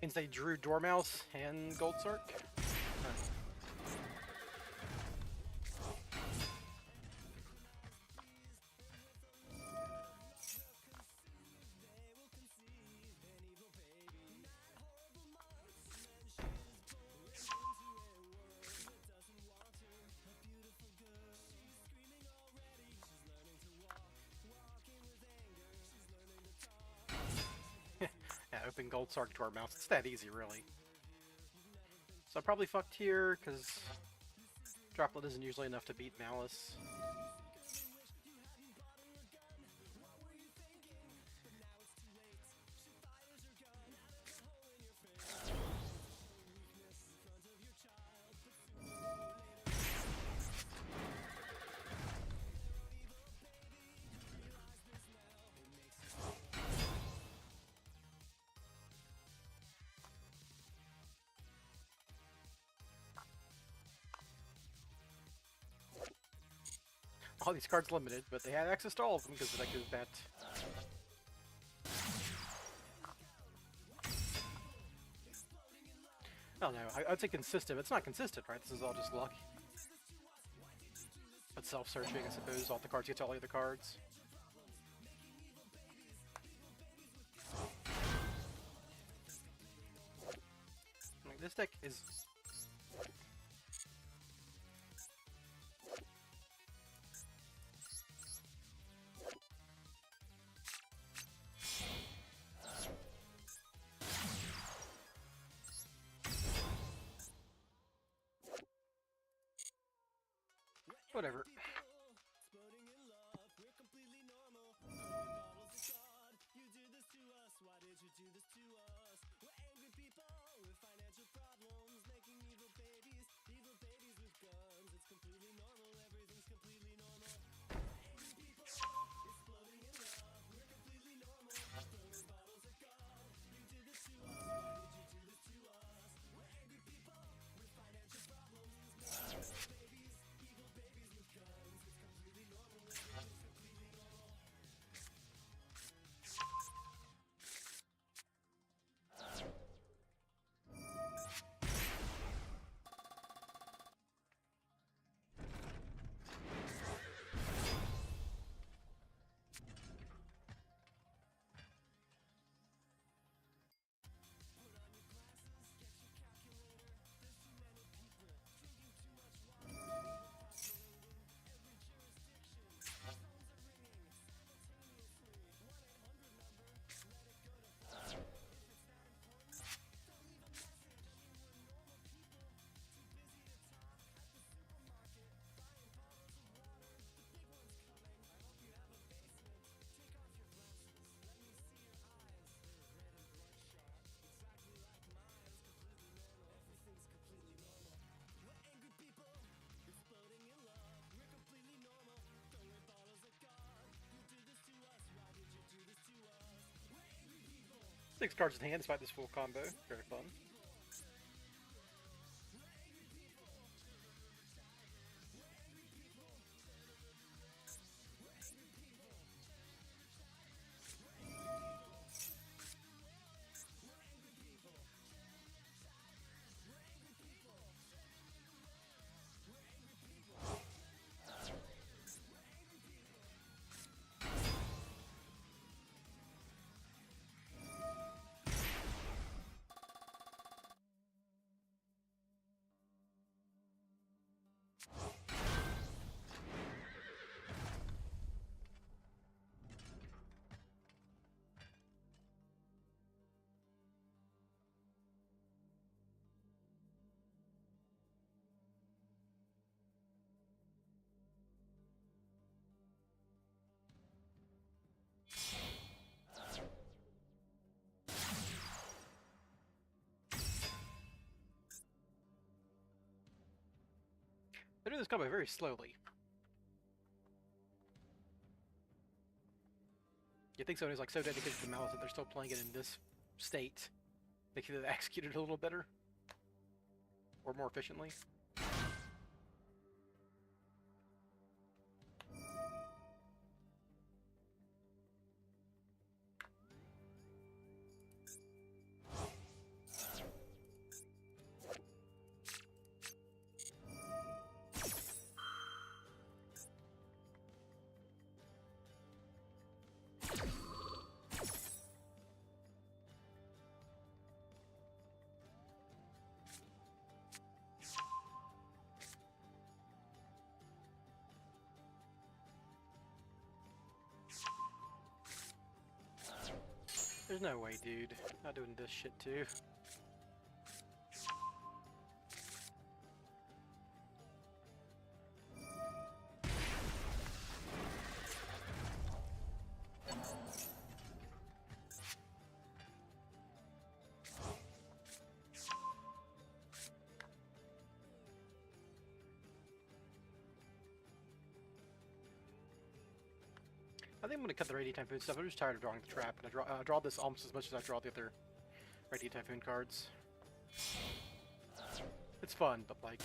Means they drew Dormouse and Gold Sark. Huh. Yeah, open Gold Sark Dormouse. It's that easy, really. So I probably fucked here, because Droplet isn't usually enough to beat Malice. All these cards limited, but they had access to all of them because the deck is that. I don't know. I'd say consistent. It's not consistent, right? This is all just luck. But self-searching, I suppose. All the cards get to all the other cards. Like, this deck is... Whatever. Six cards in hand despite this full combo. Very fun. They do this combo very slowly. You think someone who's like so dedicated to Malice that they're still playing it in this state, they could execute it a little better or more efficiently. no way, dude. Not doing this shit too. I think I'm gonna cut the Radiant Typhoon stuff. I'm just tired of drawing the trap, and I draw this almost as much as I draw the other Radiant Typhoon cards. It's fun, but like...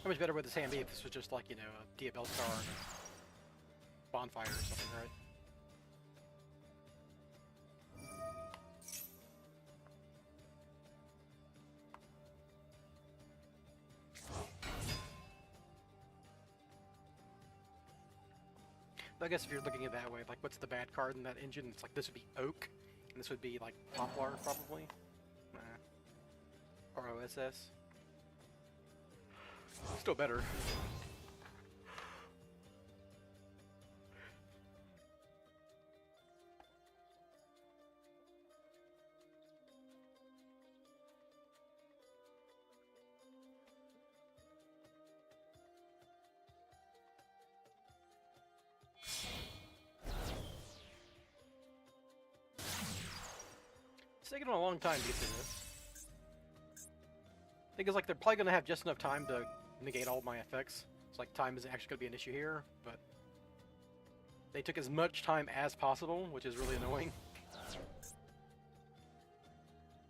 How much better would this hand be if this was just like, you know, a Diabell Star and a bonfire or something, right? I guess if you're looking at it that way, like what's the bad card in that engine? It's like this would be Oak, and this would be like Poplar, probably. Or OSS. Still better. It's taking a long time to get to this. I think it's like they're probably going to have just enough time to negate all of my effects. It's like time isn't actually going to be an issue here, but they took as much time as possible, which is really annoying.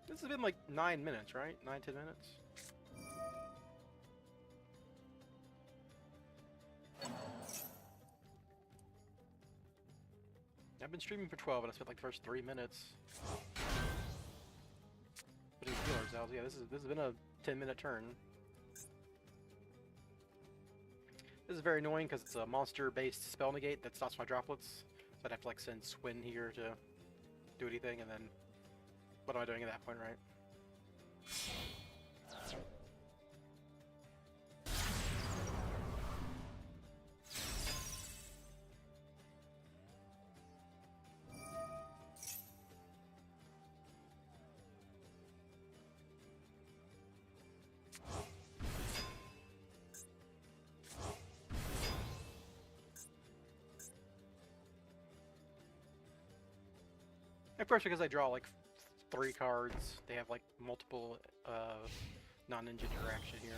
This has been like 9 minutes, right? 9-10 minutes? I've been streaming for 12 and I spent like the first 3 minutes putting feelers out. Yeah, this has been a 10-minute turn. This is very annoying because it's a monster-based spell negate that stops my droplets. So I'd have to like send Swin here to do anything, and then what am I doing at that point, right? Of course, because I draw like 3 cards, they have like multiple non-engine interaction here.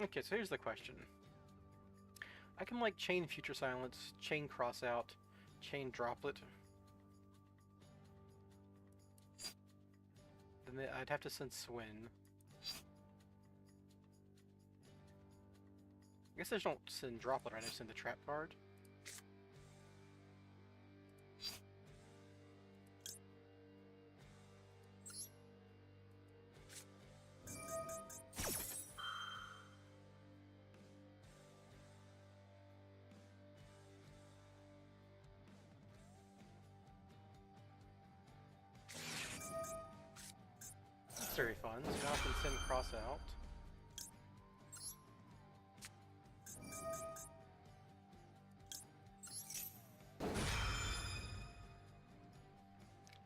Okay, so here's the question. I can like chain Future Silence, chain Crossout, chain Droplet. Then I'd have to send Swin. I guess I just don't send Droplet, right? I send the trap card. That's very fun. So now I can send Cross out.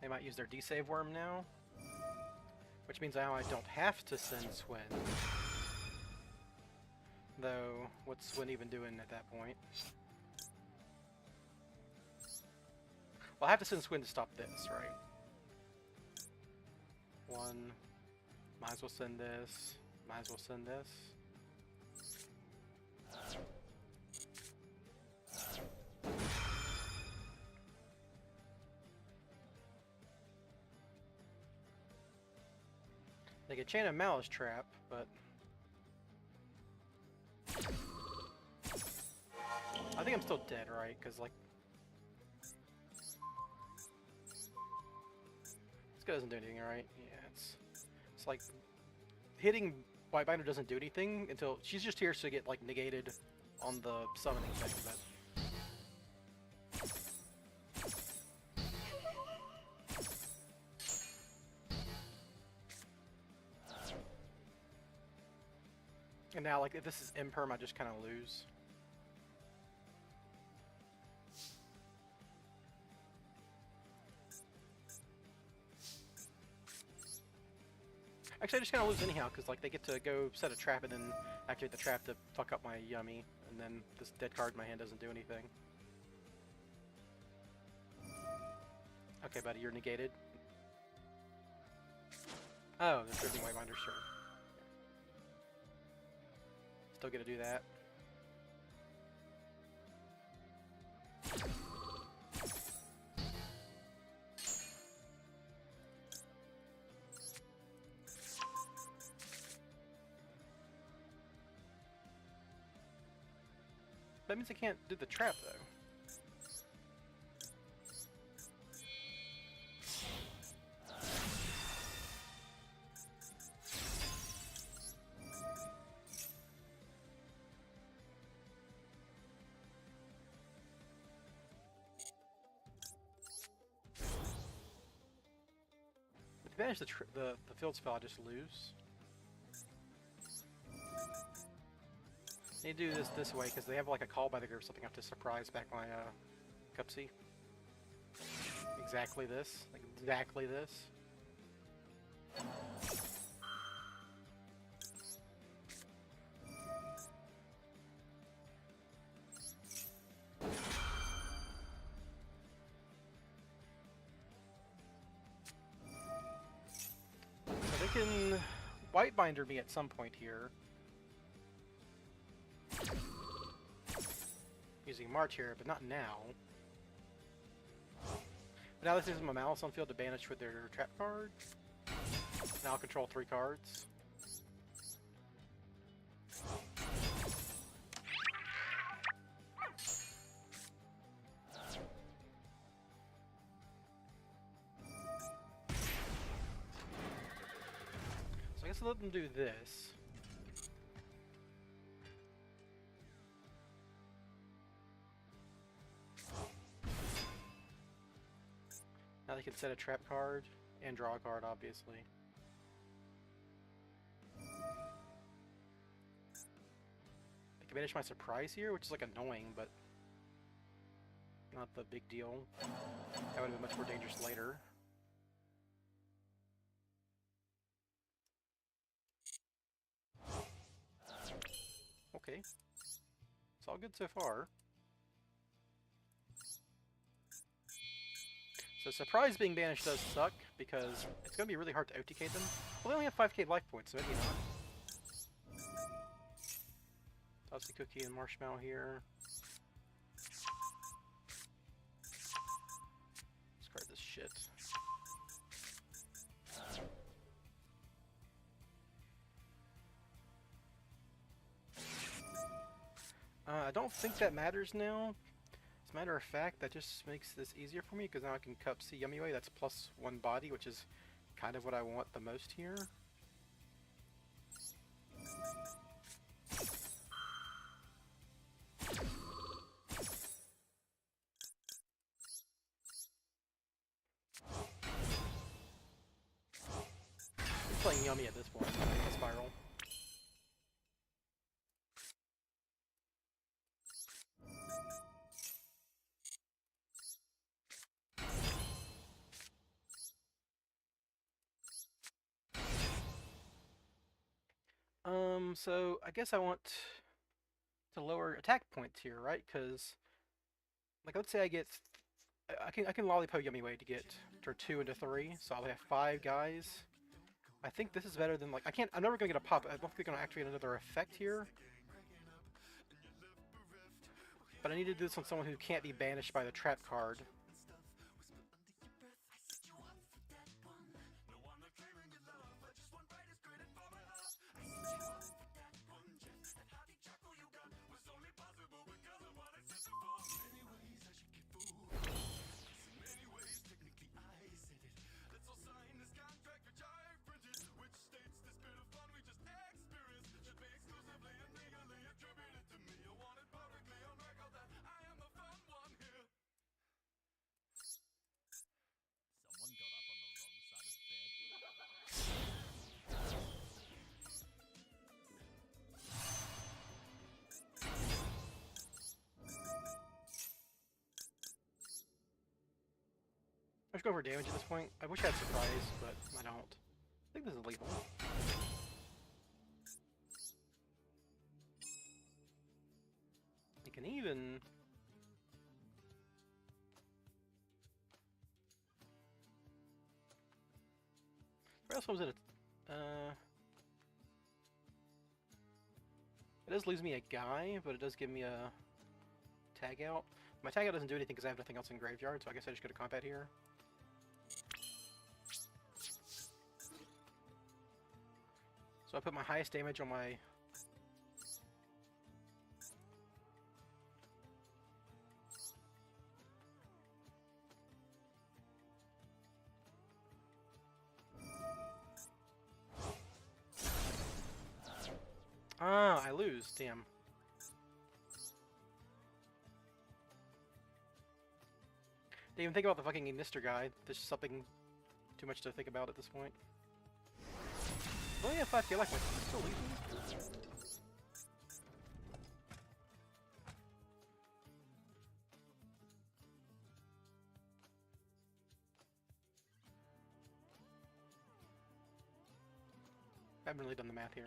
They might use their D-Save Worm now, which means now I don't have to send Swin. Though, what's Swin even doing at that point? Well, I have to send Swin to stop this, right? One. Might as well send this. Might as well send this. They could chain a Malice Trap, but I think I'm still dead, right? Because, like, this guy doesn't do anything, right? Yeah, it's like hitting White Binder doesn't do anything until she's just here to get like negated on the summoning thing. But and now, like, if this is imperm, I just kind of lose. Actually, I just kind of lose anyhow, because, like, they get to go set a trap and then activate the trap to fuck up my Yummy, and then this dead card in my hand doesn't do anything. Okay, buddy, you're negated. Oh, there's 13 White Binders, sure. Still get to do that. That means I can't do the trap, though. If I banish the field spell, I just lose. I need to do this way, because they have like a call by the group or something. I have to surprise back my Cupsie. Exactly this. Like, exactly this. So they can White Binder me at some point here. Using March here, but not now. But now this is my Malice on field to banish with their trap card. Now I'll control 3 cards. So I guess I'll let them do this. Now they can set a trap card and draw a card, obviously. They can banish my surprise here, which is like annoying, but not the big deal. That would have been much more dangerous later. Okay. It's all good so far. So surprise being banished does suck, because it's going to be really hard to OTK them. Well, they only have 5k life points, so maybe not. Toss the cookie and marshmallow here. Discard this shit. I don't think that matters now. As a matter of fact, that just makes this easier for me, because now I can Cupsy Yummy Way. That's +1 body, which is kind of what I want the most here. I'm playing Yummy at this point, a spiral. So I guess I want to lower attack points here, right? Because, like, let's say I get, I can lollipop Yummy Way to get turn 2 into 3, so I'll have 5 guys. I think this is better than, like, I'm never gonna get a pop. I don't think they're gonna activate another effect here. But I need to do this on someone who can't be banished by the trap card. Let's go over damage at this point. I wish I had surprise, but I don't. I think this is lethal. You can even... Where else was it? It does lose me a guy, but it does give me a tag out. My tag out doesn't do anything because I have nothing else in graveyard, so I guess I just go to combat here. So I put my highest damage on my... Ah, I lose. Damn. Didn't even think about the fucking Ignister guy. There's something too much to think about at this point. Oh yeah, 5k life points. Still lethal. I haven't really done the math here.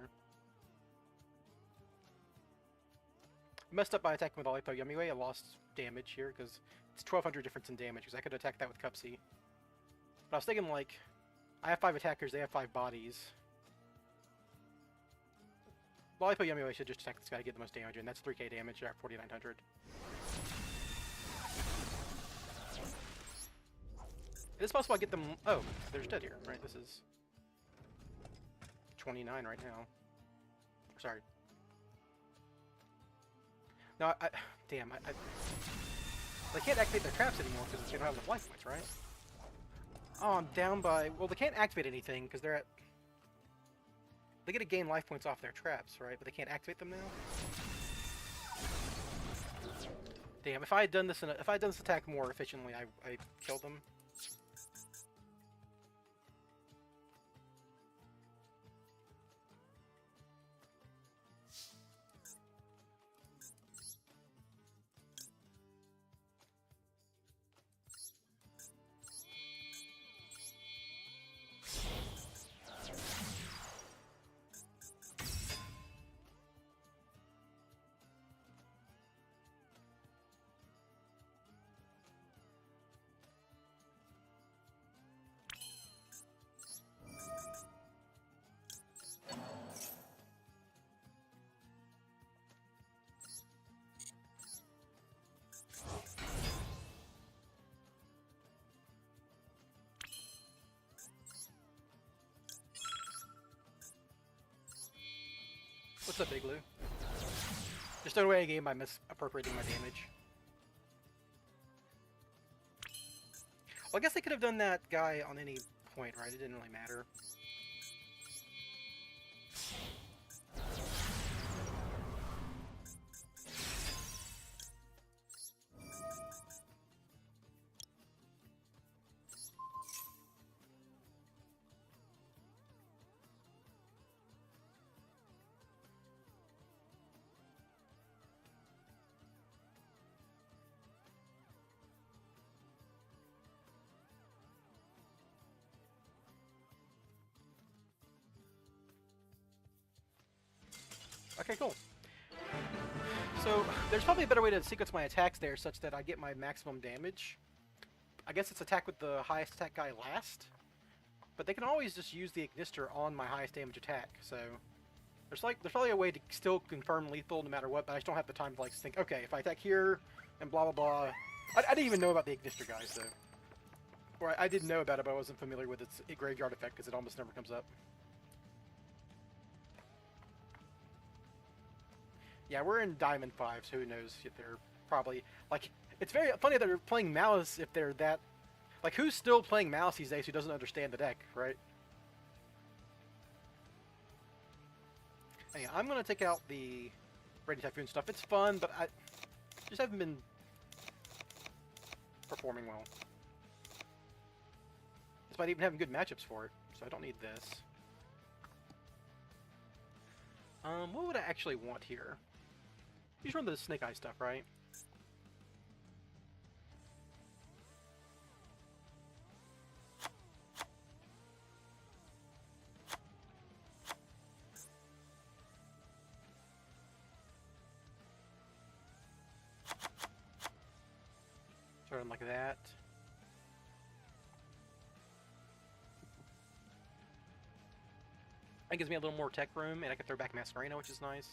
Messed up by attacking with Olipo Yumiway. I lost damage here because it's 1200 difference in damage because I could attack that with Cupsy. But I was thinking, like, I have 5 attackers, they have 5 bodies. Olipo Yumiway should just attack this guy to get the most damage, and that's 3k damage at 4900. It is possible I get them... Oh, they're just dead here, right? This is 29 right now. Sorry. No, damn, they can't activate their traps anymore because they don't have enough life points, right? Oh, I'm down by... Well, they can't activate anything because they're at... They get to gain life points off their traps, right? But they can't activate them now? Damn, if I had done this if I had done this attack more efficiently, I killed them. What's up, Big Lou? Just throw away a game by misappropriating my damage. Well, I guess they could have done that guy on any point, right? It didn't really matter. Okay, cool. So, there's probably a better way to sequence my attacks there such that I get my maximum damage. I guess it's attack with the highest attack guy last. But they can always just use the Ignister on my highest damage attack, so... There's probably a way to still confirm lethal no matter what, but I just don't have the time to like think, okay, if I attack here, and blah blah blah... I didn't even know about the Ignister guy, so... Or I did know about it, but I wasn't familiar with its graveyard effect because it almost never comes up. Yeah, we're in Diamond 5, so who knows if they're probably... Like, it's very funny that they're playing Malice if they're that... Like, who's still playing Malice these days who doesn't understand the deck, right? Anyway, I'm going to take out the Radiant Typhoon stuff. It's fun, but I just haven't been performing well. Despite even having good matchups for it, so I don't need this. What would I actually want here? You just run the Snake Eye stuff, right? run like that. That gives me a little more tech room, and I can throw back Masquerena, which is nice.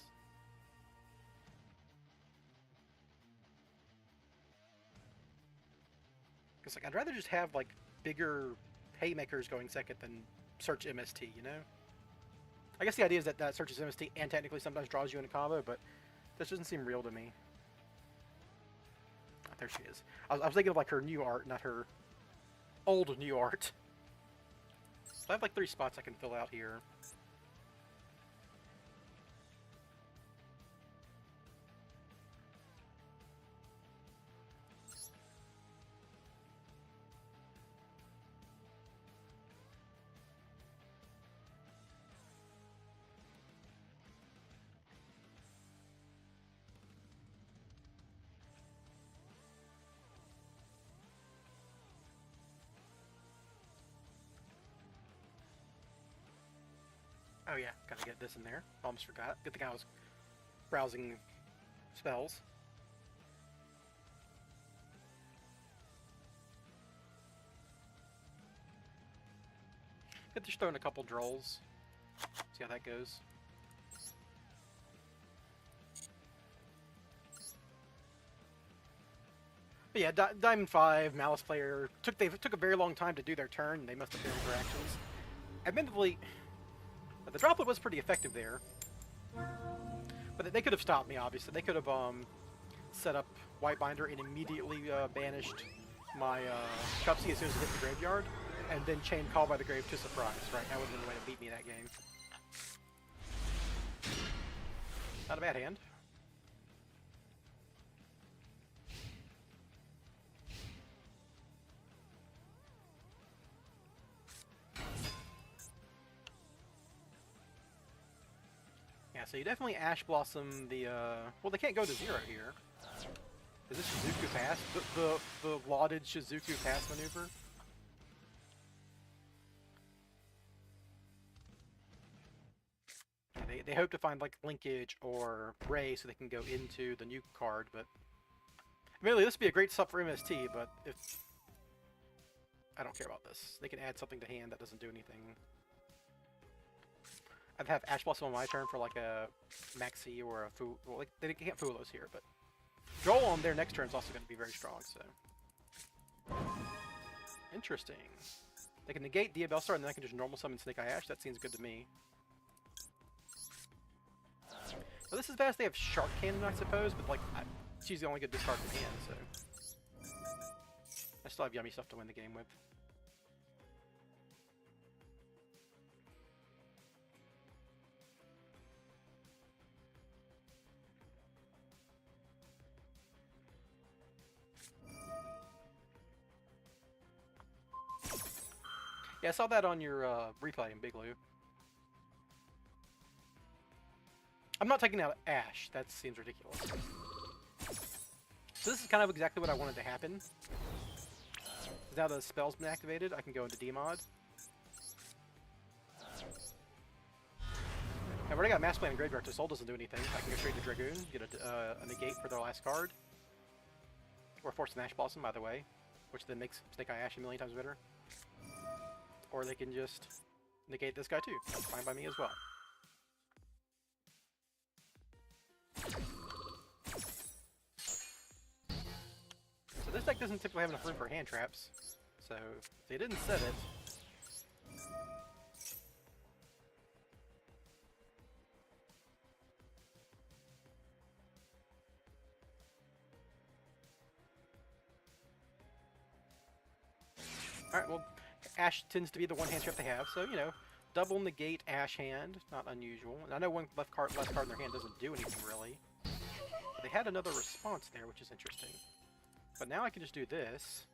Because like, I'd rather just have like bigger haymakers going second than search MST, you know? I guess the idea is that that searches MST and technically sometimes draws you in a combo, but this doesn't seem real to me. Oh, there she is. I was thinking of like her new art, not her old new art. So I have like 3 spots I can fill out here. Oh yeah, gotta get this in there. Almost forgot. Good thing I was browsing spells. Good, just throwing a couple drolls. See how that goes. But yeah, Diamond 5, Malice player, took a very long time to do their turn. They must have failed their actions. Admittedly, the droplet was pretty effective there. But they could have stopped me, obviously. They could have set up Whitebinder and immediately banished my Cupsy as soon as it hit the graveyard, and then chain Call by the Grave to surprise, right? That would have been the way to beat me that game. Not a bad hand. Yeah, so you definitely Ash Blossom the, well, they can't go to 0 here. Is this Shizuku Pass? The lauded Shizuku Pass maneuver? Yeah, they hope to find, like, Linkage or Ray so they can go into the new card, but... Admittedly, this would be a great stuff for MST, but if... I don't care about this. They can add something to hand that doesn't do anything. I'd have Ash Blossom on my turn for like a Maxi or a Fu. Well, like, they can't Fool those here, but Droll on their next turn is also going to be very strong, so. Interesting. They can negate Diabellstar and then I can just normal summon Snake Eye Ash. That seems good to me. Well, this is bad as they have Shark Cannon, I suppose, but like, she's the only good discard from hand, so. I still have yummy stuff to win the game with. Yeah, I saw that on your replay in Big Lou. I'm not taking out Ash. That seems ridiculous. So this is kind of exactly what I wanted to happen. Now the spell's been activated, I can go into D-Mod. I've already got Mass Plan and Graveyard, so Soul doesn't do anything. I can go straight to Dragoon, get a negate for their last card. Or force an Ash Blossom, by the way, which then makes Snake Eye Ash a million times better. Or they can just negate this guy too. That's fine by me as well. So this deck doesn't typically have enough room for hand traps. So if they didn't set it... Alright, well, Ash tends to be the one hand trap they have, so, you know, double negate Ash hand, not unusual. And I know one left card in their hand doesn't do anything, really. But they had another response there, which is interesting. But now I can just do this.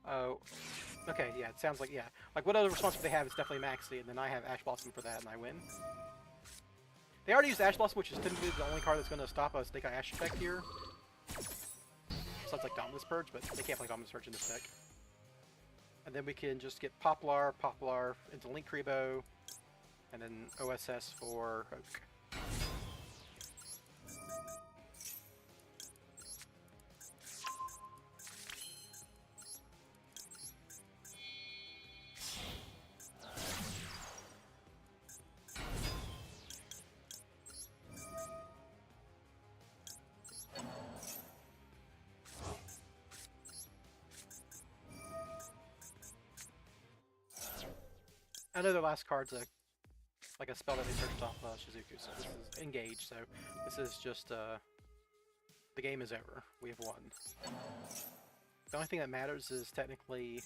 Oh, okay, yeah, it sounds like, yeah. Like, what other response they have is definitely Maxi, and then I have Ash Blossom for that, and I win. They already used Ash Blossom, which is typically the only card that's going to stop a Snake Eye Ash effect here. So it's like Dominus Purge, but they can't play Dominus Purge in this deck. And then we can just get Poplar into Link Rebo. and then OSS for Oak. I know the last card's like a spell that they searched off Shizuku, so this is engaged, so this is just, the game is over. We have won. The only thing that matters is technically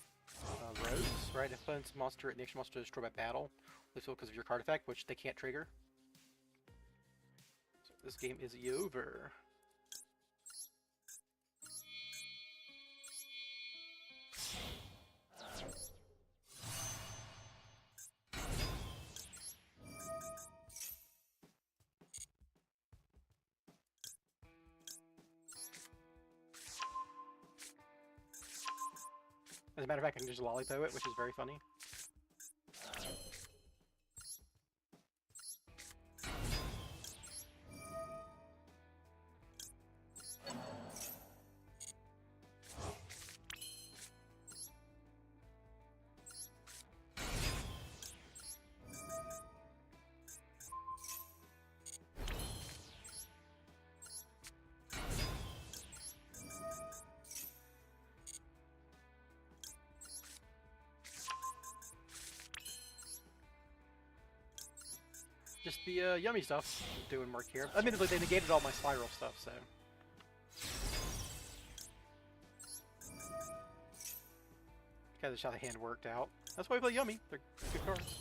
Rose, right? If opponent's monster, the next monster is destroyed by battle, this will because of your card effect, which they can't trigger. So this game is over. As a matter of fact, I can just Lollipop it, which is very funny. Just the yummy stuff doing work here. Admittedly, they negated all my spiral stuff, so. Okay, that's how the hand worked out. That's why we play yummy. They're good cards.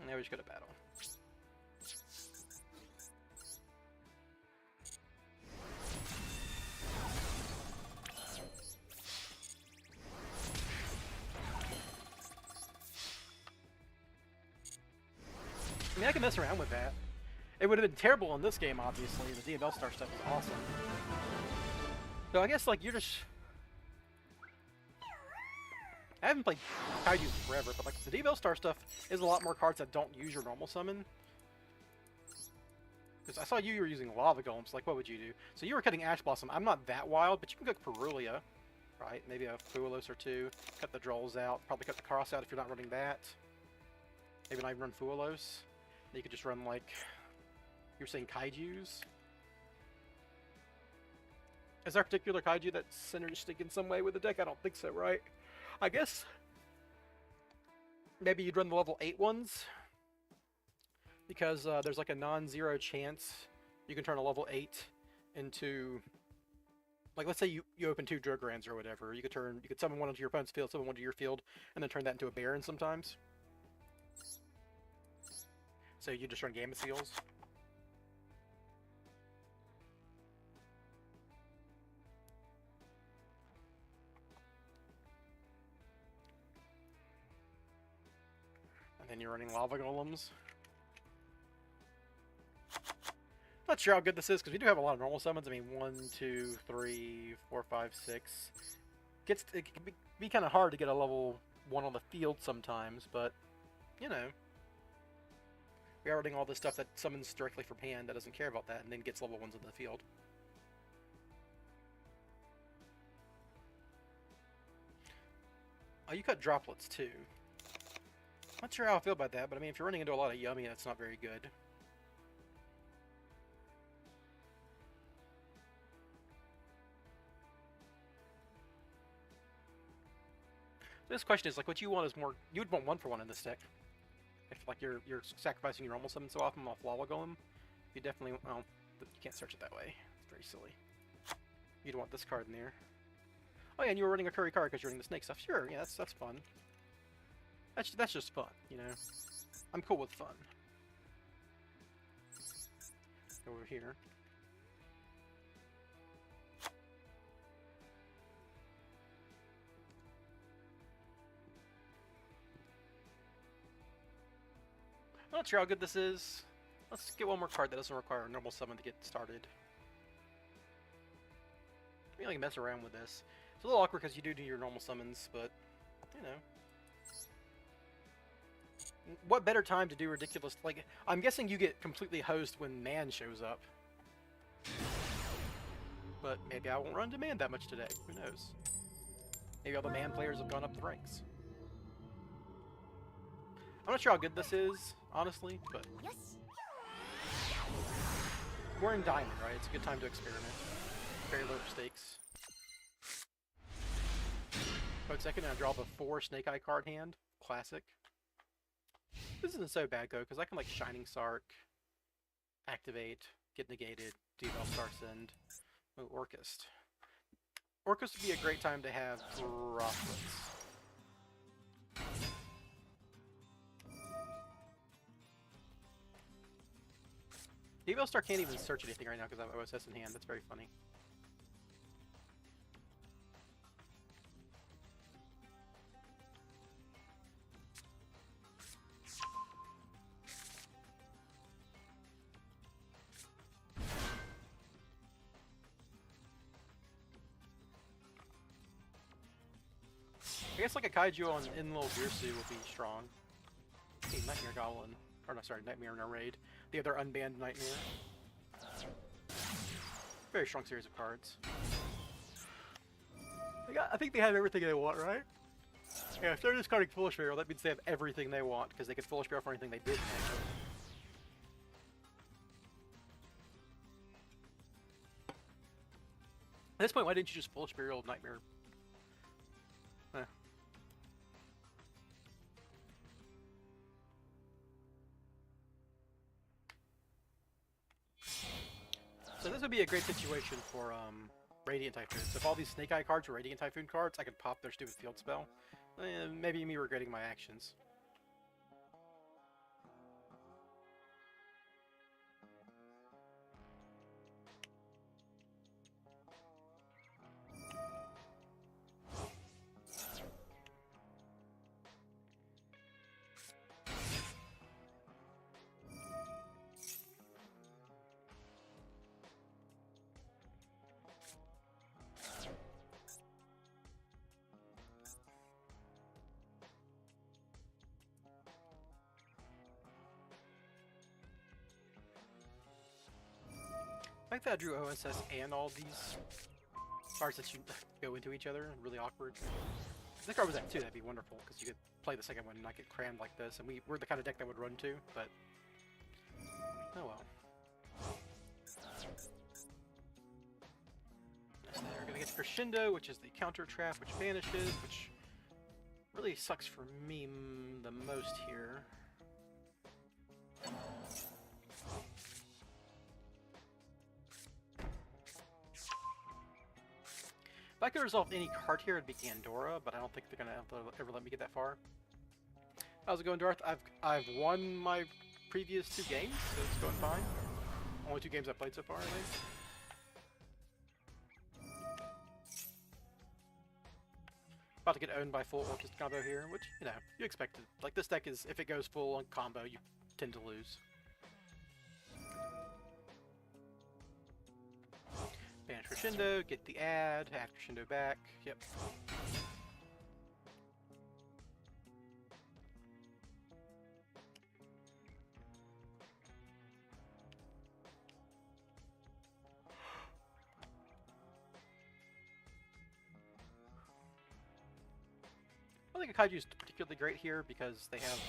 And now we just go to battle. I mean, I can mess around with that. It would have been terrible in this game, obviously. The DML Star stuff is awesome. So I guess, like, you're just... I haven't played Kaiju forever, but, like, the DML Star stuff is a lot more cards that don't use your normal summon. Because I saw you were using Lava Golems, like, what would you do? So you were cutting Ash Blossom. I'm not that wild, but you can cook Perulia, right? Maybe a Fuelos or two. Cut the Drolls out. Probably cut the Cross out if you're not running that. Maybe not even run Fuelos. You could just run, like, you're saying Kaijus? Is there a particular Kaiju that's synergistic in some way with the deck? I don't think so, right? I guess maybe you'd run the level 8 ones, because there's like a non-zero chance you can turn a level 8 into, like, let's say you open 2 Droggrans or whatever. You could summon one onto your opponent's field, summon one to your field, and then turn that into a Baron sometimes. So you just run Gamma Seals. And then you're running Lava Golems. Not sure how good this is, because we do have a lot of normal summons. I mean, 1, 2, 3, 4, 5, 6. It can be kind of hard to get a level 1 on the field sometimes, but, you know. We are running all this stuff that summons directly from hand that doesn't care about that, and then gets level 1s in the field. Oh, you cut droplets too. Not sure how I feel about that, but I mean, if you're running into a lot of yummy, that's not very good. This question is, like, what you want is more... You would want 1-for-1 in this deck. If, like, you're sacrificing your normal summon so often off Lava Golem, you definitely... Well, you can't search it that way. It's very silly. You'd want this card in there. Oh yeah, and you were running a Curry card because you're running the snake stuff. Sure, yeah, that's fun. That's just fun, you know? I'm cool with fun. Over here. I'm not sure how good this is. Let's get one more card that doesn't require a normal summon to get started. I mean, like mess around with this. It's a little awkward because you do your normal summons, but you know. What better time to do ridiculous? Like, I'm guessing you get completely hosed when man shows up. But maybe I won't run to man that much today. Who knows? Maybe all the man players have gone up the ranks. I'm not sure how good this is, honestly, but we're in Diamond, right? It's a good time to experiment. Very low stakes. Code second, and I draw the 4 Snake Eye card hand. Classic. This isn't so bad, though, because I can, like, Shining Sark, activate, get negated, deval Star Send. Oh, Orchest. Orchest would be a great time to have droplets. Deval Star can't even search anything right now because I have OSS in hand. That's very funny. I guess like a Kaiju on Inlo Girsu would be strong. Hey, Nightmare Goblin. Or no, sorry, Nightmare in a raid. The other unbanned Nightmare. Very strong series of cards. I think they have everything they want, right? Yeah, if they're discarding Foolish Burial, that means they have everything they want, because they could Foolish Burial for anything they didn't have. At this point, why didn't you just Foolish Burial Nightmare? Eh. So this would be a great situation for Radiant Typhoon. So if all these Snake Eye cards were Radiant Typhoon cards, I could pop their stupid field spell. Maybe me regretting my actions. I like that I drew OSS and all these cards that you go into each other. Really awkward. If this card was that too, that'd be wonderful, because you could play the second one and not get crammed like this. And we're the kind of deck that would run to, but oh well. So we're gonna get Crescendo, which is the counter trap, which vanishes, which really sucks for me the most here. If I could resolve any card here, it'd be Gandora, but I don't think they're gonna ever let me get that far. How's it going, Darth? I've won my previous 2 games, so it's going fine. Only 2 games I've played so far, I think. About to get owned by full Orchest combo here, which, you know, you expected. Like, this deck is, if it goes full on combo, you tend to lose. Banish Crescendo, get the add Crescendo back, yep. I think a Kaiju is particularly great here because they have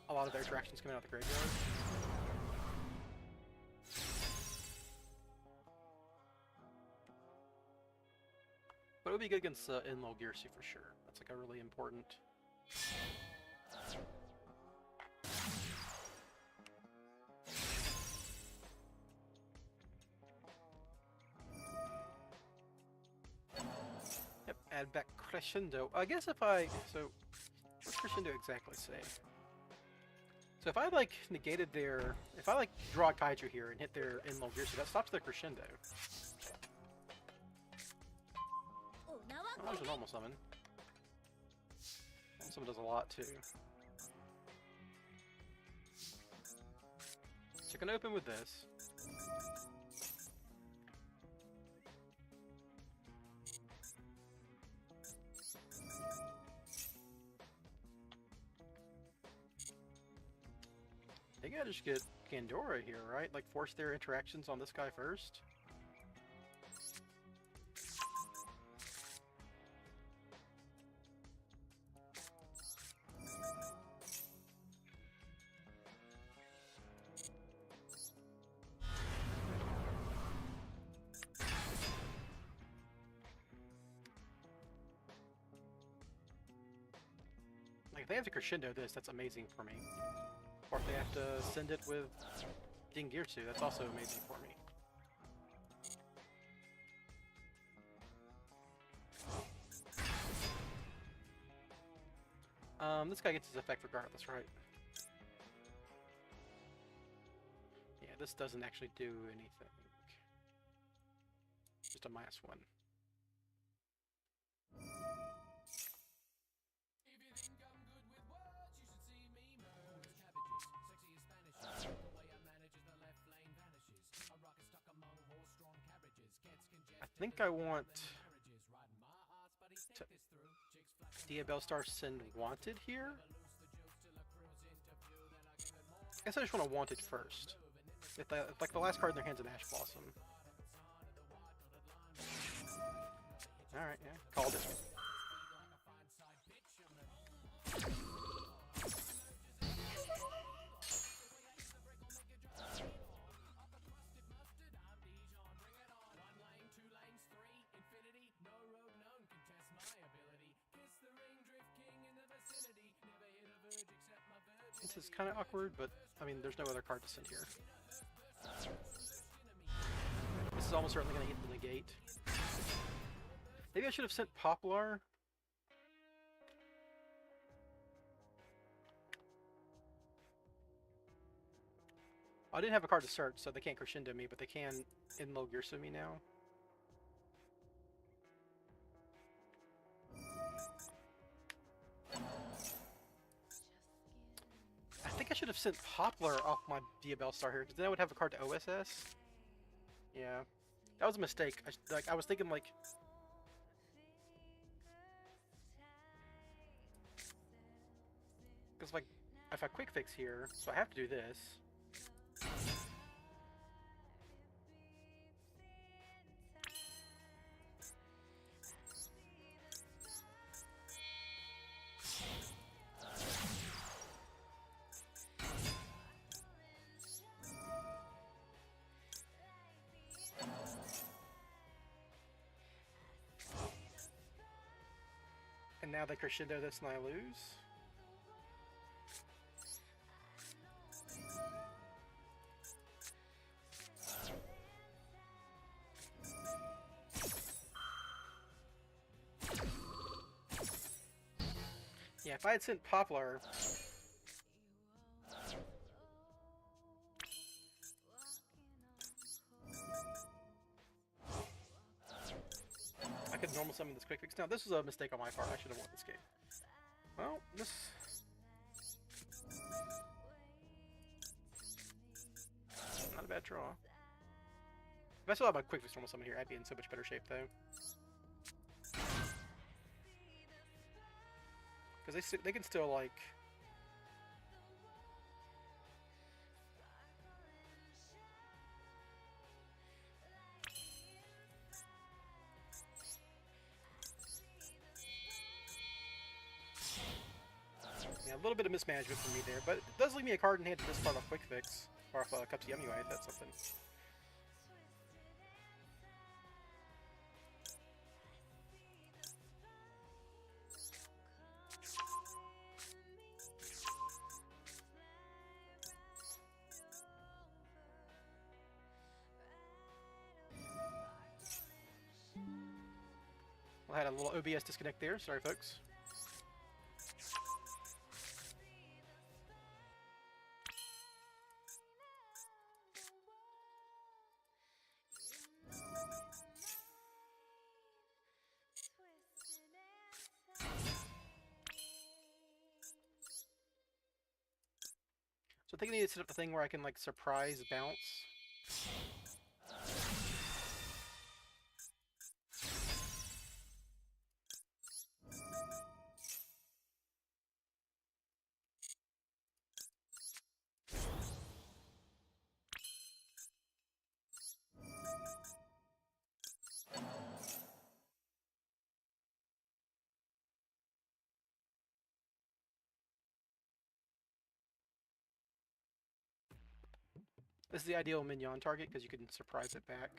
a lot of their interactions coming out of the graveyard. But it would be good against Inlo Girsu for sure. That's like a really important. Yep, add back Crescendo. I guess if I... So, what's Crescendo exactly say? So if I, like, negated their... If I, like, draw a Kaiju here and hit their Inlo Girsu, that stops their Crescendo. Oh, there's a normal summon. Normal summon does a lot, too. So gonna open with this. I think I just get Pandora here, right? Like force their interactions on this guy first. Like if they have to crescendo this, that's amazing for me. Or if they have to send it with Dingirsu, that's also amazing for me. This guy gets his effect regardless, right? Yeah, this doesn't actually do anything. Just a -1. I think I want to Diabellstar send Wanted here. I guess I just want to Wanted first. If like the last card in their hand's an Ash Blossom. Alright, yeah, called it. This is kind of awkward, but I mean, there's no other card to send here. This is almost certainly going to hit the negate. Maybe I should have sent Poplar. I didn't have a card to search, so they can't crescendo me, but they can Inlo Girsu me now. I think I should have sent Poplar off my Diabellstar here, because then I would have a card to OSS. Yeah, that was a mistake. I was thinking like, because like if I quick fix here, so I have to do this. And now they crescendo this and I lose. Yeah, if I had sent Poplar, I could normal summon this quick fix. Now, this was a mistake on my part. I should have won this game. Well, this... not a bad draw. If I still have my quick fix normal summon here, I'd be in so much better shape, though. Because they can still, like... yeah, a little bit of mismanagement from me there, but it does leave me a card in hand to discard off quick fix. Or off Cupsies anyway, if that's something. I had a little OBS disconnect there, sorry folks. So I think I need to set up the thing where I can like surprise bounce. This is the ideal minion target because you can surprise it back.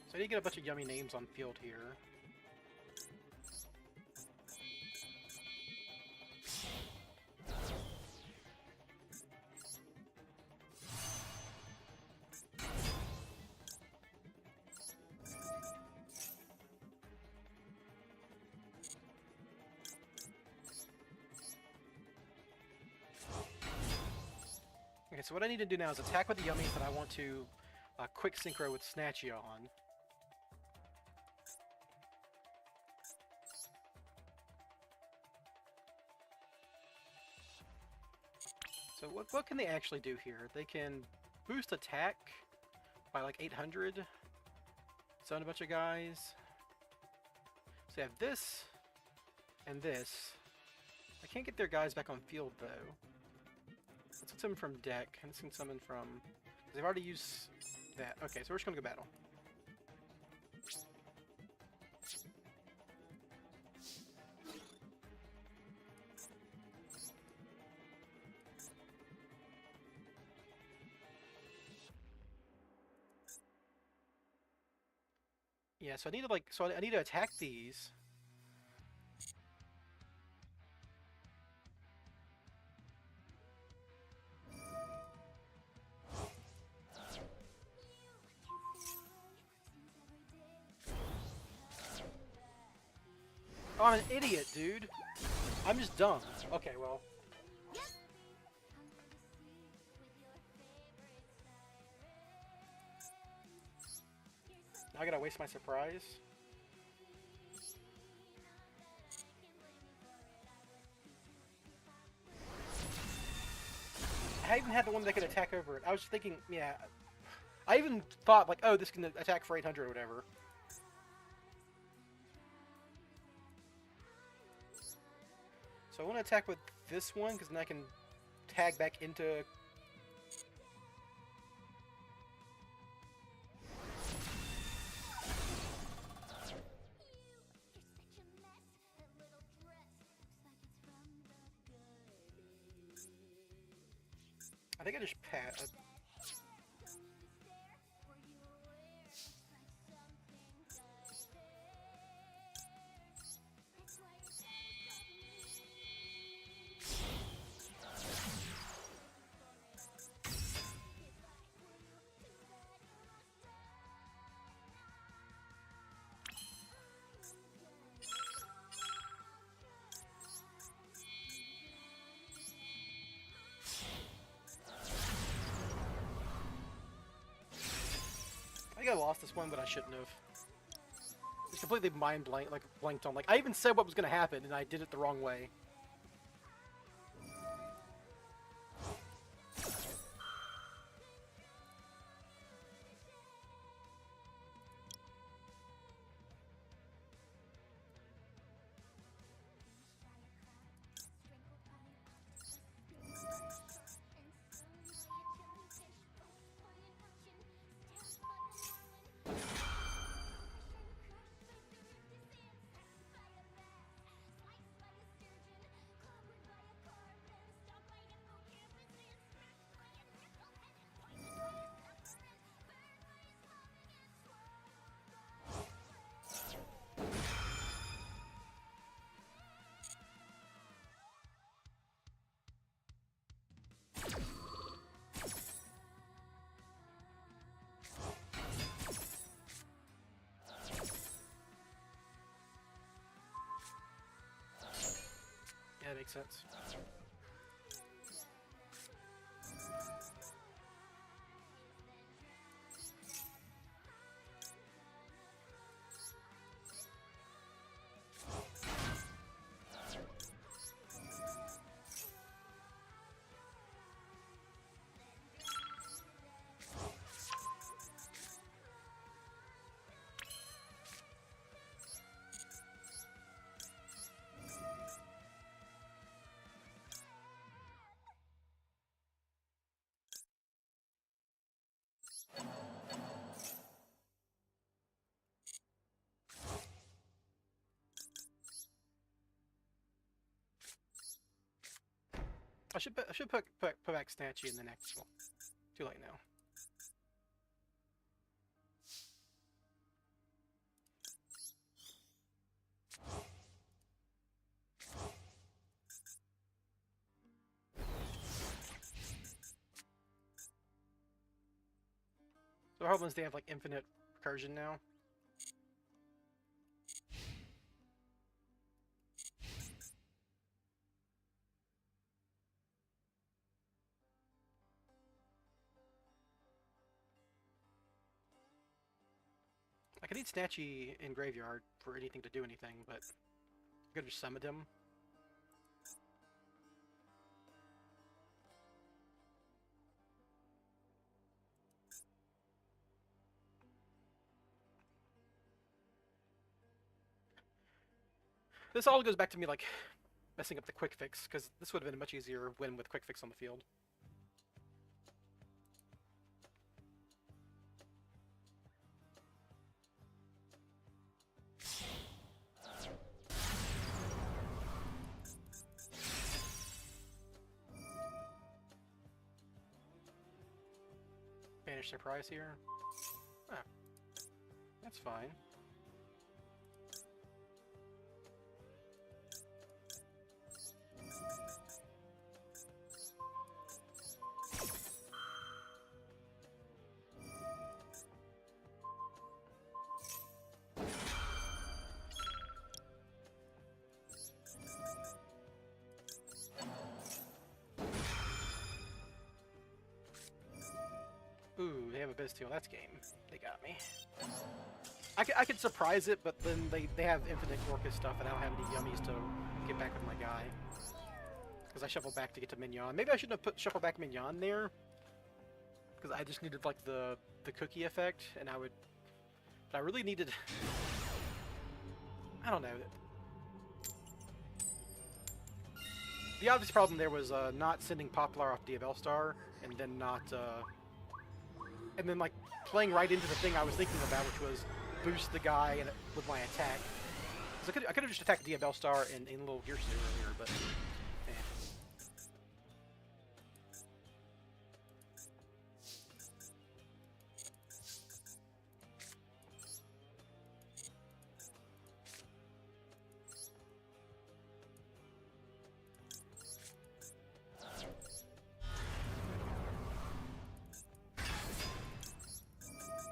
So I need to get a bunch of yummy names on field here. Okay, so what I need to do now is attack with the yummies that I want to quick synchro with Snatchy on. So what can they actually do here? They can boost attack by like 800. Summon a bunch of guys. So they have this and this. I can't get their guys back on field though. Let's summon from deck, and this can summon from... They've already used that. Okay, so we're just gonna go battle. Yeah, so I need to like, I need to attack these. Oh, I'm an idiot, dude. I'm just dumb. Okay, well. Now I gotta waste my surprise. I even had the one that could attack over it. I was thinking, yeah. I even thought, like, oh, this can attack for 800 or whatever. So I want to attack with this one, because then I can tag back into... I think I just pat. I think I lost this one, but I shouldn't have. It's completely blanked on. Like, I even said what was going to happen, and I did it the wrong way. that makes sense. I should put back Snatchy in the next one. Too late now. So our ones, they have like infinite recursion now. I could need Snatchy in Graveyard for anything to do anything, but I could just summon him. This all goes back to me like messing up the quick fix, because this would have been a much easier win with quick fix on the field. Banish Surprise here. Ah, that's fine. Ooh, they have a Biztail. That's game. They got me. I could surprise it, but then they have infinite Orcus stuff, and I don't have any yummies to get back with my guy. Because I shuffle back to get to Mignon. Maybe I shouldn't have put shuffle back Mignon there. Because I just needed like the cookie effect, and I would. But I really needed. I don't know. The obvious problem there was not sending Poplar off Diabell Star, and then not. And then like playing right into the thing I was thinking about, which was boost the guy and with my attack. So I could have just attacked Diabell Star in little Gear Suit earlier, but.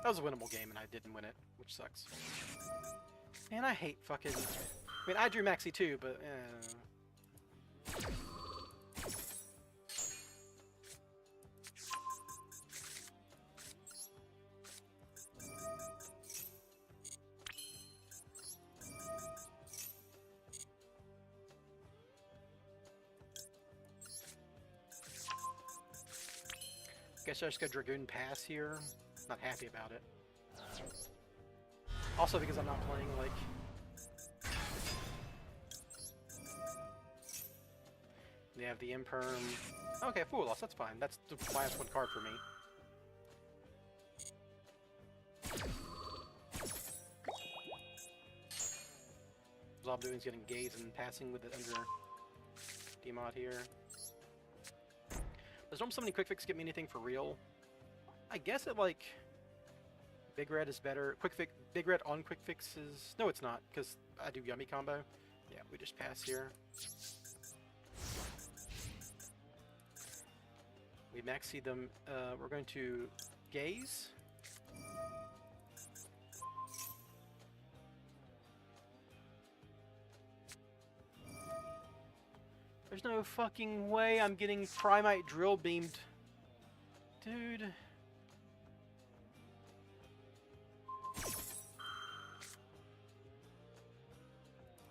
That was a winnable game, and I didn't win it, which sucks. And I hate fucking... I mean, I drew Maxi too, but... Guess I just got Dragoon Pass here. Not happy about it. Also because I'm not playing like... They have the Imperm. Okay, Fool Loss, that's fine. That's the minus one card for me. All I'm doing is getting Gaze and passing with it under Demod here. Does Normal Summoning Quick Fix get me anything for real? I guess it like Big Red is better. Big Red on Quick Fix is no, it's not because I do Yummy combo. Yeah, we just pass here. We maxi them. We're going to Gaze. There's no fucking way I'm getting Primite drill beamed. Dude.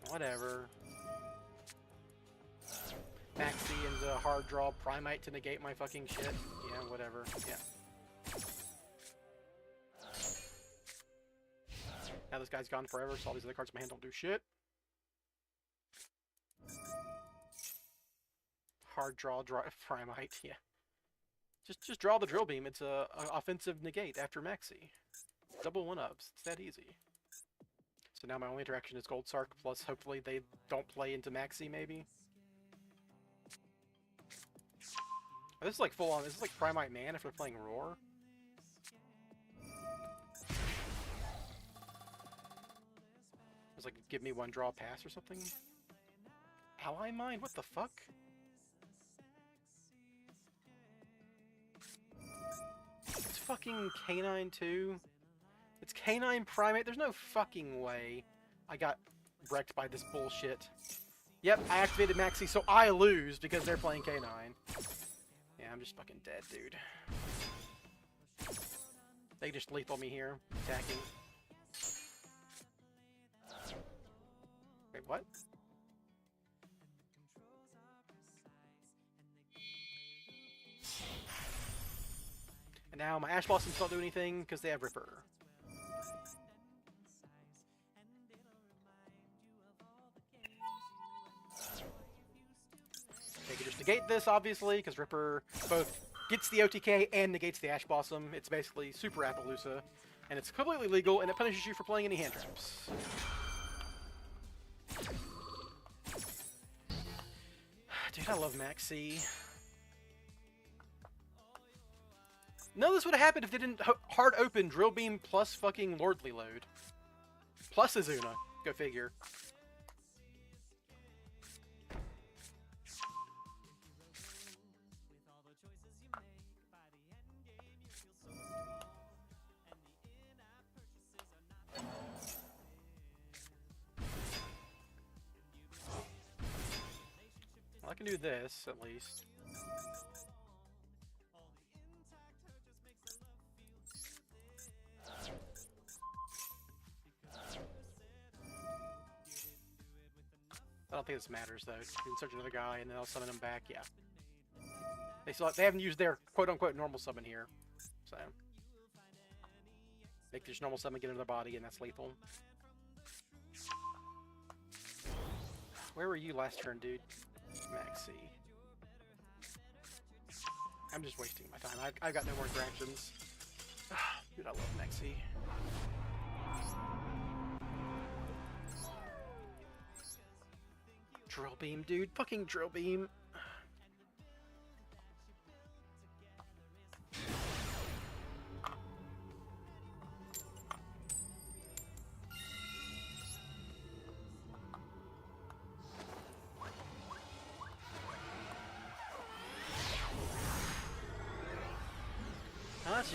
Whatever. Maxi and a hard draw Primite to negate my fucking shit. Yeah, whatever. Yeah. Now this guy's gone forever, so all these other cards in my hand don't do shit. Hard draw Primite, yeah. Just draw the drill beam. It's a offensive negate after Maxi. Double 1-ups. It's that easy. So now my only interaction is Gold Sark, plus hopefully they don't play into Maxi, maybe. This is like full on. This is like Primite Man if they're playing Roar. It's like give me one draw pass or something. Ally Mine? What the fuck? It's fucking Canine too. It's Canine Primate. There's no fucking way I got wrecked by this bullshit. Yep, I activated Maxi, so I lose because they're playing Canine. Yeah, I'm just fucking dead, dude. They just lethal me here, attacking. Wait, what? And now my Ash Blossoms don't do anything because they have Ripper. They can just negate this, obviously, because Ripper both gets the OTK and negates the Ash Blossom. It's basically Super Appaloosa, and it's completely legal, and it punishes you for playing any hand traps. Dude, I love Maxi. None of this would have happened if they didn't hard open Drill Beam plus fucking Lordly Load. Plus Azuna. Go figure. Well, I can do this, at least. I don't think this matters though. You can search another guy and then I'll summon him back. Yeah. They haven't used their quote-unquote normal summon here, so make this normal summon get into their body and that's lethal. Where were you last turn, dude? Maxi. I'm just wasting my time. I've got no more interactions. Dude, I love Maxi. Drill Beam, dude. Fucking Drill Beam.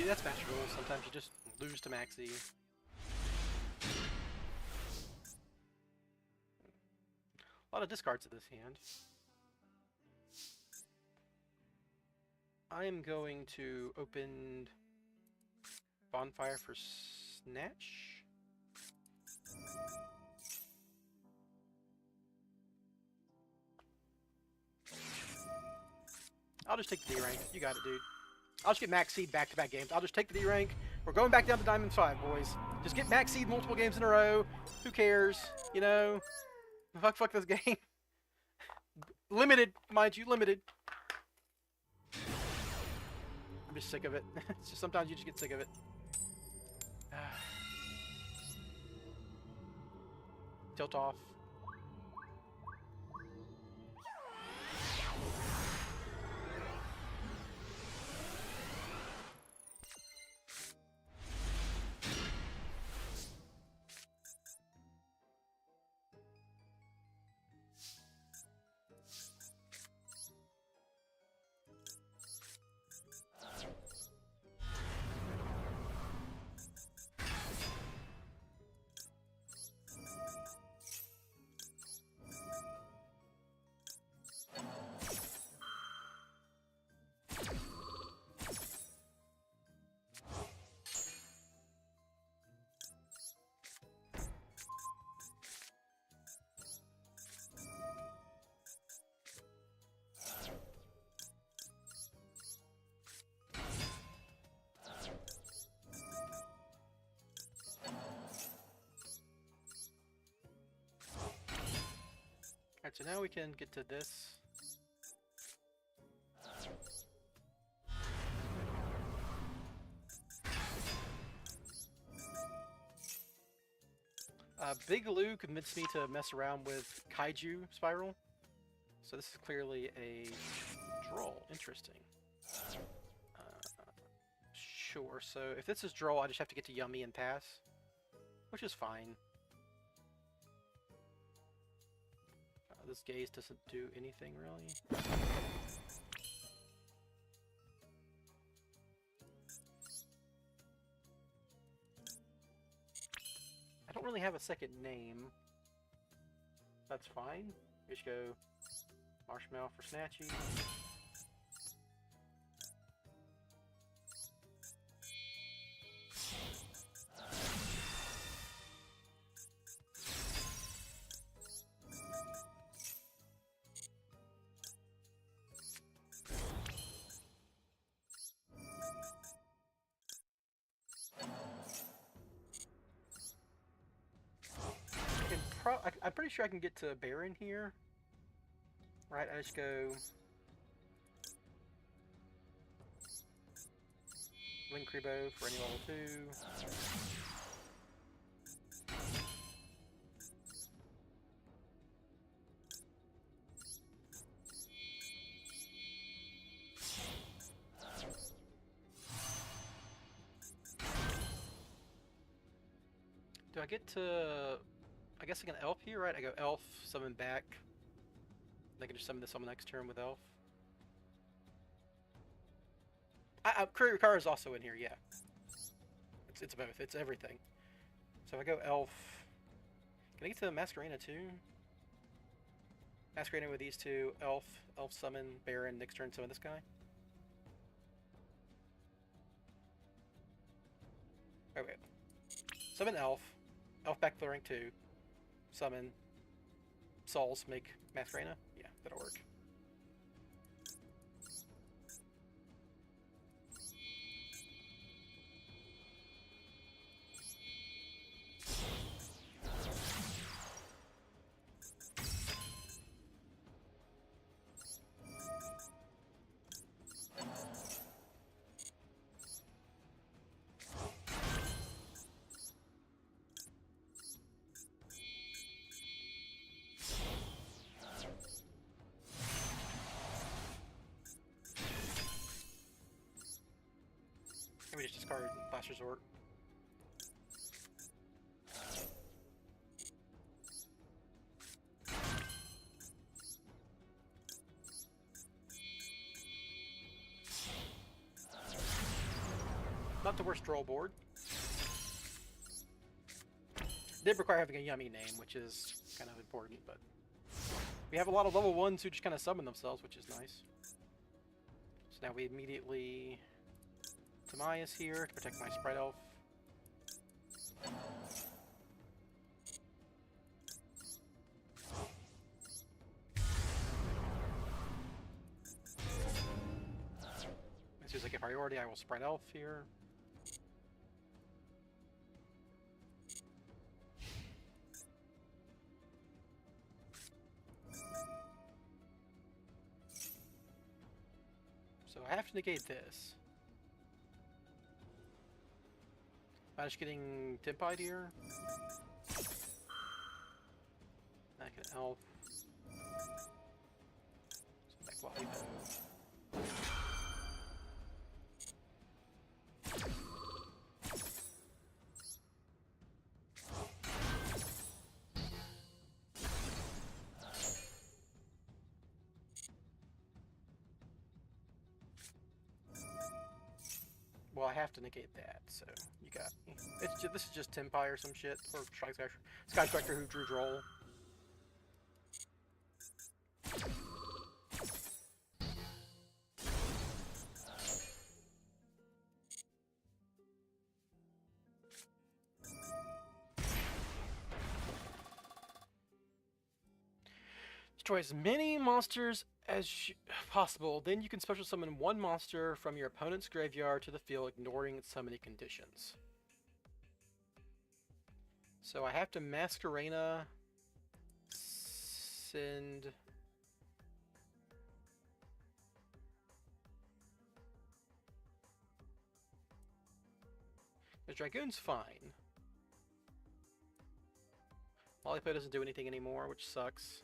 That's Master Rules. Sometimes you just lose to Maxi. A lot of discards of this hand. I am going to open Bonfire for Snatch. I'll just take the D rank. You got it, dude. I'll just get Max Seed back-to-back games. I'll just take the D rank. We're going back down to Diamond 5, boys. Just get Max Seed multiple games in a row. Who cares? You know? Fuck this game. Limited, mind you, limited. I'm just sick of it. It's just sometimes you just get sick of it. Tilt off. Alright, so now we can get to this. Big Lou convinced me to mess around with Kaiju Spiral. So this is clearly a draw. Interesting. Sure, so if this is draw, I just have to get to Yummy and pass. Which is fine. This gaze doesn't do anything, really. I don't really have a second name. That's fine. We just go Marshmallow for Snatchy. I'm pretty sure I can get to Baron here. Right, I just go Linkribo for any level 2. Do I get to... I guess I can Elf here, right? I go Elf, summon back. I can just summon this on the next turn with Elf. Courier Car is also in here, yeah. It's both. It's everything. So if I go Elf... Can I get to Masquerena too? Masquerena with these two. Elf, Elf summon, Baron, next turn summon this guy. Okay. Summon Elf. Elf back to the rank 2. Summon Souls, make Masquerena? Yeah, that'll work. Maybe just discard Last Resort. Not the worst draw board. Did require having a Yummy name, which is kind of important, but we have a lot of level 1s who just kind of summon themselves, which is nice. So now we immediately... Tamaya's here to protect my Sprite Elf. As soon as I get priority, I will Sprite Elf here. So I have to negate this. I'm just getting Tempied here. I can Elf. Back Lollipop. Well, I have to negate that, so you got me. This is just Tempi or some shit, or Sky Striker who drew Droll. Destroy as many monsters as possible, then you can special summon one monster from your opponent's graveyard to the field, ignoring its summoning conditions. So I have to Masquerena send... The Dragoon's fine. Lollipop doesn't do anything anymore, which sucks.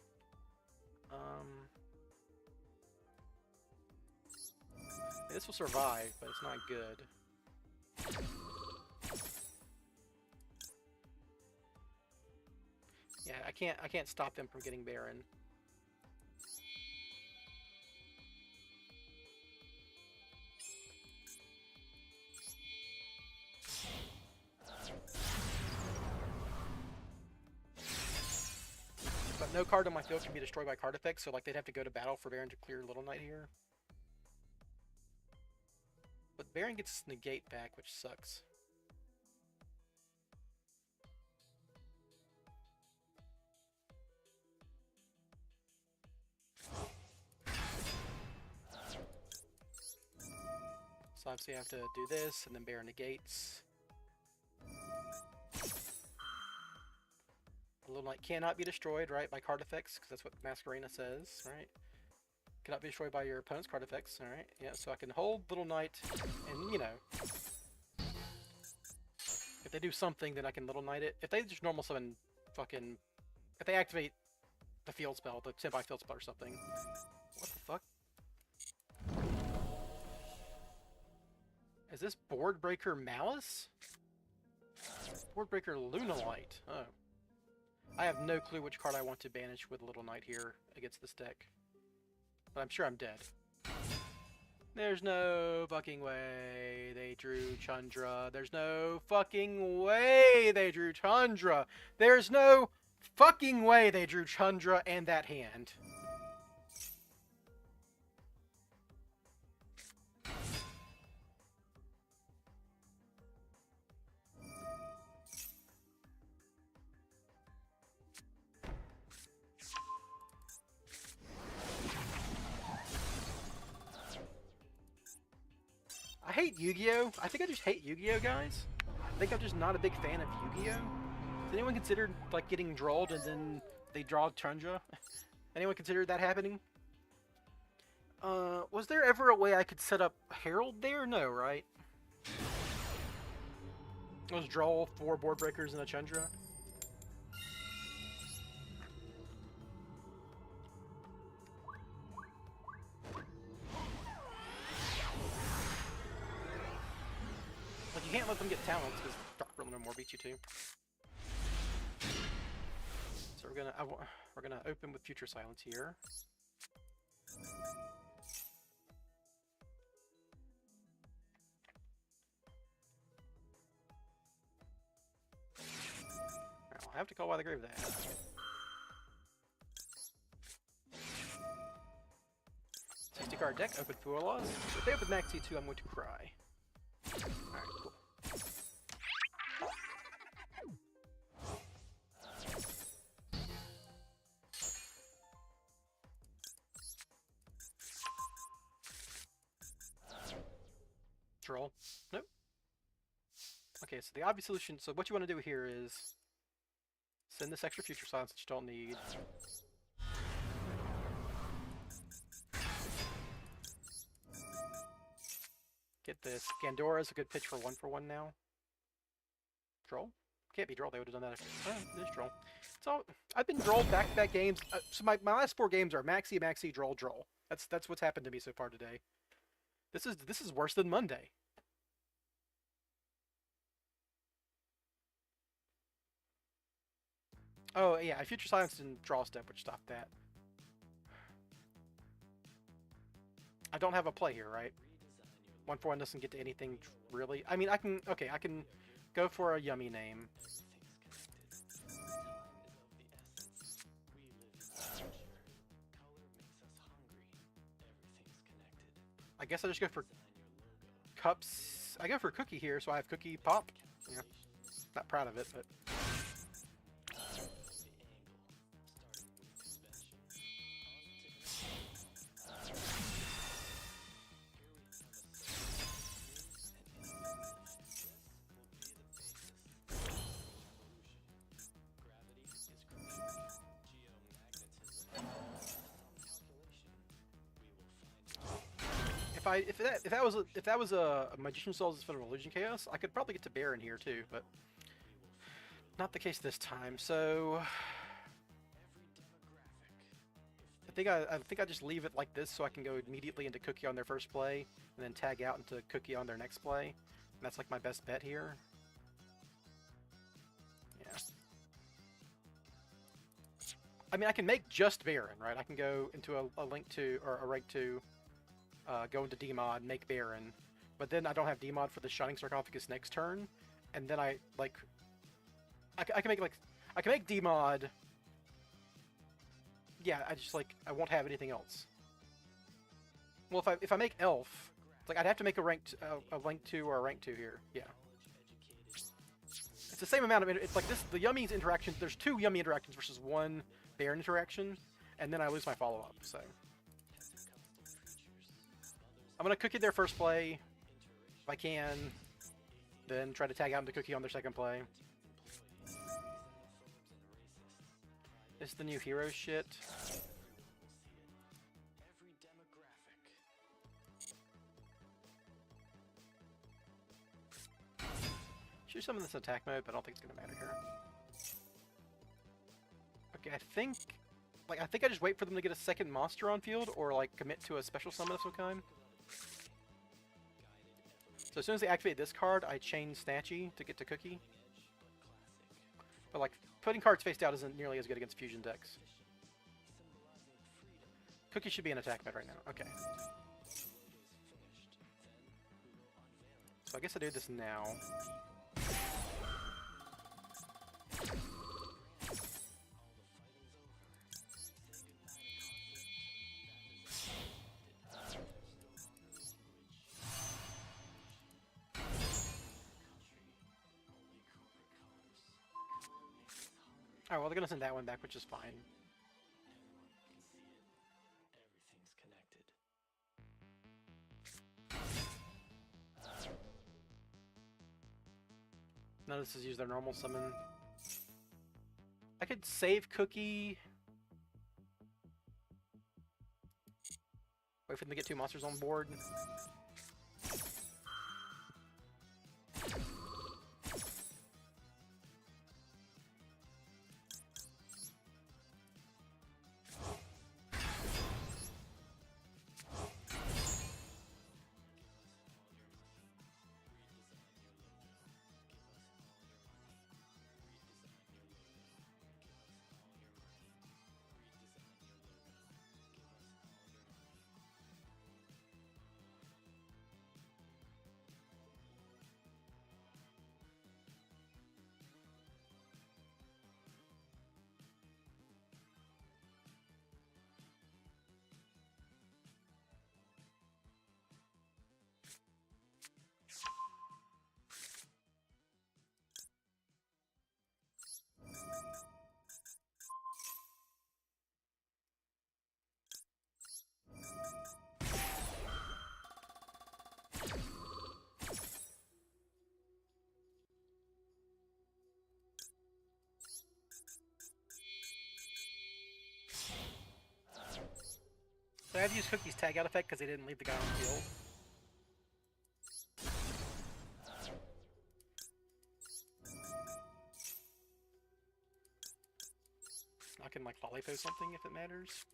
This will survive, but it's not good. Yeah, I can't stop them from getting Baron. But no card on my field can be destroyed by card effects, so like they'd have to go to battle for Baron to clear Little Knight here. But Baron gets negate back, which sucks. So obviously I have to do this, and then Baron negates. Little Knight cannot be destroyed, right, by card effects, because that's what Masquerena says, right? Cannot be destroyed by your opponent's card effects, alright? Yeah, so I can hold Little Knight, and, you know, if they do something, then I can Little Knight it. If they just normal summon fucking... If they activate the field spell, the standby field spell or something. What the fuck? Is this Board Breaker Malice? Board Breaker Lunalight. Oh. I have no clue which card I want to banish with Little Knight here against this deck. But I'm sure I'm dead. There's no fucking way they drew Chandra. There's no fucking way they drew Chandra. There's no fucking way they drew Chandra and that hand. I hate Yu-Gi-Oh! I think I just hate Yu-Gi-Oh, guys. I think I'm just not a big fan of Yu-Gi-Oh! Has anyone considered, like, getting drawled and then they draw Chandra? Anyone considered that happening? Was there ever a way I could set up Herald there? No, right? It was draw 4 board breakers and a Chandra. Like, you can't let them get talents because Dark Realm no more beats you too. So we're gonna open with Future Silence here. Alright, I'll have to call by the grave that. 60-card deck, open Full Laws. If they open Max C2, I'm going to cry. Alright, cool. Troll. Nope. Okay, so the obvious solution, so what you want to do here is send this extra Future Silence that you don't need. Get this. Gandora's a good pitch for 1/1 now. Droll? Can't be Droll, they would have done that if... it is Droll. So, I've been Droll back-to-back games. So my last 4 games are Maxi, Droll, Droll. That's what's happened to me so far today. This is worse than Monday. Oh, yeah, I Future Silence didn't draw a step, which stopped that. I don't have a play here, right? 1/1 doesn't get to anything, really. I mean, I can go for a yummy name. I guess I just go for Cups. I go for Cookie here, so I have Cookie Pop. Yeah, not proud of it, but... if that was a Magician Souls instead of Illusion Chaos, I could probably get to Baron here too, but not the case this time. So I think I just leave it like this so I can go immediately into Cookie on their first play, and then tag out into Cookie on their next play. And that's like my best bet here. Yeah. I mean, I can make just Baron, right? I can go into a Link 2 or a Rank 2, go into Dmod, make Baron, but then I don't have Dmod for the Shining Sarcophagus next turn, and then I can make Dmod. Yeah, I won't have anything else. Well, if I make Elf, it's like I'd have to make a Link 2 or a Rank 2 here. Yeah. It's the same amount of it's like this. The Yummy's interaction. There's 2 Yummy interactions versus 1 Baron interaction, and then I lose my follow-up. So I'm gonna Cookie their first play if I can, then try to tag out into Cookie on their second play. This is the new hero shit. Should summon this attack mode, but I don't think it's gonna matter here. Okay, I think I just wait for them to get a second monster on field, or like commit to a special summon of some kind. So as soon as they activate this card, I chain Snatchy to get to Cookie. But like putting cards face down isn't nearly as good against fusion decks. Cookie should be an attack mode right now. Okay. So I guess I do this now. Alright, well, they're gonna send that one back, which is fine. None of this is use their normal summon. I could save Cookie. Wait for them to get 2 monsters on board. So I have used Cookie's tag out effect because they didn't leave the guy on the field. I can like volley post something if it matters.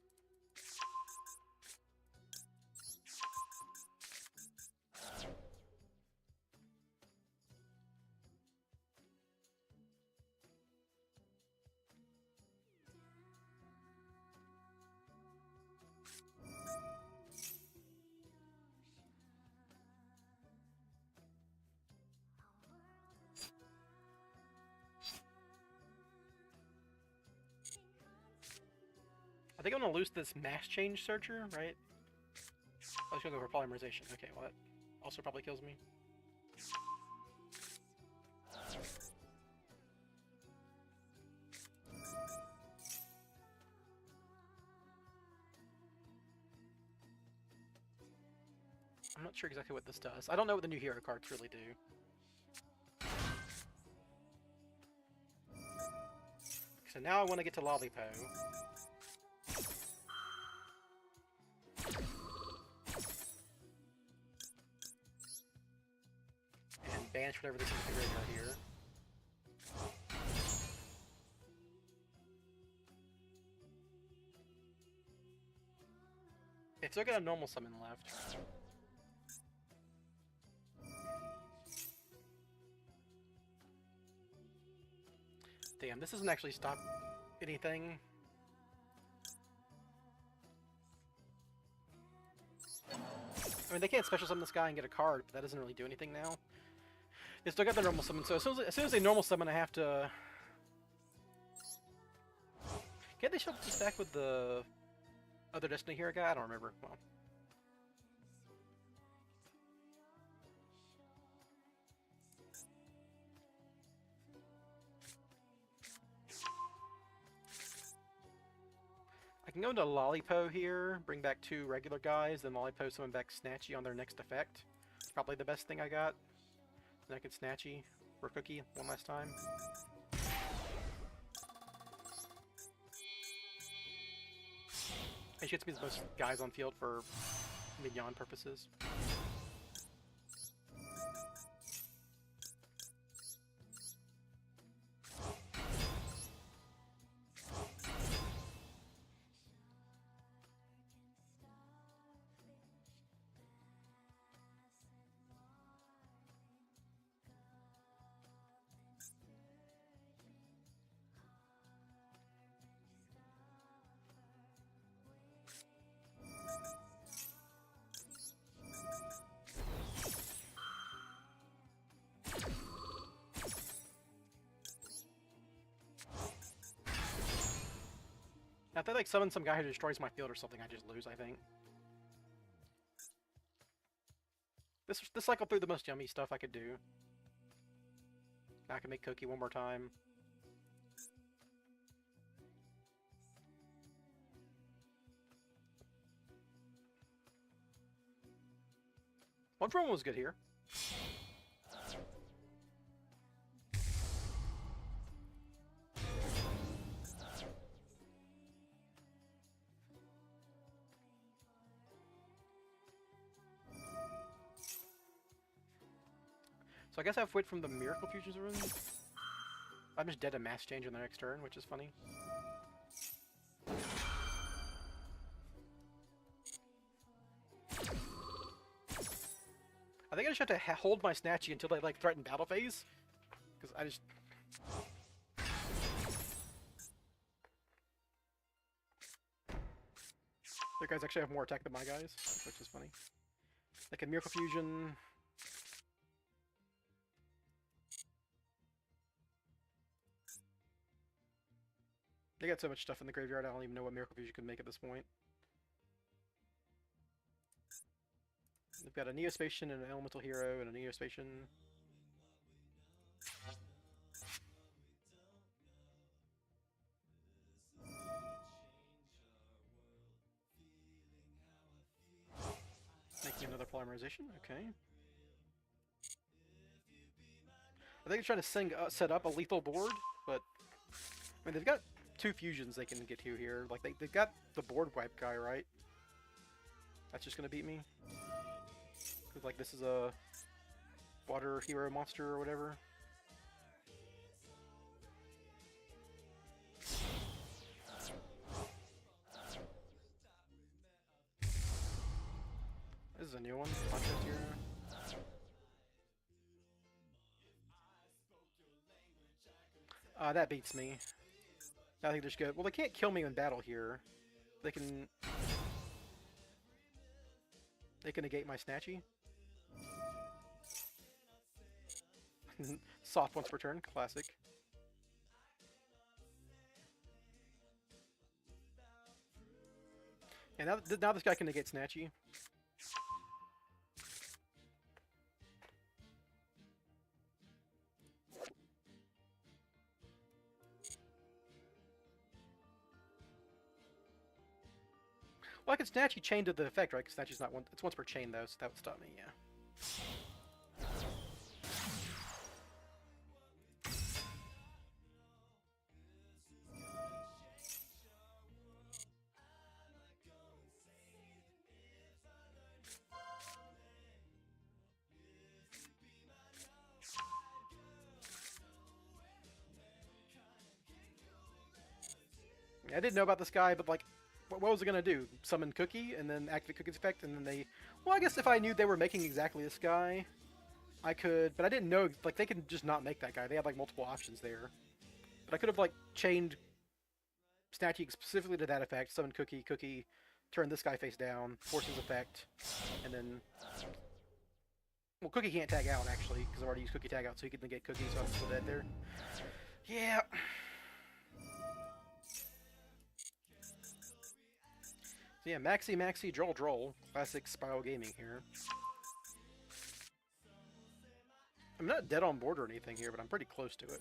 I think I'm gonna lose this mass change searcher, right? I was gonna go for polymerization. Okay, well that also probably kills me. I'm not sure exactly what this does. I don't know what the new hero cards really do. So now I want to get to Lollipo. banish whatever this is in the graveyard here. It's still got a normal summon left. Damn, this doesn't actually stop anything. I mean, they can't special summon this guy and get a card, but that doesn't really do anything now. They still got the normal summon, so as soon as they normal summon, I have to... Can't they shuffle this back with the other Destiny Hero guy? I don't remember. Well. I can go into Lollipo here, bring back 2 regular guys, then Lollipo summon back Snatchy on their next effect. Probably the best thing I got. Then I can Snatchy for Cookie one last time. And she gets me the most guys on field for minion purposes. Now, if they like summon some guy who destroys my field or something, I just lose, I think. This cycle through the most yummy stuff I could do. Now I can make Cookie one more time. One for one was good here. So I guess I have to wait from the Miracle Fusions rune. I'm just dead to Mass Change on the next turn, which is funny. I think I just have to hold my Snatchy until they like threaten battle phase, because I just... Their guys actually have more attack than my guys, which is funny. Like a Miracle Fusion... They got so much stuff in the graveyard, I don't even know what Miracle Fusion can make at this point. They've got a Neospatian and an Elemental Hero and a Neospatian. Making another Polymerization, okay. I think they're trying to set up a lethal board, but... I mean, they've got 2 fusions they can get to here. Like, they've got the board wipe guy, right? That's just gonna beat me. Cause, like, this is a water hero monster or whatever. This is a new one. Contrast hero. That beats me. I think they're just good. Well, they can't kill me in battle here. They can negate my Snatchy. Soft once per turn, classic. And now this guy can negate Snatchy. Well, I can Snatchy chain to the effect, right? Because Snatchy's not it's once per chain though, so that would stop me, yeah. I didn't know about this guy, but like, what was it gonna do? Summon Cookie and then activate Cookie's effect, and then they. Well, I guess if I knew they were making exactly this guy, I could. But I didn't know. Like, they can just not make that guy. They have like multiple options there. But I could have like chained Snatchy specifically to that effect, summon Cookie, Cookie, turn this guy face down, force his effect, and then. Well, Cookie can't tag out actually because I've already used Cookie tag out, so he can negate Cookie, so I'm still dead there. Yeah. So yeah, Maxi, Droll. Classic Spiral Gaming here. I'm not dead on board or anything here, but I'm pretty close to it.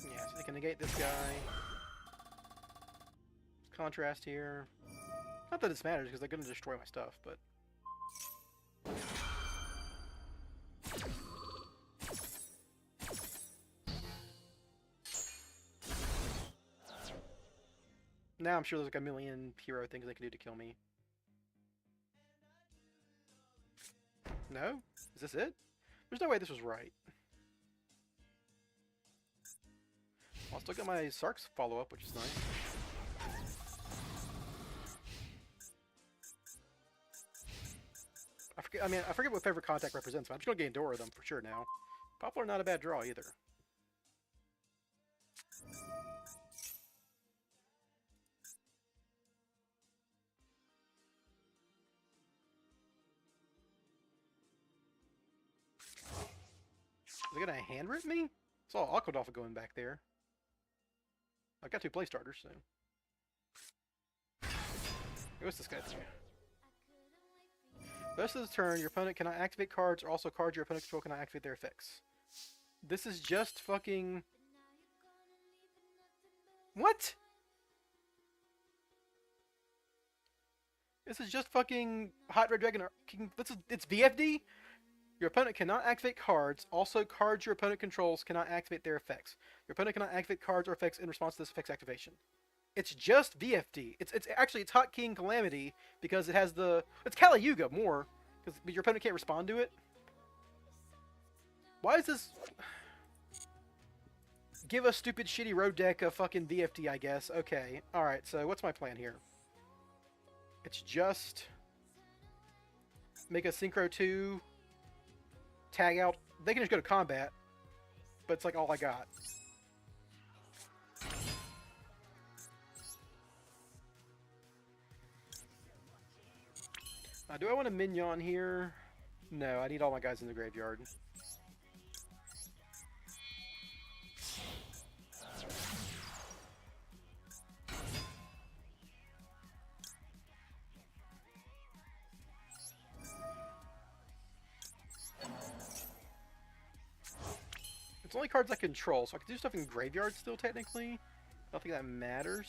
Yeah, so they can negate this guy. Contrast here. Not that this matters, because they're going to destroy my stuff, but... Now I'm sure there's like a million hero things they can do to kill me. No? Is this it? There's no way this was right. I'll still get my Sark's follow-up, which is nice. I forget what favorite contact represents, but I'm just going to gain Dora of them for sure now. Poplar not a bad draw either. Are they going to hand rip me? It's all Aquadolphin going back there. I've got 2 play starters, so... What's this guy do? Rest of the turn, your opponent cannot activate cards, or also cards your opponent control cannot activate their effects. This is just fucking... What? This is just fucking Hot Red Dragon. It's VFD? Your opponent cannot activate cards. Also, cards your opponent controls cannot activate their effects. Your opponent cannot activate cards or effects in response to this effect's activation. It's just VFD. It's actually it's Hot King Calamity because it has the it's Kali Yuga more because your opponent can't respond to it. Why is this? Give a stupid shitty road deck a fucking VFD, I guess. Okay, all right. So what's my plan here? It's just make a Synchro 2. Tag out. They can just go to combat, but it's like all I got. Do I want a minion here? No, I need all my guys in the graveyard. It's only cards I control, so I can do stuff in graveyard still, technically. I don't think that matters.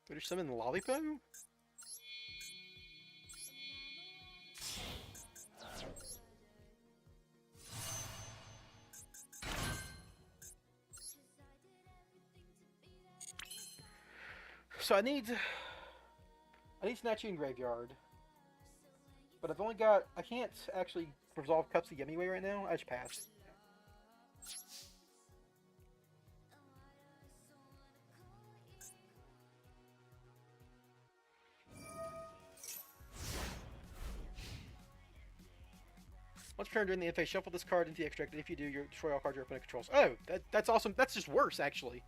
Did I summon Lollipop? So I need Snatchy in graveyard. But I've only got... I can't actually resolve Cupsies anyway right now. I just pass. Once per turn during the end phase, shuffle this card into the extract. If you do, you destroy all cards your opponent controls. Oh, that's awesome. That's just worse, actually.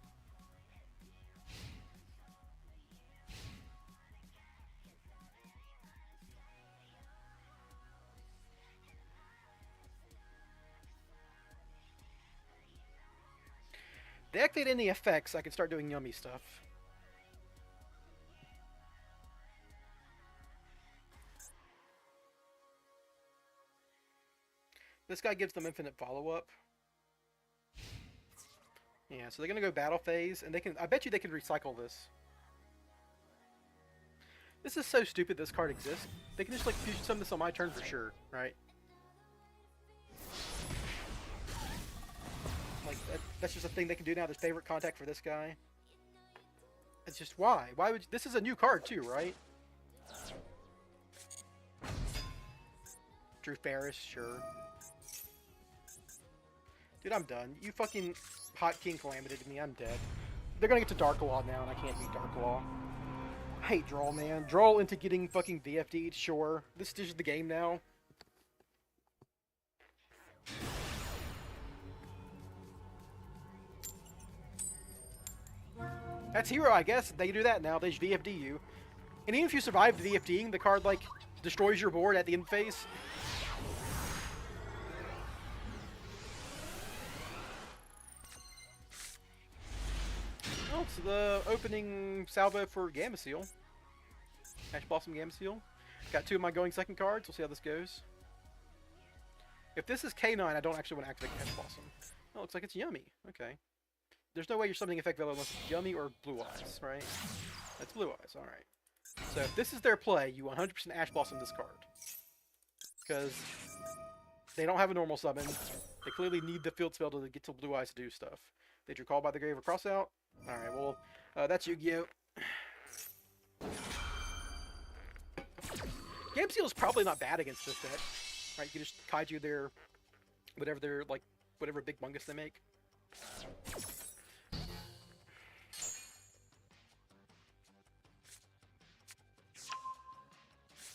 They activate any effects, I can start doing yummy stuff. This guy gives them infinite follow-up. Yeah, so they're gonna go battle phase, and they can. I bet you they can recycle this. This is so stupid this card exists. They can just like fusion summon this on my turn for sure, right? Like, that's just a thing they can do now. There's favorite contact for this guy. It's just why? Why would... This is a new card too, right? Drew Ferris, sure. Dude, I'm done. You fucking Hot King Calamity to me, I'm dead. They're gonna get to Dark Law now, and I can't beat Dark Law. I hate Droll, man. Droll into getting fucking VFD'd, sure. This is just the game now. That's Hero, I guess. They do that now. They just VFD you. And even if you survive the VFDing, the card, like, destroys your board at the end phase. Oh, it's the opening salvo for Gamma Seal. Ash Blossom Gamma Seal. Got 2 of my going second cards. We'll see how this goes. If this is K9, I don't actually want to activate Ash Blossom. Oh, looks like it's Yummy. Okay. There's no way you're summoning Effect Velo unless it's Yummy or Blue Eyes, right? That's Blue Eyes, alright. So if this is their play, you 100% Ash Blossom this card. Because they don't have a normal summon. They clearly need the field spell to get to Blue Eyes to do stuff. They drew Call by the Grave or Crossout. Alright, well, that's Yu-Gi-Oh! Game Seal is probably not bad against this deck. Right, you can just Kaiju their... whatever big bungus they make.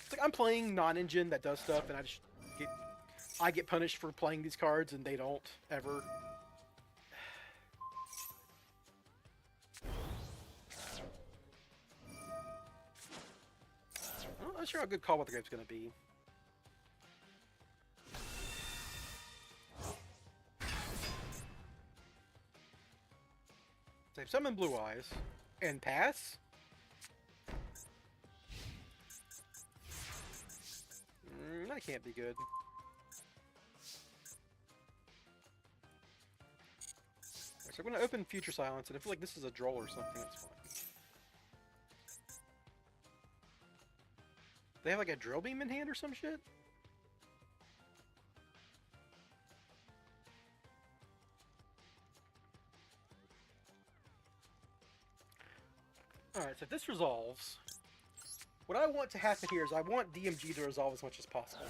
It's like I'm playing non-engine that does stuff, and I get punished for playing these cards, and they don't, ever. I'm not sure how good Call by the Grave's gonna be. Save summon Blue Eyes, and pass? That can't be good. So I'm going to open Future Silence, and I feel like this is a Droll or something, that's fine. They have like a Drill Beam in hand or some shit? Alright, so if this resolves... What I want to happen here is I want DMG to resolve as much as possible.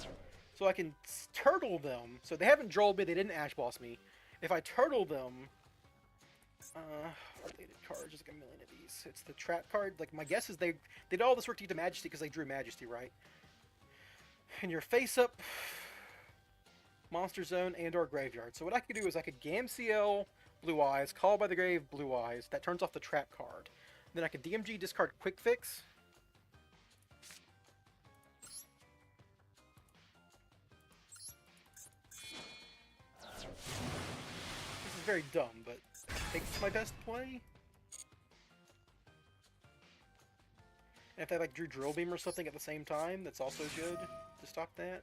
So I can turtle them. So they haven't Drolled me, they didn't Ash Boss me. If I turtle them... related cards, there's like a million of these. It's the trap card. Like, my guess is they did all this work to get to Majesty because they drew Majesty, right? And you're face up... Monster Zone and or Graveyard. So what I could do is I could Gamciel Blue Eyes, Call by the Grave Blue Eyes. That turns off the trap card. Then I could DMG discard Quick Fix. This is very dumb, but I think it's my best play. And if I like drew Drill Beam or something at the same time, that's also good to stop that.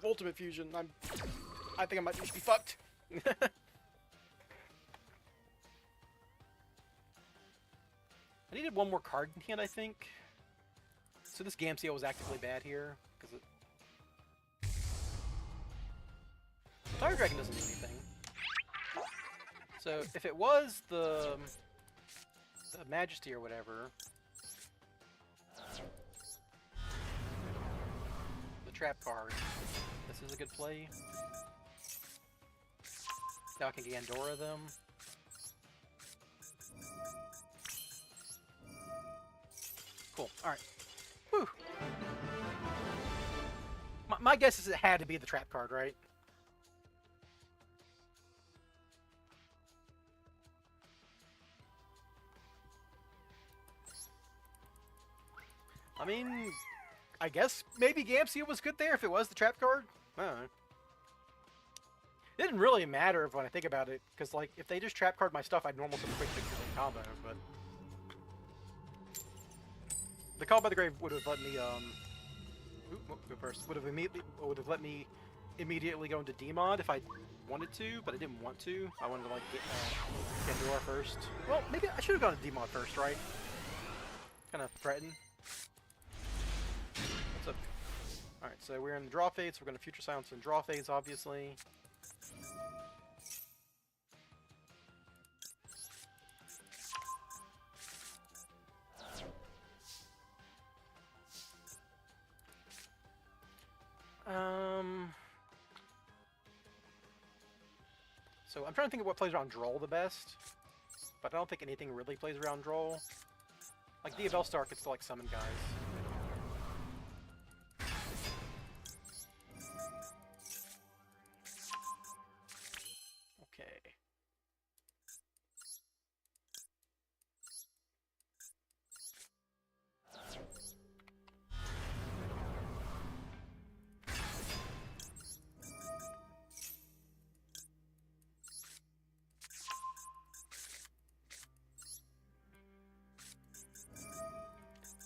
Ultimate Fusion. I think I might just be fucked. I needed one more card in hand, I think. So this Gamciel was actively bad here because it. Fire Dragon doesn't do anything. So if it was the Majesty or whatever. Trap card. This is a good play. Now I can Gandora them. Cool. Alright. Whew. My guess is it had to be the trap card, right? I mean... I guess maybe Gamciel was good there if it was the trap card. I don't know. It didn't really matter when I think about it, because like if they just trap card my stuff, I'd normal some Quick Fix in combo. But the Call by the Grave would have let me Oop, go first. Would have let me immediately go into D-mod if I wanted to, but I didn't want to. I wanted to like get Pandora first. Well, maybe I should have gone to D-mod first, right? Kind of threaten. What's up? All right, so we're in the draw phase. So we're going to future silence and draw phase, obviously. So I'm trying to think of what plays around Droll the best, but I don't think anything really plays around Droll. Like Diabell Star could still like summon guys. Okay.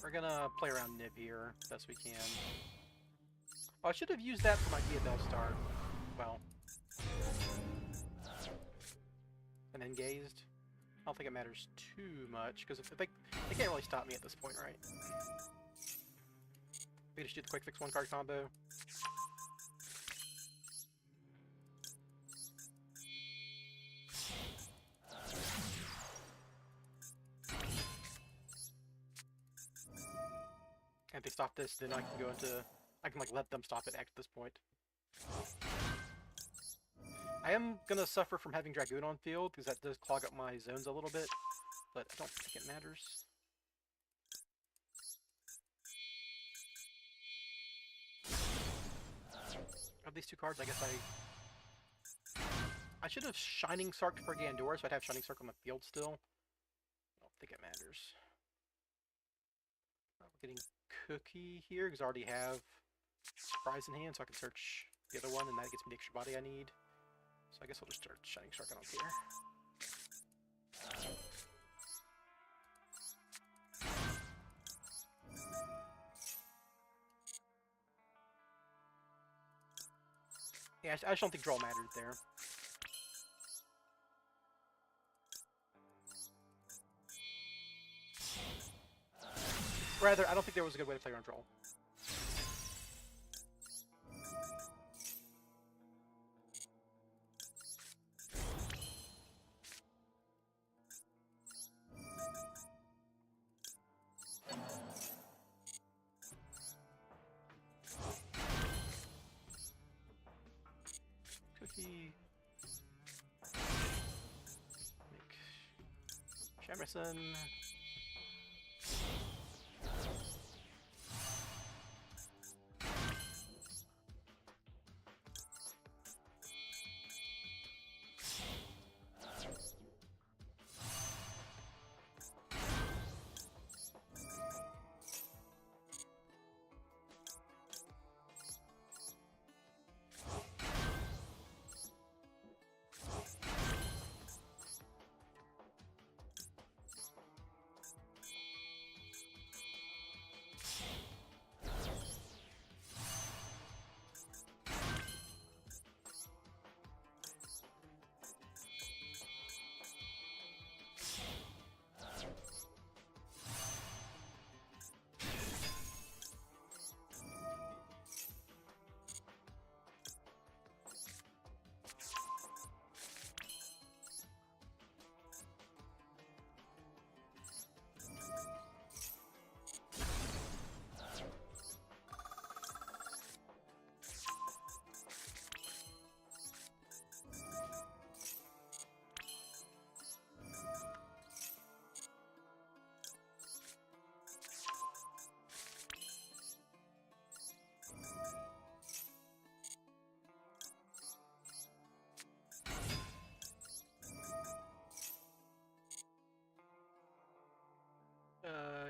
We're gonna play around Nib here, best we can. Oh, I should have used that for my Diabell Star. Well. And then gazed. I don't think it matters too much, because if they can't really stop me at this point, right? We just do the quick fix 1-card combo. And if they stop this, then I can go into... I can, like, let them stop it at this point. I am gonna suffer from having Dragoon on field, because that does clog up my zones a little bit, but I don't think it matters. Of these two cards, I guess I should have Shining Sarked for Gandor, so I'd have Shining Sark on the field still. I don't think it matters. We're getting Cookie here, because I already have Surprise in hand, so I can search the other one, and that gets me the extra body I need. So I guess I'll just start Shining Shark, I don't care. Yeah, I just don't think draw mattered there. Rather, I don't think there was a good way to play around draw. Cookie. Make Shamerson.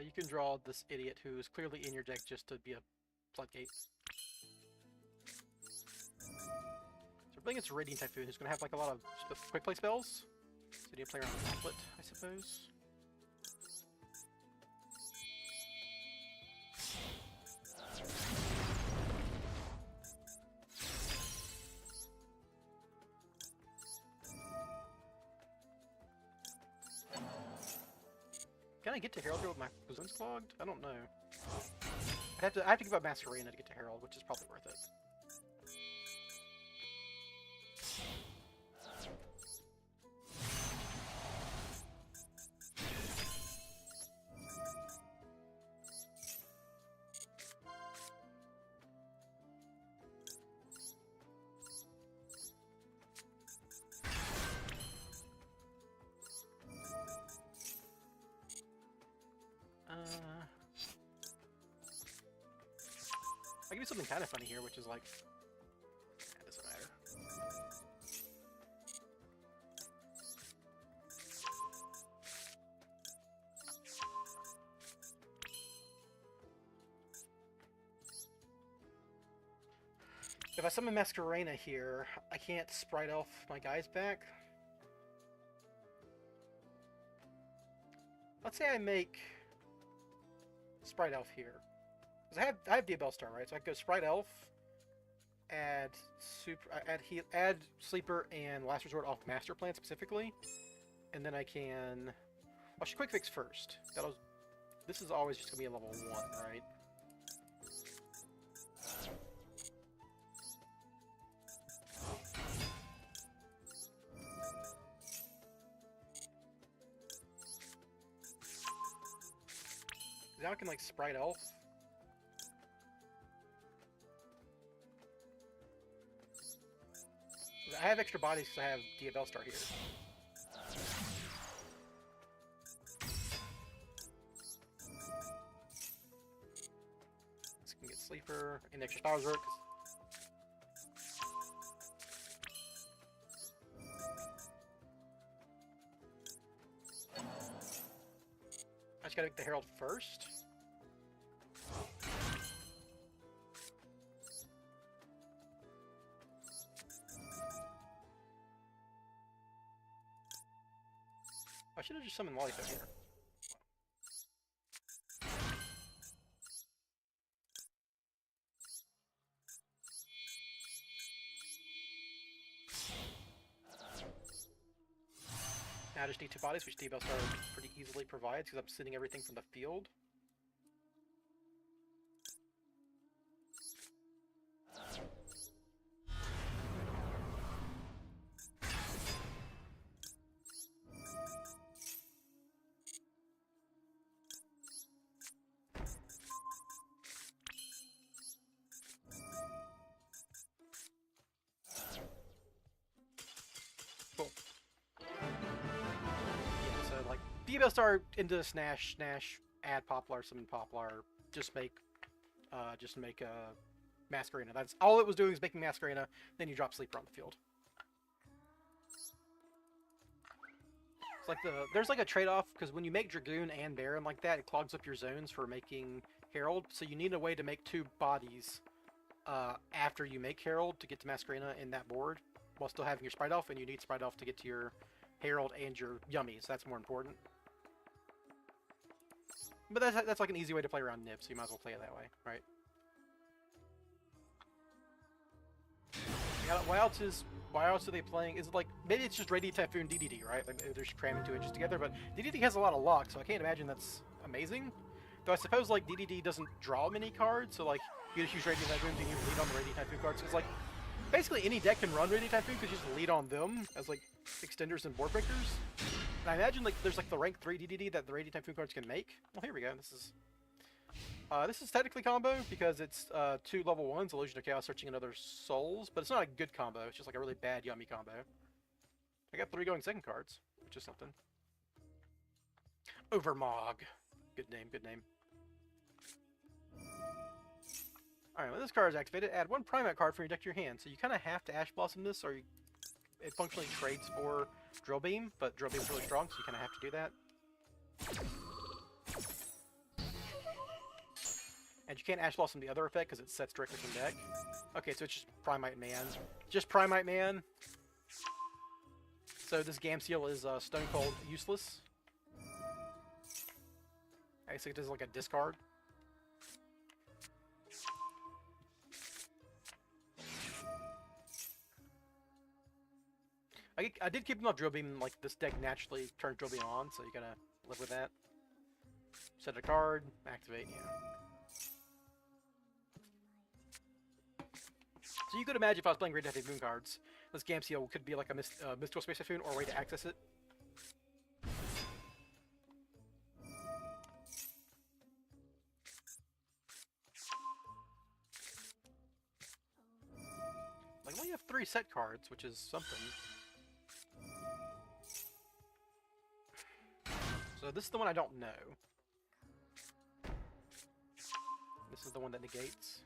You can draw this idiot who is clearly in your deck just to be a floodgate. So we're playing against Radiant Typhoon, who's going to have like a lot of quick play spells. So you need to play around with Gauntlet, I suppose. Can I get to Herald here with my zones clogged? I don't know. I have to give up Masquerena to get to Herald, which is probably worth it. I can do something kind of funny here, which is like, it doesn't matter. If I summon Masquerena here, I can't Sprite Elf my guys back. Let's say I make Sprite Elf here. Because I have Diabellstar, right? So I can go Sprite Elf, add Sleeper and Last Resort off Master Plan specifically, and then I can. I should quick fix first. This is always just gonna be a level 1, right? Now I can like Sprite Elf. I have extra bodies because I have Diabellstar here. This can get Sleeper and extra Power Resort. I just gotta make the Herald first. I should have just summoned Lollipop here. Now I just need 2 bodies, which Diabellstar pretty easily provides because I'm sending everything from the field. Cool. Yeah, so like Diabellstar into Snash, add Poplar, summon Poplar, just make Masquerena. That's all it was doing, is making Masquerena, then you drop Sleeper on the field. It's like there's like a trade-off, because when you make Dragoon and Baron like that, it clogs up your zones for making Herald, so you need a way to make 2 bodies after you make Herald to get to Masquerena in that board, while still having your Sprite Elf, and you need Sprite Elf to get to your Herald and your Yummies. That's more important. But that's like an easy way to play around Nib, so you might as well play it that way, right? Why else are they playing? Is it like, maybe it's just Radiant Typhoon DDD, right? Like they're just cramming 2 inches together, but DDD has a lot of luck, so I can't imagine that's amazing. Though I suppose like DDD doesn't draw many cards, so like you just use Radiant Typhoon and you lead on the Radiant Typhoon cards. It's like basically any deck can run Radiant Typhoon because you just lead on them as like extenders and board breakers. And I imagine like there's like the rank 3 DDD that the Radiant Typhoon cards can make. Well, here we go. This is technically combo because it's 2 level 1s, Illusion of Chaos, Searching Another Souls, but it's not a good combo. It's just like a really bad Yummy combo. I got 3 going second cards, which is something. Overmog. Good name, good name. Alright, when this card is activated, add 1 Primat card from your deck to your hand. So you kind of have to Ash Blossom this, or it functionally trades for Drill Beam, but Drill Beam is really strong, so you kind of have to do that. And you can't Ash Blossom the other effect because it sets directly from deck. Okay, so it's just Primite Man. Just Primite Man. So this Gamseel is Stone Cold useless. I guess it does like a discard. I did keep him off Drill Beam, like this deck naturally turns Drill Beam on, so you gotta live with that. Set a card, activate, yeah. So you could imagine if I was playing Great Typhoon cards, this game seal could be like a Mystical Space Typhoon or a way to access it. Like, we only have 3 set cards, which is something. So this is the one I don't know. This is the one that negates.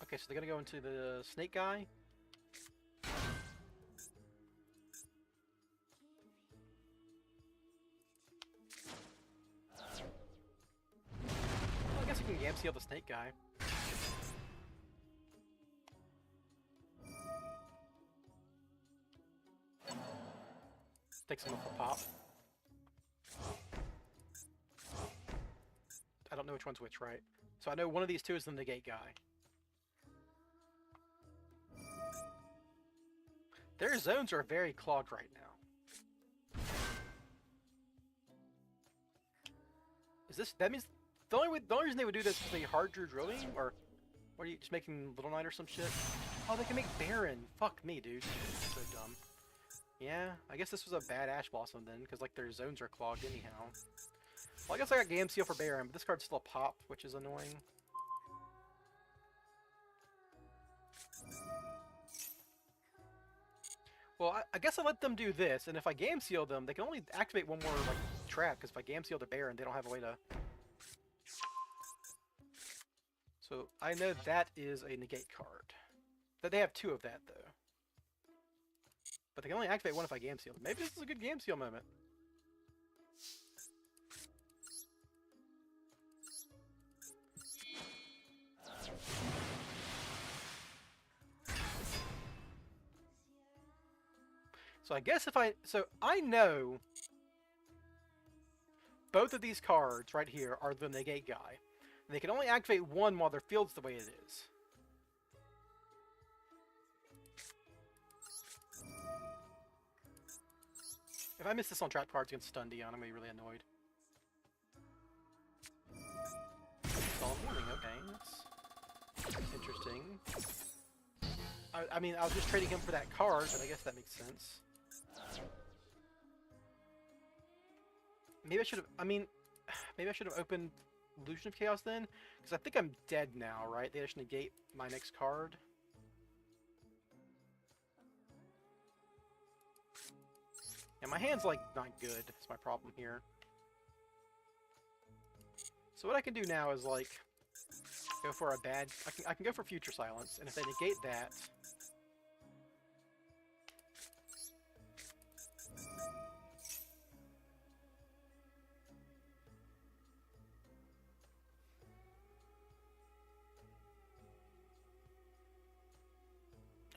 Okay, so they're gonna go into the snake guy. Well, I guess you can Yam Seal the snake guy. Takes him off the pop. I don't know which one's which, right? So I know one of these two is the negate guy. Their zones are very clogged right now. Is this... That means... The only reason they would do this is they hard drew drilling? Or... What are you, just making Little Knight or some shit? Oh, they can make Baron. Fuck me, dude. So dumb. Yeah, I guess this was a bad Ash Blossom then, because like their zones are clogged anyhow. Well, I guess I got Game Seal for Baron, but this card's still a pop, which is annoying. Well, I guess I let them do this, and if I Game Seal them, they can only activate one more like trap, because if I Game Seal the Baron, they don't have a way to... So, I know that is a negate card. That they have 2 of that, though. But they can only activate 1 if I Game Seal them. Maybe this is a good Game Seal moment. So I guess if I... So I know both of these cards right here are the negate guy. And they can only activate 1 while their field's the way it is. If I miss this on trap cards against Stun Dion, I'm going to be really annoyed. Solemn Warning, okay. That's interesting. I mean, I was just trading him for that card, but I guess that makes sense. Maybe I should have... I mean, maybe I should have opened Illusion of Chaos then? Because I think I'm dead now, right? They just negate my next card. And my hand's, like, not good. That's my problem here. So what I can do now is, like, go for a bad... I can go for Future Silence, and if they negate that...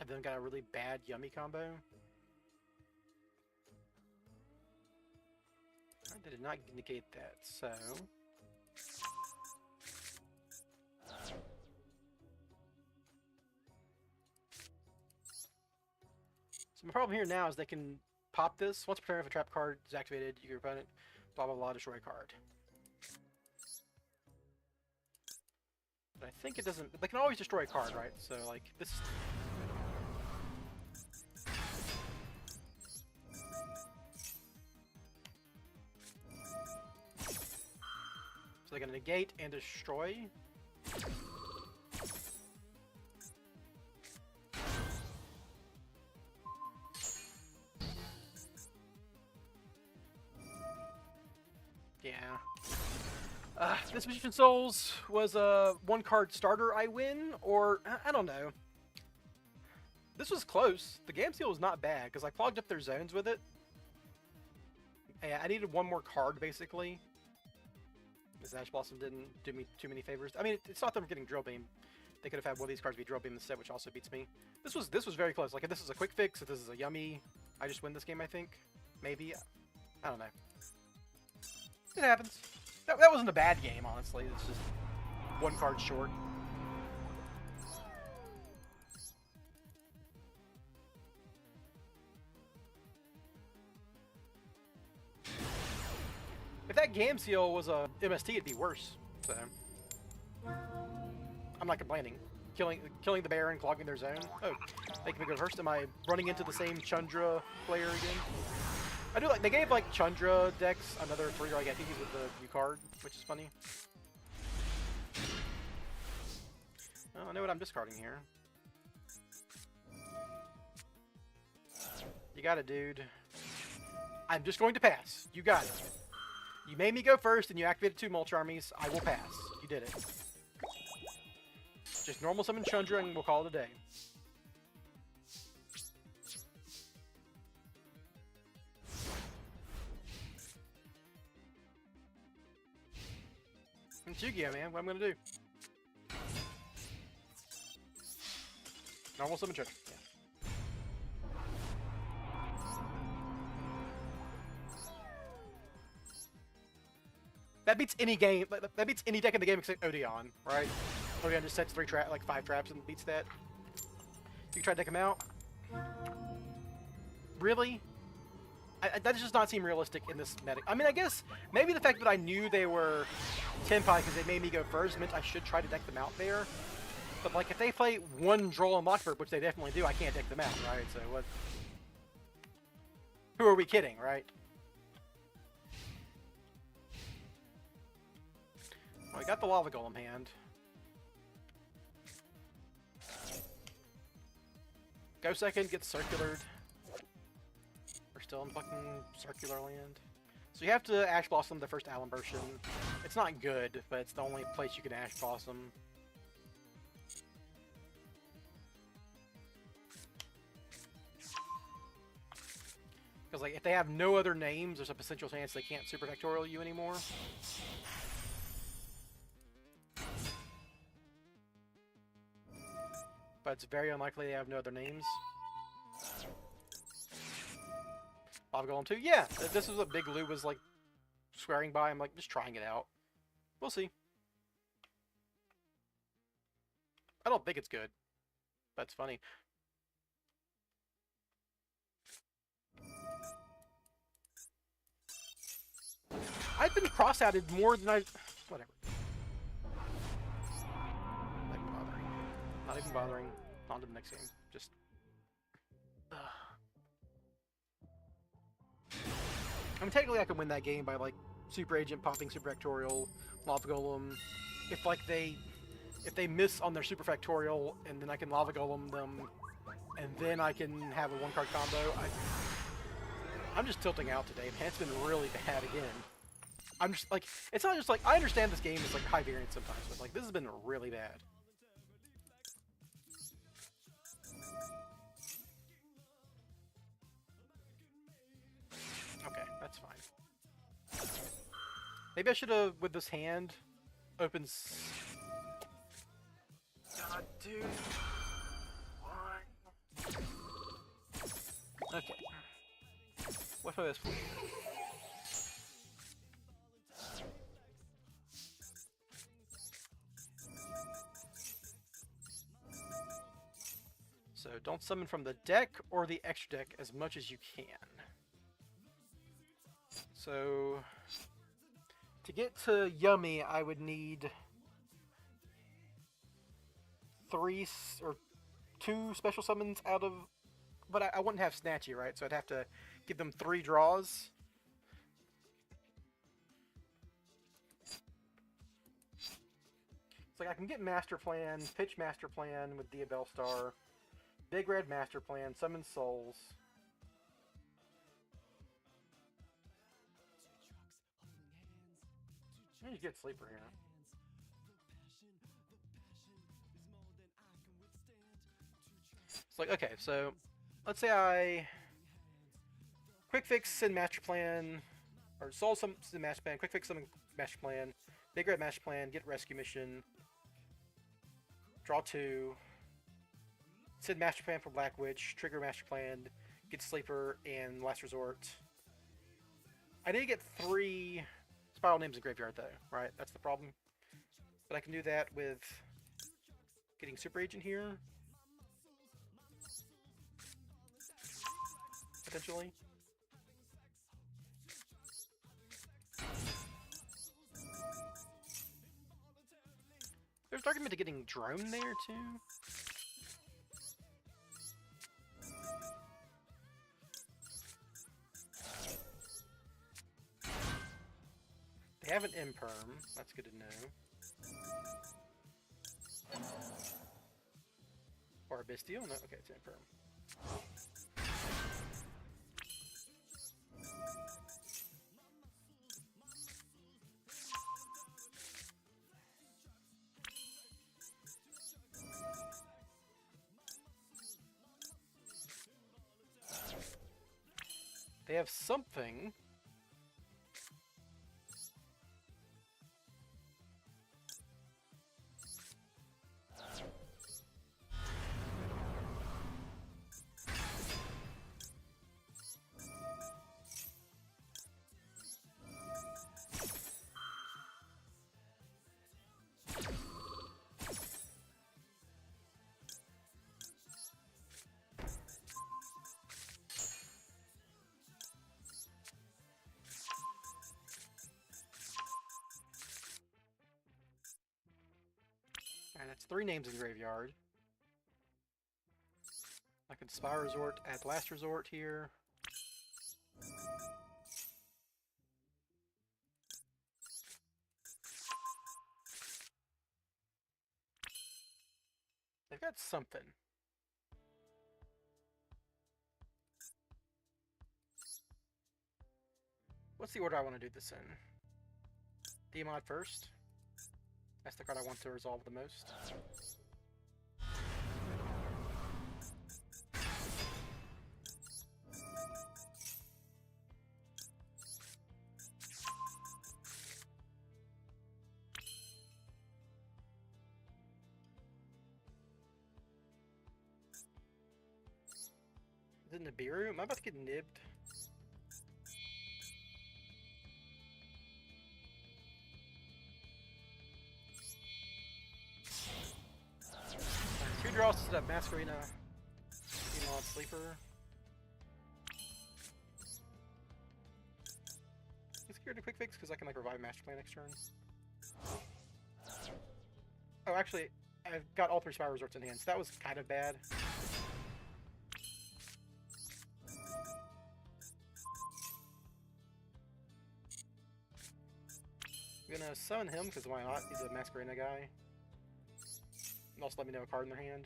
I've then got a really bad Yummy combo. I did not negate that, so... So my problem here now is they can pop this. Once per turn, if a trap card is activated, your opponent, blah blah blah, destroy a card. But I think it doesn't... They can always destroy a card, right? So, like, this... So they're going to negate and destroy. Yeah. This Magician Souls was a one-card starter I win, or I don't know. This was close. The Game Seal was not bad, because I clogged up their zones with it. Yeah, I needed one more card, basically. This Ash Blossom didn't do me too many favors. I mean, it's not them getting Drill Beam. They could have had one of these cards be Drill Beam instead, which also beats me. This was very close. Like, if this is a quick fix, if this is a Yummy, I just win this game, I think. Maybe. I don't know. It happens. That wasn't a bad game, honestly. It's just one card short. that Gam Seal was a MST, it'd be worse. So I'm not complaining. Killing the Baron, clogging their zone. Oh, make me go first. Am I running into the same Chundra player again? I do like, they gave like Chundra decks another 3 like activities with the new card, which is funny. Oh, I know what I'm discarding here. You got it, dude. I'm just going to pass. You got it. You made me go first and you activated 2 Mulch Armies. I will pass. You did it. Just normal summon Chundra and we'll call it a day. It's Yu-Gi-Oh, man. What I'm gonna do? Normal summon Chundra. Yeah. That beats any game. That beats any deck in the game except Odeon, right? Odeon just sets 5 traps and beats that. You can try to deck him out. Really? That does just not seem realistic in this meta. I mean, I guess maybe the fact that I knew they were Tenpai because they made me go first meant I should try to deck them out there. But like, if they play 1 Droll and Mockbird, which they definitely do, I can't deck them out, right? So what? Who are we kidding, right? Well, I got the Lava Golem hand. Go second, get circulared. We're still in fucking circular land. So you have to Ash Blossom the first Allen Burschen. It's not good, but it's the only place you can Ash Blossom. Because like, if they have no other names, there's a potential chance they can't Super Factorial you anymore. But it's very unlikely they have no other names. Lava Golem 2? Yeah! This is what Big Lou was like swearing by. I'm like, just trying it out. We'll see. I don't think it's good. That's funny. I've been cross-outed more than I... Whatever. Not even bothering. On to the next game. Just... I mean, technically I can win that game by, like, Super Agent popping Super Factorial, Lava Golem. If, like, if they miss on their Super Factorial, and then I can Lava Golem them, and then I can have a 1-card combo. I'm just tilting out today, man. It's been really bad again. I'm just, like, it's not just, like, I understand this game is, like, high variance sometimes, but, like, this has been really bad. Okay, that's fine. Maybe I should have, with this hand, opens... God, dude. Why? Okay. What's this for? So don't summon from the deck or the extra deck as much as you can. So to get to Yummy, I would need 2 special summons out of, but I wouldn't have Snatchy, right? So I'd have to give them 3 draws. It's like I can get Master Plan, pitch Master Plan with Diabell Star, Big Red Master Plan, summon Souls. You get Sleeper here. It's like, okay, so let's say I Quick Fix, send Master Plan, or Soul send Master Plan, Quick Fix, summon Master Plan, Big Red Master Plan, get Rescue Mission, draw 2, send Master Plan for Black Witch, trigger Master Plan, get Sleeper, and Last Resort. I need to get 3 Spiral Names in Graveyard, though, right? That's the problem. But I can do that with getting Super Agent here. Potentially. There's an argument to getting drone there too. They have an imperm. That's good to know. Or a Bistio? No, okay, it's imperm. They have something. And that's 3 names in the graveyard. I could Spy Resort at Last Resort here. They've got something. What's the order I want to do this in? Demod first. That's the card I want to resolve the most. Is it Nibiru? Am I about to get nibbed? Two draws to that Masquerena Demon Sleeper. Is scared to quick fix because I can like revive Master Plan next turn. Oh, actually, I've got all 3 Spy Resorts in hand, so that was kind of bad. I'm gonna summon him because why not? He's a Masquerena guy. And also let me know a card in their hand.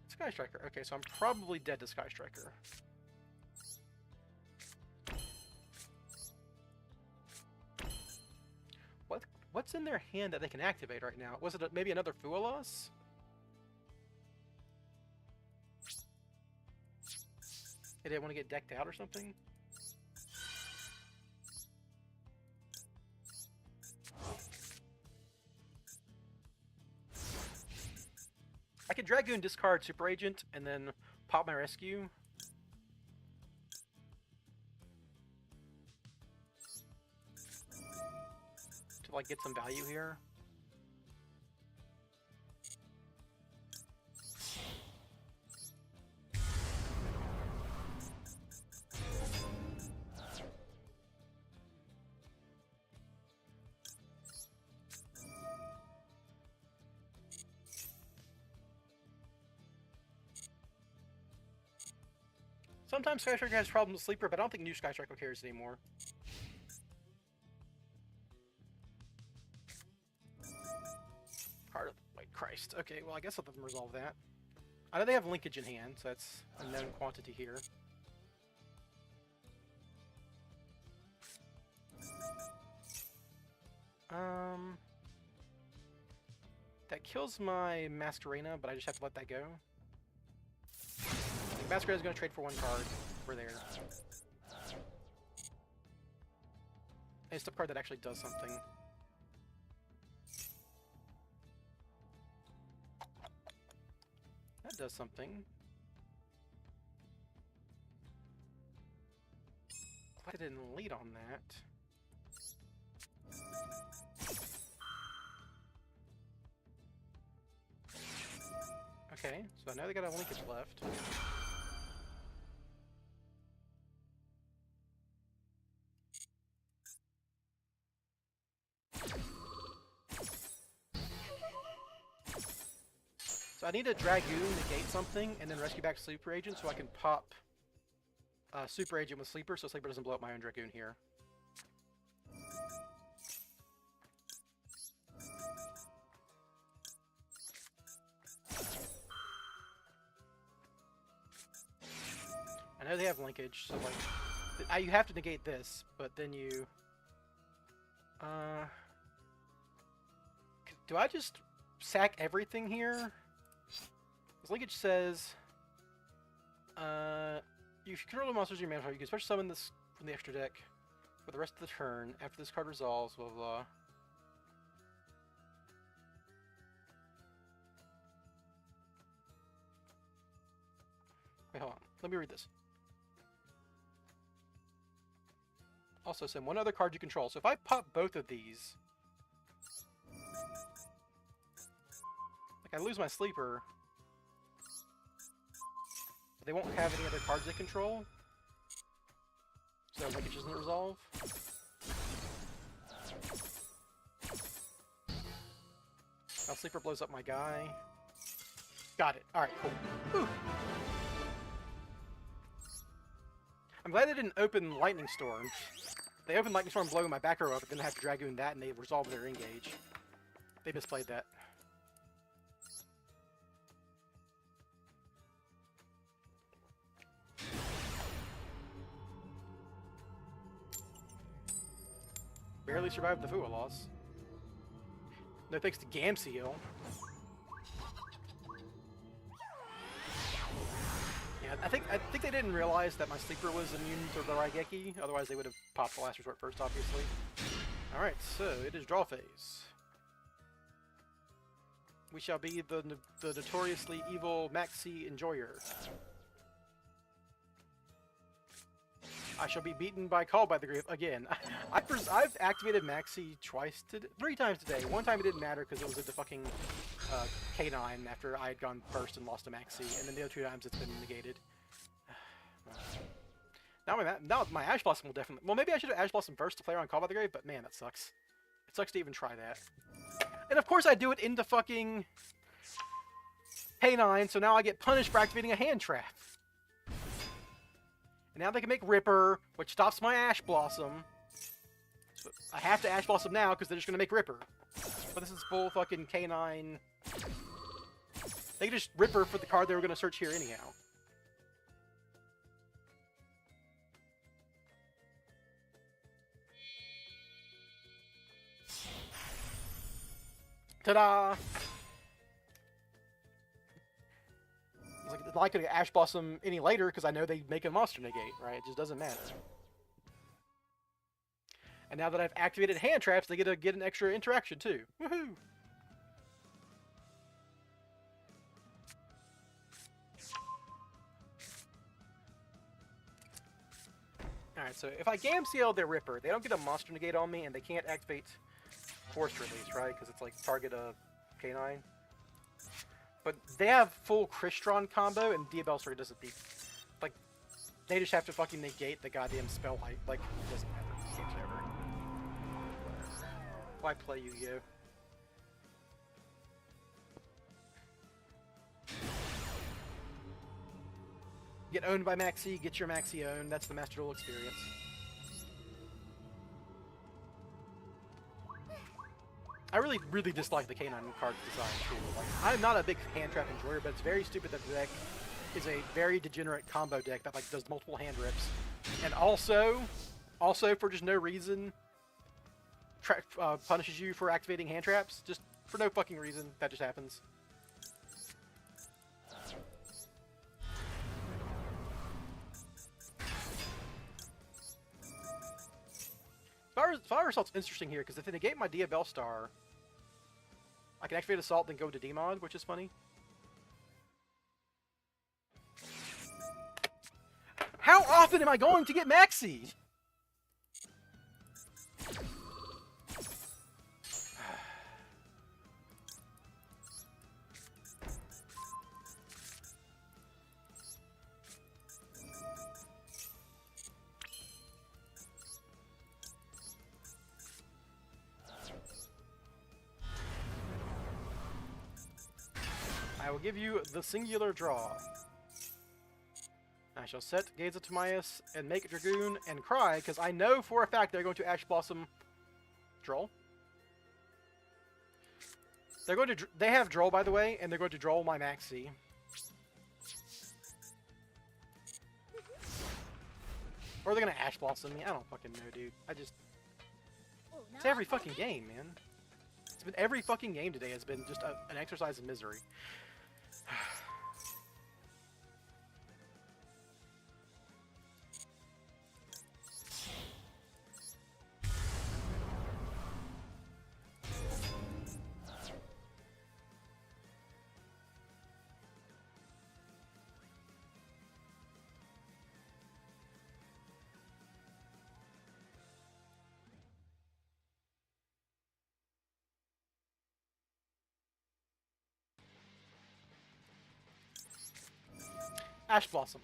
Sky Striker. Okay, so I'm probably dead to Sky Striker. What's in their hand that they can activate right now? Was it maybe another Fuelos? They didn't want to get decked out or something? I could Dragoon, discard Super Agent, and then pop my rescue. To like get some value here. Sometimes Sky Striker has problems with Sleeper, but I don't think new Sky Striker cares anymore. Heart of the White Christ. Okay, well I guess I'll let them resolve that. I know they have linkage in hand, so that's a known quantity here. That kills my Masquerena, but I just have to let that go. Masquerena's gonna trade for 1 card. We're there. And it's the card that actually does something. That does something. Glad I didn't lead on that. Okay, so I know they got a linkage left. So I need a Dragoon negate something, and then rescue back Super Agent so I can pop Super Agent with Sleeper, so Sleeper doesn't blow up my own Dragoon here. I know they have linkage, so like, you have to negate this, but then you... do I just sack everything here? This linkage says... if you control the monsters in your mana, you can special summon this from the extra deck for the rest of the turn. After this card resolves, blah blah blah. Wait, hold on. Let me read this. Also, send one other card you control. So if I pop both of these, like I lose my Sleeper, but they won't have any other cards they control. So linkage doesn't resolve. Now Sleeper blows up my guy. Got it. Alright, cool. Whew. I'm glad they didn't open Lightning Storm. They opened Lightning Storm blowing my back row up, but then I have to Dragoon that and they resolve their engage. They misplayed that. Barely survived the Fua loss. No thanks to Gamciel. Yeah, I think they didn't realize that my Sleeper was immune to the Raigeki, otherwise they would have popped the Last Resort first, obviously. Alright, so it is draw phase. We shall be the notoriously evil Maxi Enjoyer. I shall be beaten by Call by the Grave again. I've activated Maxi three times today. One time it didn't matter because it was a fucking K9 after I had gone first and lost to Maxi, and then the other 2 times it's been negated. Now my Ash Blossom will definitely... Well, maybe I should have Ash Blossom first to play around Call by the Grave, but man, that sucks. It sucks to even try that. And of course I do it into fucking K9, so now I get punished for activating a hand trap. And now they can make Ripper, which stops my Ash Blossom. So I have to Ash Blossom now because they're just going to make Ripper. But this is full fucking K9. They can just Ripper for the card they were going to search here anyhow. Ta-da! It's not going to Ash Blossom any later because I know they make a monster negate, right? It just doesn't matter. And now that I've activated hand traps, they get an extra interaction too. Woohoo! Alright, so if I Gamciel their Ripper, they don't get a monster negate on me and they can't activate Force Release, right? Because it's like target a K9. But they have full Crystron combo, and Diabellstar doesn't beat. Like, they just have to fucking negate the goddamn spell height. Like, it doesn't matter. This game's over. Why play Yu-Gi-Oh? Get owned by Maxi, get your Maxi owned. That's the Master Duel experience. I really dislike the K9 card design too. Like, I'm not a big hand trap enjoyer, but it's very stupid that the deck is a very degenerate combo deck that like does multiple hand rips, and also for just no reason, punishes you for activating hand traps just for no fucking reason. That just happens. Fire Assault's interesting here because if they negate my Diabellstar, I can activate Assault, then go to Demod, which is funny. How often am I going to get Maxi? I I will give you the singular draw. I shall set Gaze of Timaeus and make Dragoon and cry, because I know for a fact they're going to Ash Blossom Droll. They're going to. They have Droll, by the way, and they're going to Droll my Maxi. Or they're gonna Ash Blossom me. I don't fucking know, dude. It's every fucking game, man. It's been every fucking game today has been just an exercise in misery. Ash Blossom.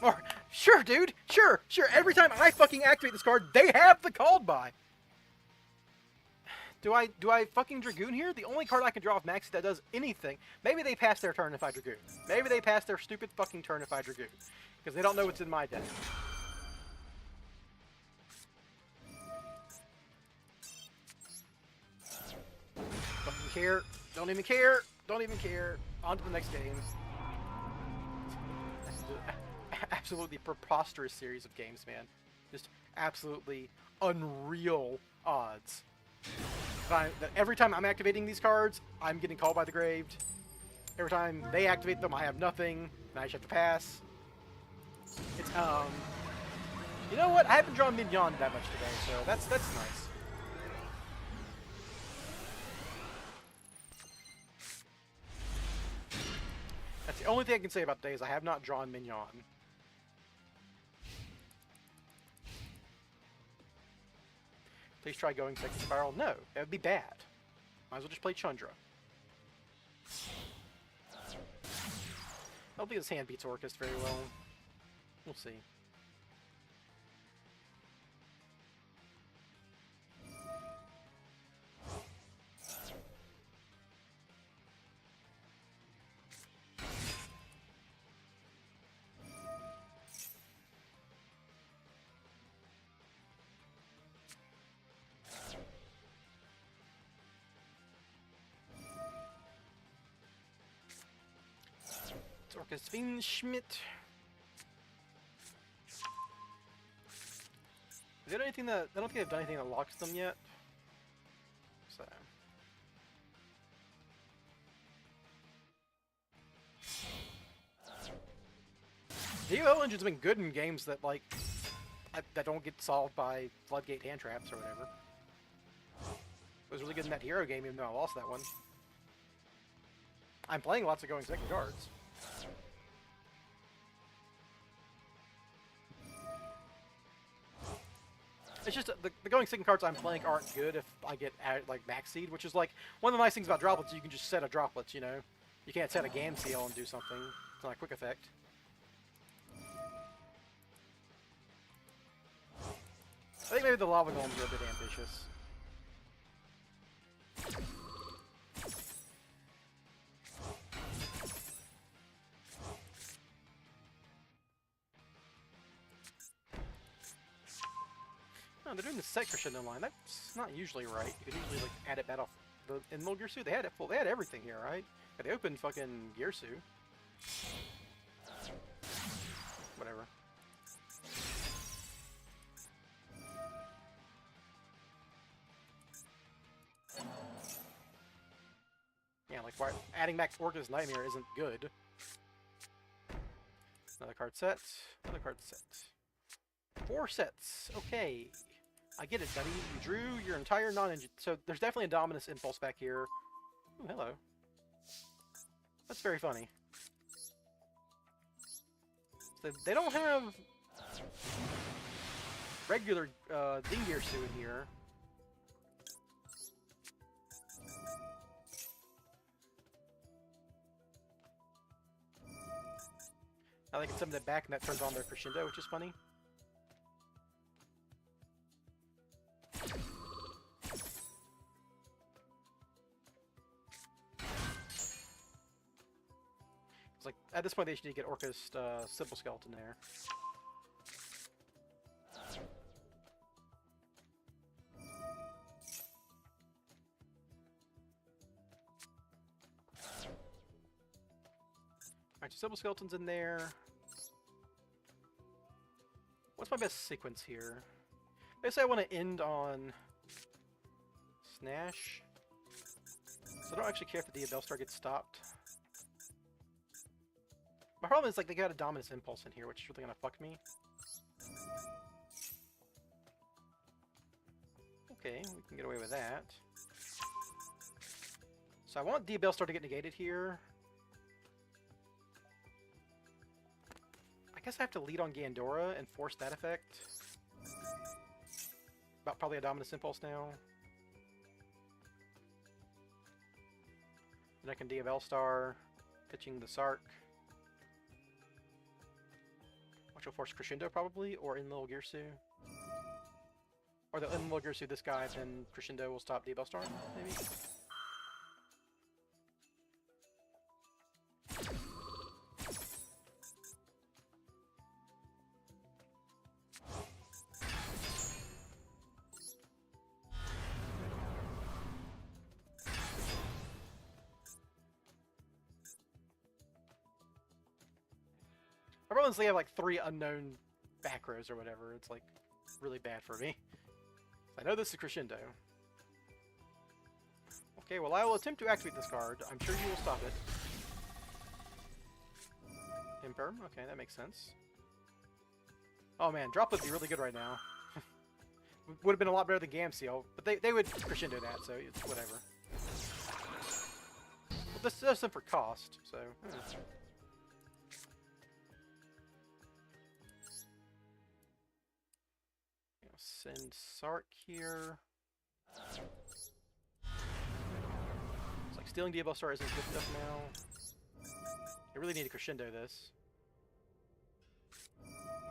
Or, sure, dude. Sure. Every time I fucking activate this card, they have the called by. Do I fucking Dragoon here? The only card I can draw off Maxi that does anything. Maybe they pass their turn if I Dragoon. Maybe they pass their stupid fucking turn if I Dragoon. Because they don't know what's in my deck. Don't even care. Don't even care. Don't even care. On to the next game. Absolutely preposterous series of games, man. Just absolutely unreal odds. Every time I'm activating these cards, I'm getting called by the Graved. Every time they activate them, I have nothing, and I just have to pass. It's, you know what? I haven't drawn Mignon that much today, so that's nice. That's the only thing I can say about today is I have not drawn Mignon. Please try going second spiral. No, that would be bad. Might as well just play Chundra. I don't think this hand beats Orcus very well. We'll see. Orcus Schmidt. Is there anything that I don't think they've done anything that locks them yet? So the EO engine's been good in games that that don't get solved by floodgate hand traps or whatever. It was really good in that hero game, even though I lost that one. I'm playing lots of going second cards. It's just the going second cards I'm playing aren't good if I get like Max Seed, which is like one of the nice things about droplets. You can just set a droplet, you know. You can't set a Gam Seal and do something. It's not a quick effect. I think maybe the Lava Golems are a bit ambitious. No, they're doing the set crescendo line. That's not usually right. You could usually like add it back off in Lil Gearsu. They had it full. They had everything here, right? Yeah, they opened fucking Gearsu. Whatever. Yeah, like why adding Max Orcus Nightmare isn't good. Another card set. Another card set. 4 sets. Okay. I get it, buddy. You drew your entire non-engine. So there's definitely a Dominus Impulse back here. Ooh, hello. That's very funny. So they don't have regular Gearsu in here. Now they can summon it back and that turns on their crescendo, which is funny. It's like, at this point they should need to get Orca's Simple Skeleton there. Alright, so Simple Skeleton's in there. What's my best sequence here? Basically, I want to end on Snash. So I don't actually care if the Diabellstar gets stopped. My problem is, like, they got a Dominus Impulse in here, which is really gonna fuck me. Okay, we can get away with that. So I want Diabellstar to get negated here. I guess I have to lead on Gandora and force that effect. About probably a Dominus Impulse now. Then I can Diabellstar, pitching the Sark. Which will force Crescendo probably, or in Little Gearsu. Or the in Little Gearsu this guy, then Crescendo will stop Diabellstar, maybe? My problem is they have like 3 unknown back rows or whatever. It's like really bad for me. I know this is Crescendo. Okay, well I will attempt to activate this card. I'm sure you will stop it. Imperm? Okay, that makes sense. Oh man, drop would be really good right now. Would have been a lot better than Gamseel, but they would Crescendo that, so it's whatever. Well, this does them for cost, so... Send Sark here. It's like stealing Diabellstar isn't good stuff now. I really need to Crescendo this.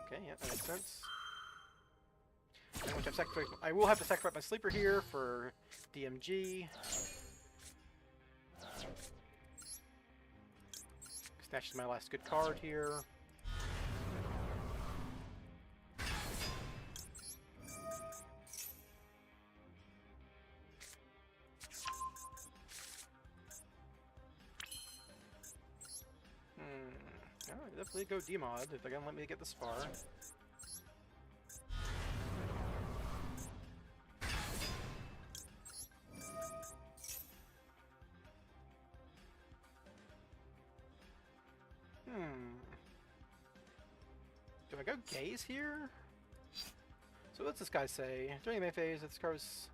Okay, yeah, that makes sense. I will have to sacrifice my sleeper here for DMG. Snatch is my last good card here. Definitely go Demod if they're gonna let me get this far. Do I go Gaze here? So what's this guy say? During the main phase, this card's...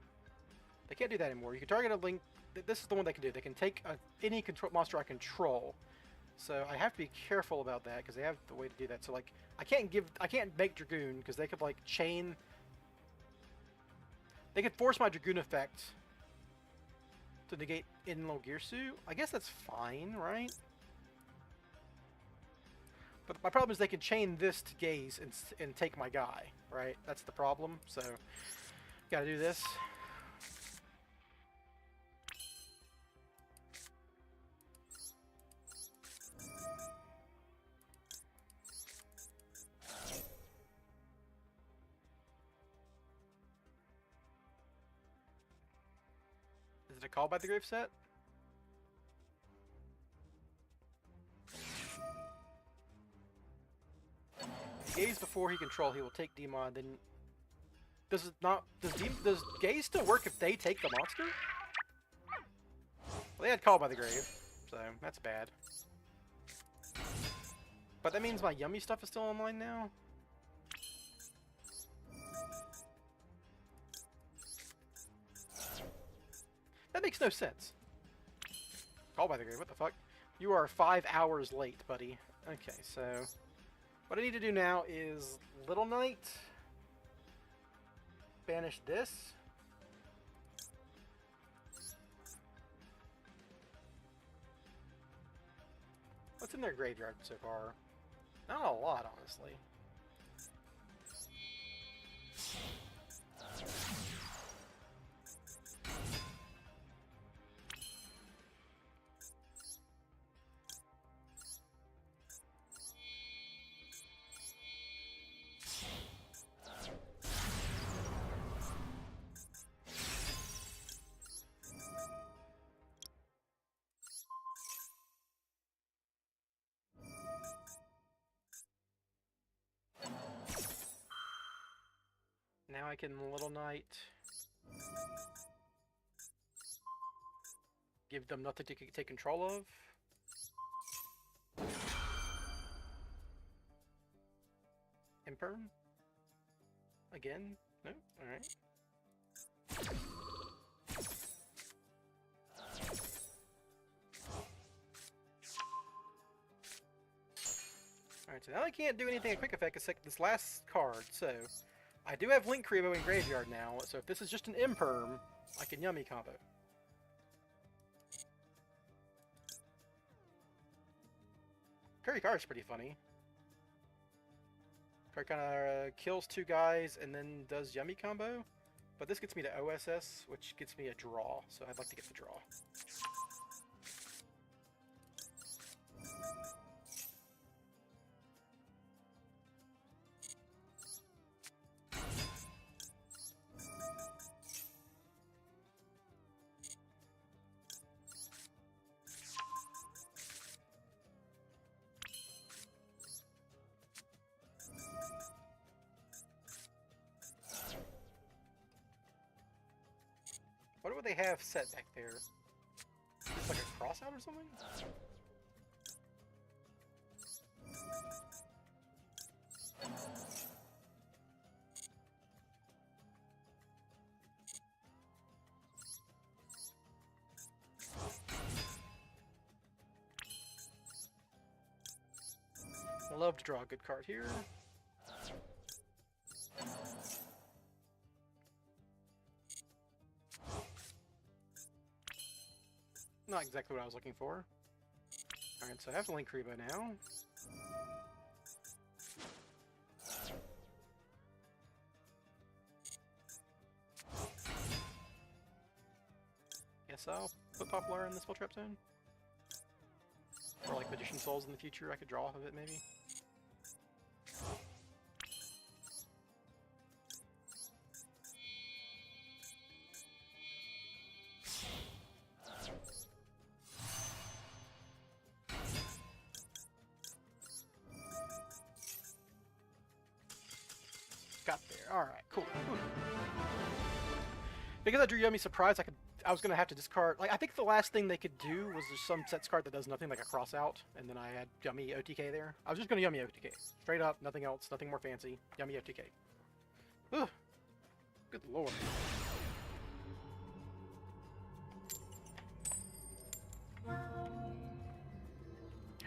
They can't do that anymore. You can target a link... This is the one they can do. They can take any control monster I control. So I have to be careful about that because they have the way to do that. So like I can't make Dragoon because they could like chain. They could force my Dragoon effect to negate Inlo Gearsu. I guess that's fine, right? But my problem is they can chain this to Gaze and take my guy, right? That's the problem. So gotta do this. Is it a Call by the Grave set? Gaze before he control, he will take Demon, then... Does Gaze still work if they take the monster? Well, they had Call by the Grave, so that's bad. But that means my yummy stuff is still online now? That makes no sense. Call by the Grave, what the fuck? You are 5 hours late, buddy. Okay, so... What I need to do now is Little Knight. Banish this. What's in their graveyard so far? Not a lot, honestly. Now I can Little Knight. Give them nothing to take control of. Imperm? Again? No? Alright. Alright, so now I can't do anything at quick effect except this last card, so I do have Link Creebo in graveyard now, so if this is just an Imperm, I can Yummy combo. Kurikara is pretty funny. Card kind of kills two guys and then does Yummy combo, but this gets me to OSS, which gets me a draw, so I'd like to get the draw. What would they have set back there? Just like a cross out or something? I love to draw a good card here. Not exactly what I was looking for. Alright, so I have to Link Reba now. Guess I'll put Poplar in the Spell Trap Zone. Or like Magician Souls in the future, I could draw off of it maybe. Got there. Alright, cool. Whew. Because I drew Yummy Surprise, I was gonna have to discard. Like, I think the last thing they could do was just some sets card that does nothing, like a cross out, and then I had Yummy OTK there. I was just gonna Yummy OTK. Straight up, nothing else, nothing more fancy. Yummy OTK. Ugh. Good lord.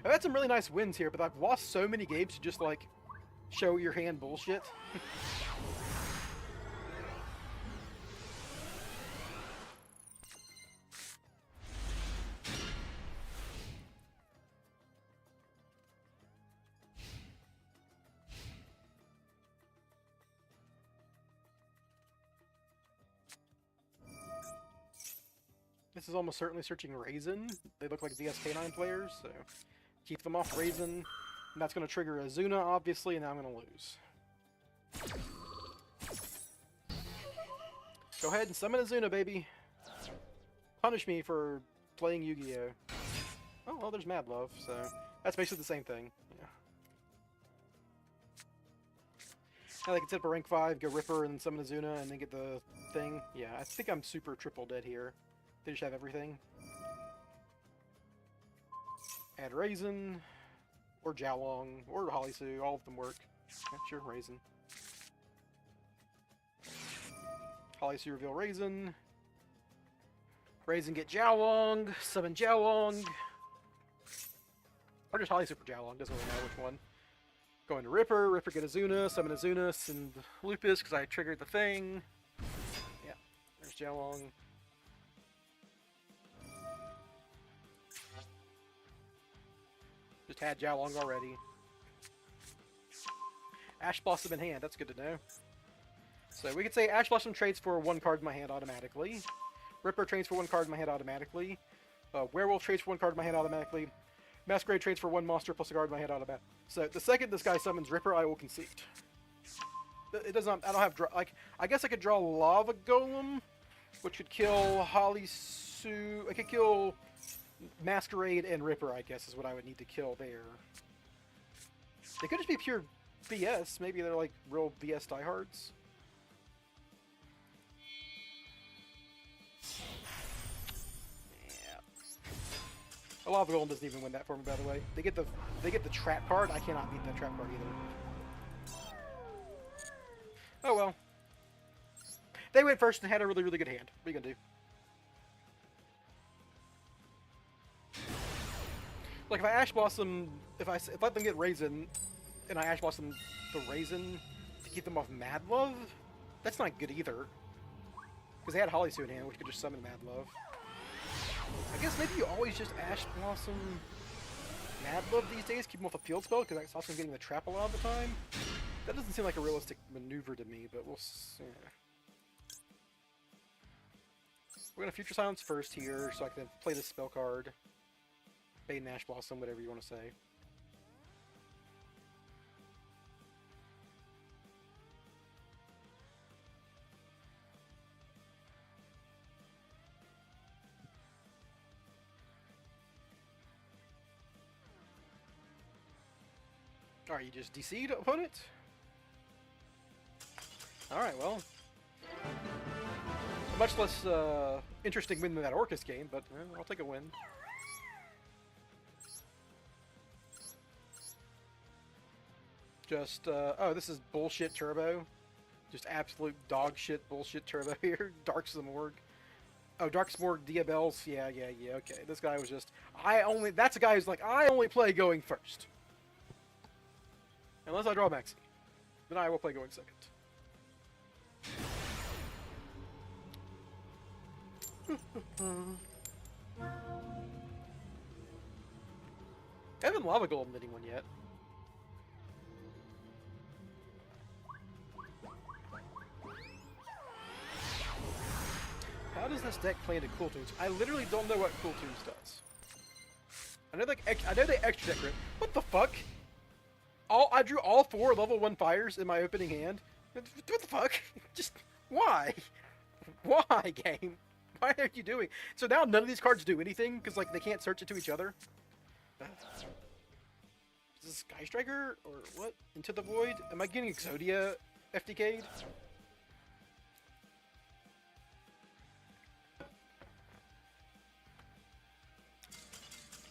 I've had some really nice wins here, but I've lost so many games to just, like, show your hand bullshit. This is almost certainly searching Raisin. They look like VSK9 players, so keep them off Raisin. And that's going to trigger a Zuna, obviously, and now I'm going to lose. Go ahead and summon a Zuna, baby. Punish me for playing Yu-Gi-Oh! Oh, well, there's Mad Love, so that's basically the same thing. Yeah. Now they can set up a rank 5, go Ripper, and summon a Zuna, and then get the thing. Yeah, I think I'm super triple dead here. They just have everything. Add Raisin, or Jiaolong, or Halisu, all of them work. Yeah, sure, Raisin. Halisu reveal Raisin. Raisin get Jiaolong, summon Jiaolong. Or just Halisu for Jiaolong, doesn't really matter which one. Go into Ripper, Ripper get Azuna, summon Azuna, send Lupus because I triggered the thing. Yeah, there's Jiaolong. Just had Jiaolong already. Ash Blossom in hand, that's good to know. So we could say Ash Blossom trades for one card in my hand automatically. Ripper trades for one card in my hand automatically. Werewolf trades for one card in my hand automatically. Masquerade trades for one monster plus a card in my hand automatically. So the second this guy summons Ripper, I will concede. It does not. I don't have draw. Like, I guess I could draw Lava Golem, which could kill Halisu. I could kill Masquerade and Ripper, I guess, is what I would need to kill there. They could just be pure BS. Maybe they're like real BS diehards. A Lava Golem doesn't even win that for me, by the way. They get the trap card. I cannot beat that trap card either. Oh well. They went first and had a really, really good hand. What are you gonna do? Like if I Ash Blossom, if I let them get Raisin, and I Ash Blossom the Raisin to keep them off Mad Love, that's not good either. Because they had Hollysu in hand, which could just summon Mad Love. I guess maybe you always just Ash Blossom Mad Love these days, keep them off a field spell, because that stops them getting the trap a lot of the time. That doesn't seem like a realistic maneuver to me, but we'll see. We're gonna Future Silence first here, so I can play this spell card. Bait and Ash Blossom, whatever you want to say. Alright, you just DC'd opponent? Alright, well. A much less interesting win than that Orcus game, but I'll take a win. Just, oh, this is bullshit turbo. Just absolute dog shit bullshit turbo here. Dark Smorg. Oh, Dark Smorg, Diabells. Yeah, okay. This guy was just, that's a guy who's like, I only play going first. Unless I draw Maxi. Then I will play going second. I haven't Lava Golden anyone yet. How does this deck play into Cool Tunes? I literally don't know what Cool Tunes does. I know they extra decorate. What the fuck? I drew all 4 level 1 fires in my opening hand. What the fuck? Just why? Why, game? Why are you doing? So now none of these cards do anything because like they can't search into each other. Is this Sky Striker or what? Into the Void? Am I getting Exodia FTK'd?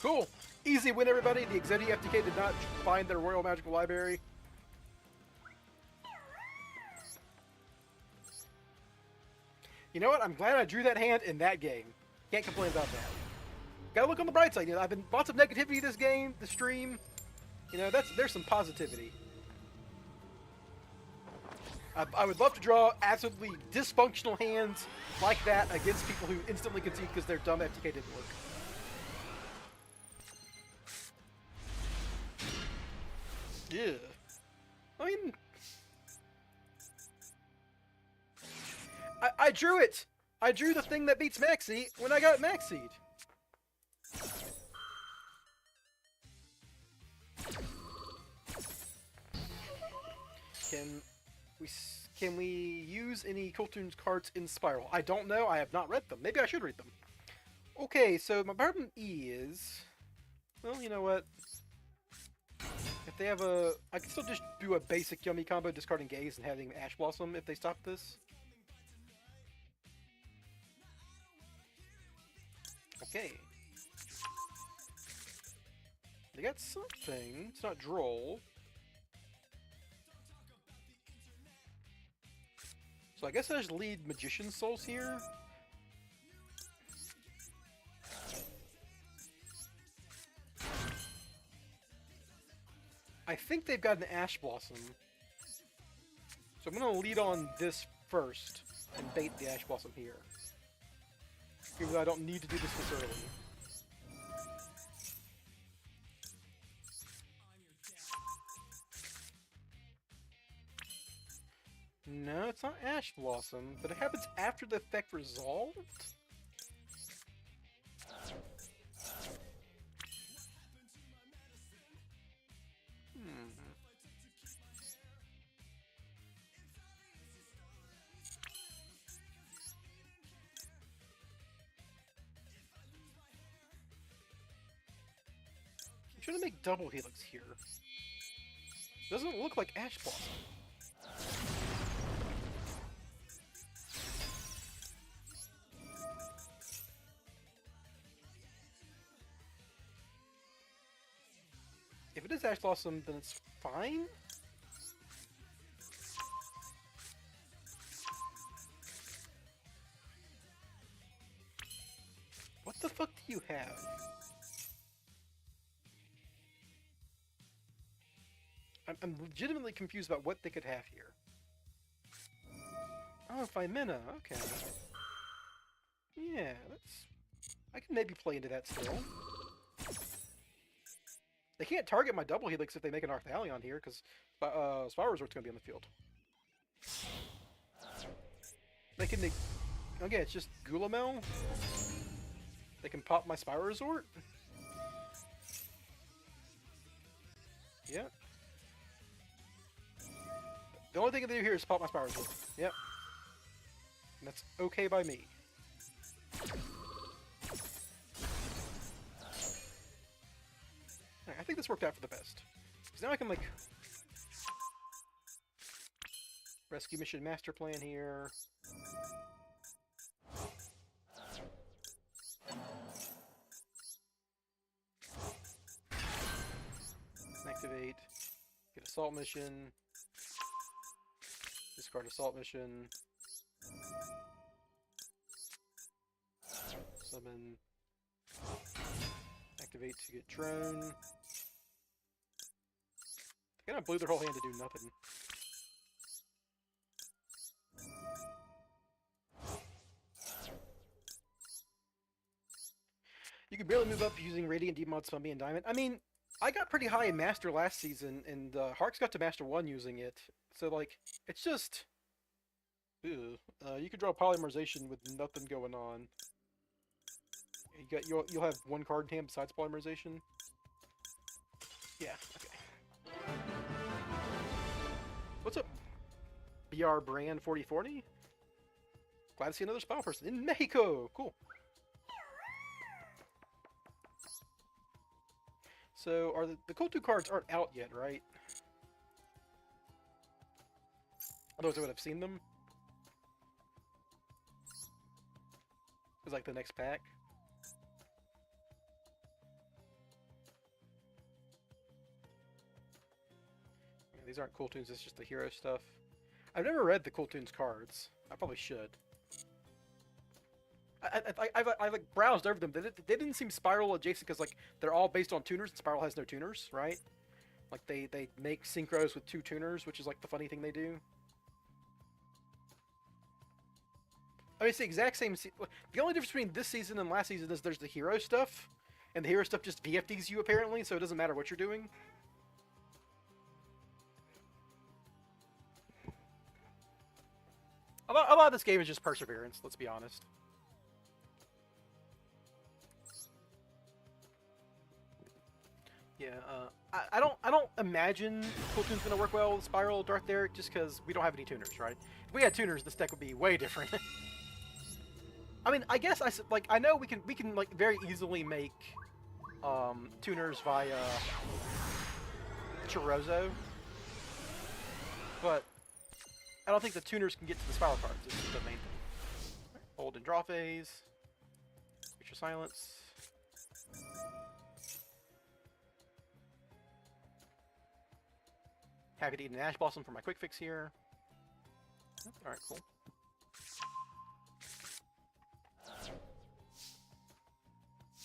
Cool. Easy win, everybody. The Exodia FTK did not find their Royal Magical Library. You know what? I'm glad I drew that hand in that game. Can't complain about that. Gotta look on the bright side. You know, I've been lots of negativity this game, the stream. You know, there's some positivity. I would love to draw absolutely dysfunctional hands like that against people who instantly concede because their dumb FTK didn't work. Yeah. I mean, I drew it! I drew the thing that beats Maxi when I got Maxied. Can we use any Cool Tunes cards in Spiral? I don't know. I have not read them. Maybe I should read them. Okay, so my problem is... Well, you know what? If they have a... I can still just do a basic Yummy combo, discarding Gaze and having Ash Blossom if they stop this. Okay. They got something. It's not Droll. So I guess I just lead Magician Souls here. I think they've got an Ash Blossom. So I'm going to lead on this first and bait the Ash Blossom here. Even though I don't need to do this early. No, it's not Ash Blossom, but it happens after the effect resolved? I'm trying to make double Helix here. Doesn't look like Ash Blossom. If it is Ash Blossom, then it's fine. What the fuck do you have? I'm legitimately confused about what they could have here. Oh, 5 mana, okay. Yeah, I can maybe play into that still. They can't target my double helix if they make an Arthalion here, because Spiral Resort's going to be on the field. They can make... Okay, it's just Gulamel. They can pop my Spiral Resort. Yep. The only thing they do here is pop my Spiral Resort. Yep. And that's okay by me. I think this worked out for the best. Because now I can, like... Rescue Mission Master Plan here. Activate. Get Assault Mission. Discard Assault Mission. Summon. Activate to get Drone. They kind of blew their whole hand to do nothing. You can barely move up using Radiant, Demon, Spumby, and Diamond. I mean, I got pretty high in Master last season, and Harks got to Master 1 using it. So, like, it's just... Ew. You can draw Polymerization with nothing going on. You'll have one card in hand besides Polymerization. Yeah, okay. What's up? BR Brand 4040? Glad to see another Spiral person in Mexico! Cool. So, are the Cold 2 cards aren't out yet, right? Otherwise I would have seen them. It's like the next pack. Yeah, these aren't Cool Tunes, it's just the hero stuff. I've never read the Cool Tunes cards. I probably should. I've like browsed over them. They didn't seem Spiral adjacent because like they're all based on tuners and Spiral has no tuners, right? Like they make synchros with 2 tuners, which is like the funny thing they do. I mean, it's the exact same. The only difference between this season and last season is there's the hero stuff, and the hero stuff just VFDs you apparently, so it doesn't matter what you're doing. A lot of this game is just perseverance. Let's be honest. Yeah, I don't imagine Cooltoon's gonna work well with Spiral Darth there, just because we don't have any tuners, right? If we had tuners, this deck would be way different. I mean, I guess I know we can like very easily make tuners via Chirozzo, but I don't think the tuners can get to the Spiral cards. This is the main thing. Hold and draw phase. Future silence. Happy to eat an Ash Blossom for my quick fix here. Alright, cool.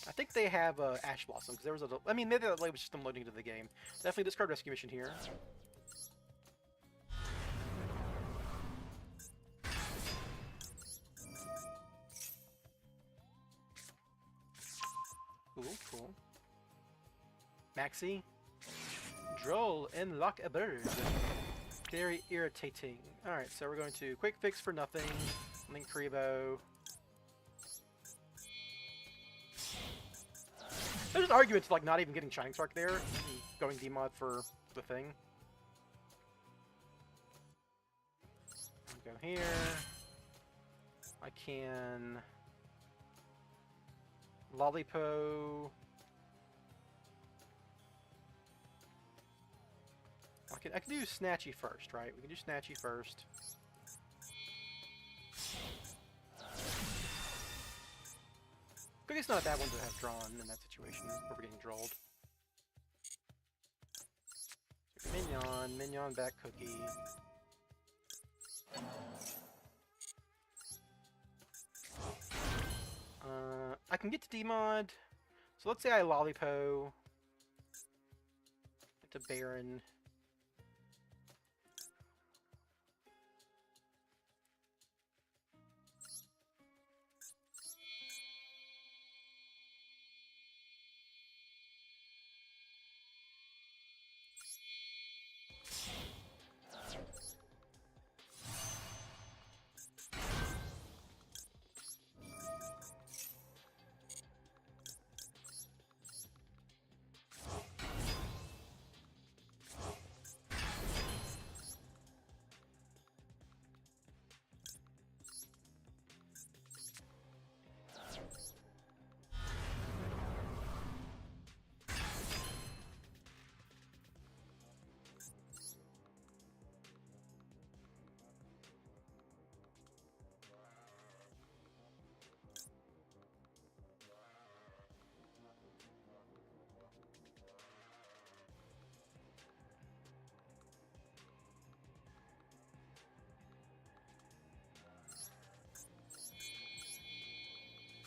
I think they have Ash Blossom, because there was a... I mean, maybe that delay was just them loading into the game. Definitely discard Rescue Mission here. Cool. Maxi. Droll and lock a bird. Very irritating. Alright, so we're going to quick fix for nothing. Link Kribo. There's an argument to like not even getting Shining Spark there and going demod for the thing. I'll go here. I can Lollipo. I can do Snatchy first, right? We can do Snatchy first. Cookie's not a bad one to have drawn in that situation where we're getting drolled. Mignon back cookie. I can get to Demod. So let's say I Lollipo. Get to Baron.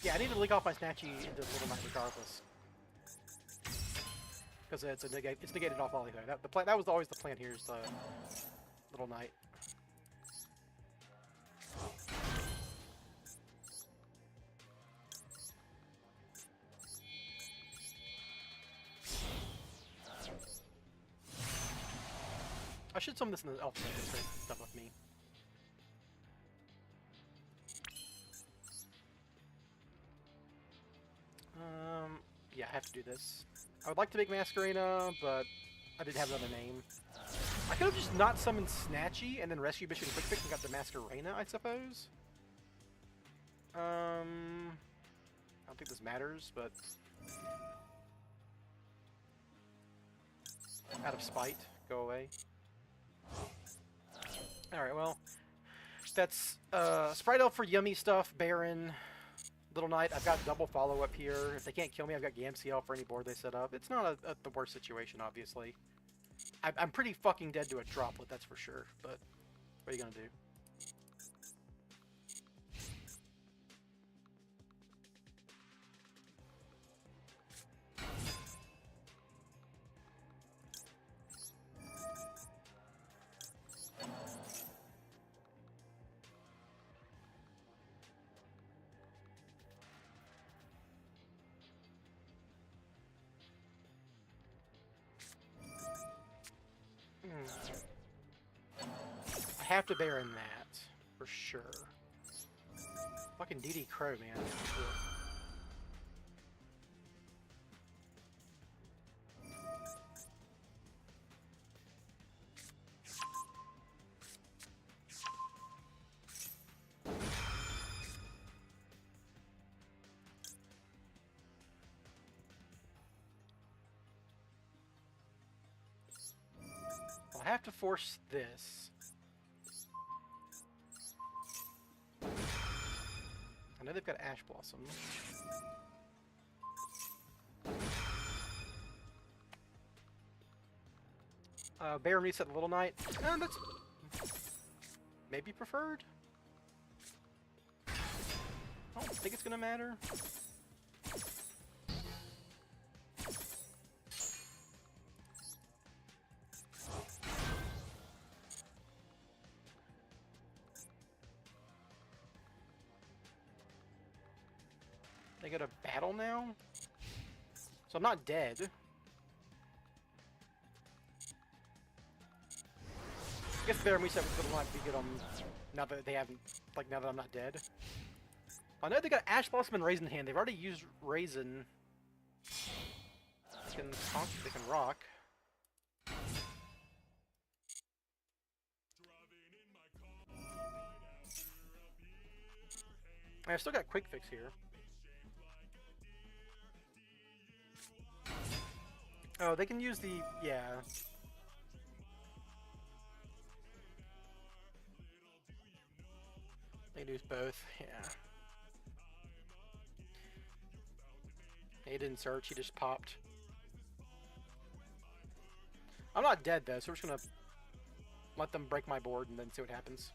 Yeah, I need to leak off my Snatchy into Little Knight regardless. Because it's negated off Lollipo. That was always the plan here, is the Little Knight. I should summon this in the ultimate to start stuff with me. Yeah, I have to do this. I would like to make Masquerena, but I didn't have another name. I could have just not summoned Snatchy and then Rescue Mission Quick Fix and got the Masquerena, I suppose. I don't think this matters, but out of spite, go away. Alright, well, that's Sprite Elf for yummy stuff, Baron, Little Knight. I've got double follow up here. If they can't kill me, I've got Gamciel for any board they set up. It's not the worst situation, obviously. I'm pretty fucking dead to a droplet, that's for sure, but what are you gonna do? I have to Baron that, for sure. Fucking DD Crow, man. I have to force this. I know they've got Ash Blossom. Baron reset the Little Knight. That's maybe preferred. I don't think it's gonna matter. They go to battle now? So I'm not dead. I guess Baron reset was gonna be good on now that they haven't, like, now that I'm not dead. I know they got Ash Blossom and Raisin in hand. They've already used Raisin. They can rock. I've still got Quick Fix here. Oh, they can use the... yeah. They can use both, yeah. He didn't search, he just popped. I'm not dead though, so we're just gonna let them break my board and then see what happens.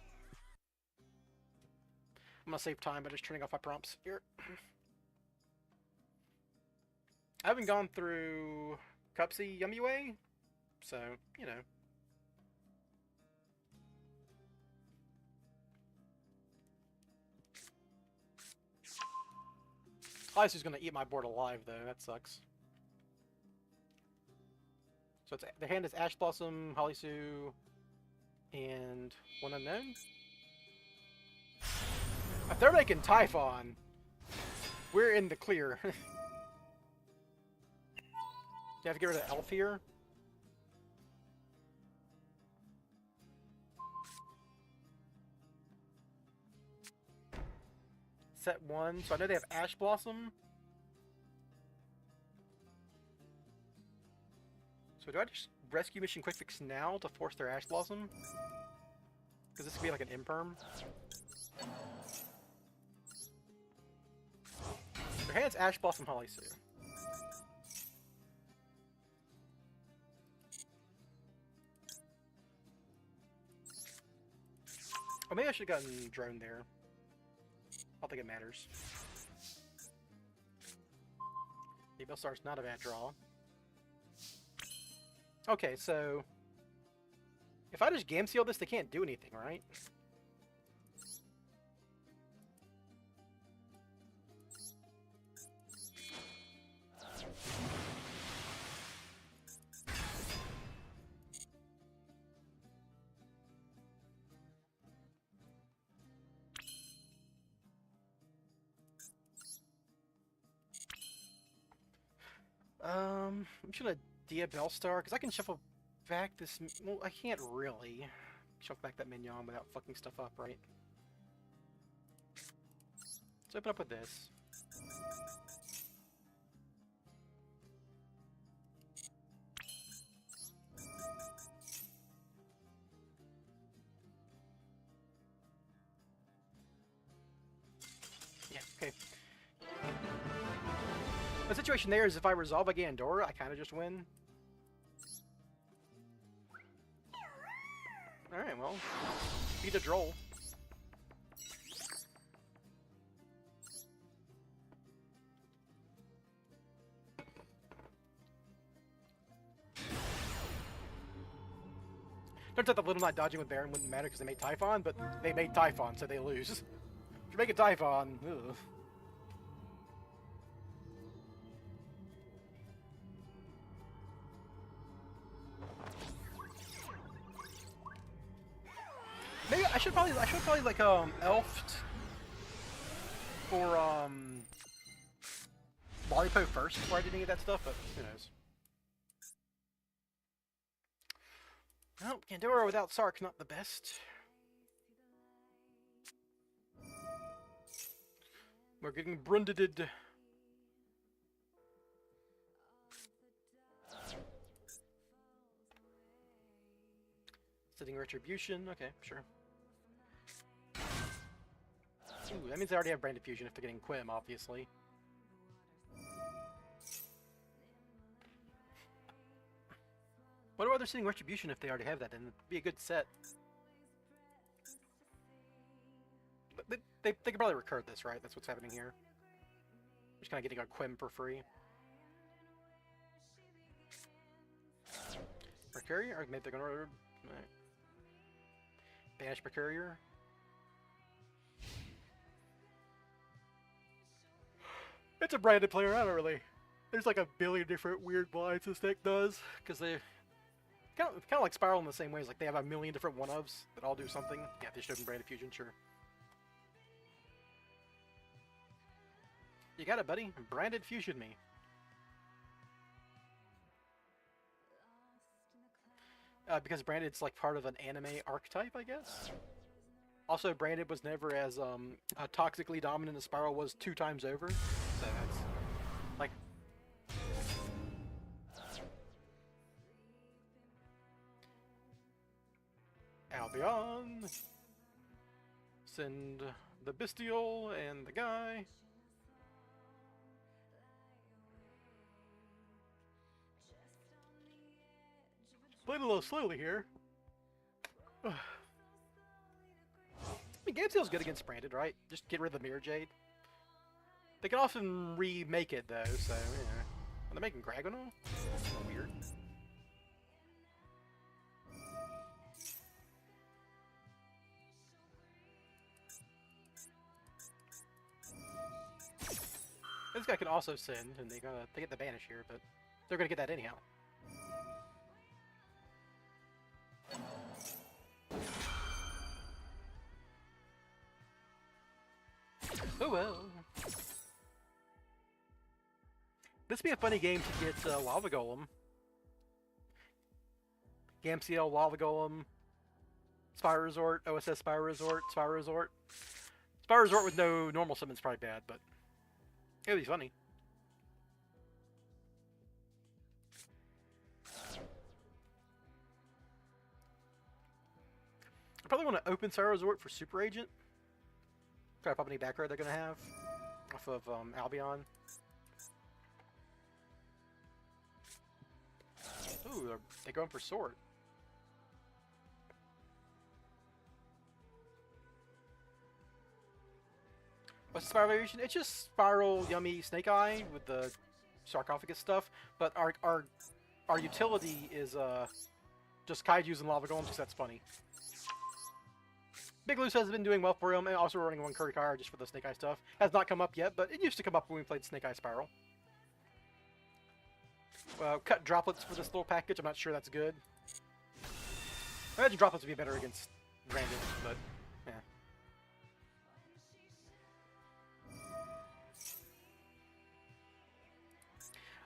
I'm gonna save time by just turning off my prompts here. I haven't gone through Cupsy Yummy Way, so, you know. Ice gonna eat my board alive, though. That sucks. So it's the hand is Ash Blossom, Holly Sue, and one unknown. If they're making Typhon, we're in the clear. You have to get rid of Elf here. Set 1, so I know they have Ash Blossom. So do I just rescue mission quick fix now to force their Ash Blossom? Because this could be like an imperm. Their hand's Ash Blossom Holly Sue. Oh, maybe I should have gotten drone there. I don't think it matters. Maybe Star's not a bad draw. Okay, so if I just game seal this, they can't do anything, right? I'm just gonna Dia Bellstar, because I can shuffle back this... Well, I can't really shuffle back that minion without fucking stuff up, right? Let's open up with this. Yeah, okay. The situation there is if I resolve a Gandora, I kind of just win. Alright, well, beat a droll. Turns out the Little Knight dodging with Baron wouldn't matter because they made Typhon, but they made Typhon, so they lose. If you make a Typhon, ugh. Maybe I should probably like elfed or Lollipop first before I did any of that stuff, but who knows. Well, Gandora without Sark's not the best. We're getting brundeted. Setting Retribution, okay, sure. Ooh, that means they already have Brand Fusion if they're getting Quim, obviously. What about they're setting Retribution if they already have that? Then it'd be a good set. But they could probably recur this, right? That's what's happening here. Just kind of getting a Quim for free. Mercurier? Or maybe they're gonna order. Right. Banish Mercurier. It's a branded player, I don't really. There's like a billion different weird blinds this deck does, because they kind of like Spiral in the same ways. Like they have a million different one-ofs that all do something. Yeah, they should have Branded Fusion, sure. You got it, buddy. Branded Fusion me. Because Branded's like part of an anime archetype, I guess. Also, Branded was never as toxically dominant as Spiral was 2 times over. So that's like. Albion. Send the Bestial and the guy. Playing a little slowly here. I mean, Game Seal's good against Branded, right? Just get rid of the Mirror Jade. They can often remake it, though, so, yeah. Are they making Gragonal? That's a little weird. This guy can also send, and they get the banish here, but they're gonna get that anyhow. Oh well. This would be a funny game to get Lava Golem. Gamciel, Lava Golem, Spire Resort, OSS Spire Resort, Spire Resort. Spire Resort with no normal summon's probably bad, but it would be funny. I probably want to open Spire Resort for Super Agent. Try to pop any back row they're going to have off of Albion. Ooh, they're going for Sword. What's the Spiral variation? It's just Spiral, Yummy, Snake Eye with the sarcophagus stuff, but our utility is just Kaijus and Lava Golems because that's funny. Big Loose has been doing well for him, and also running one Kurikara just for the Snake Eye stuff. Has not come up yet, but it used to come up when we played Snake Eye Spiral. Cut droplets for this little package. I'm not sure that's good. I imagine droplets would be better against Branded, but yeah.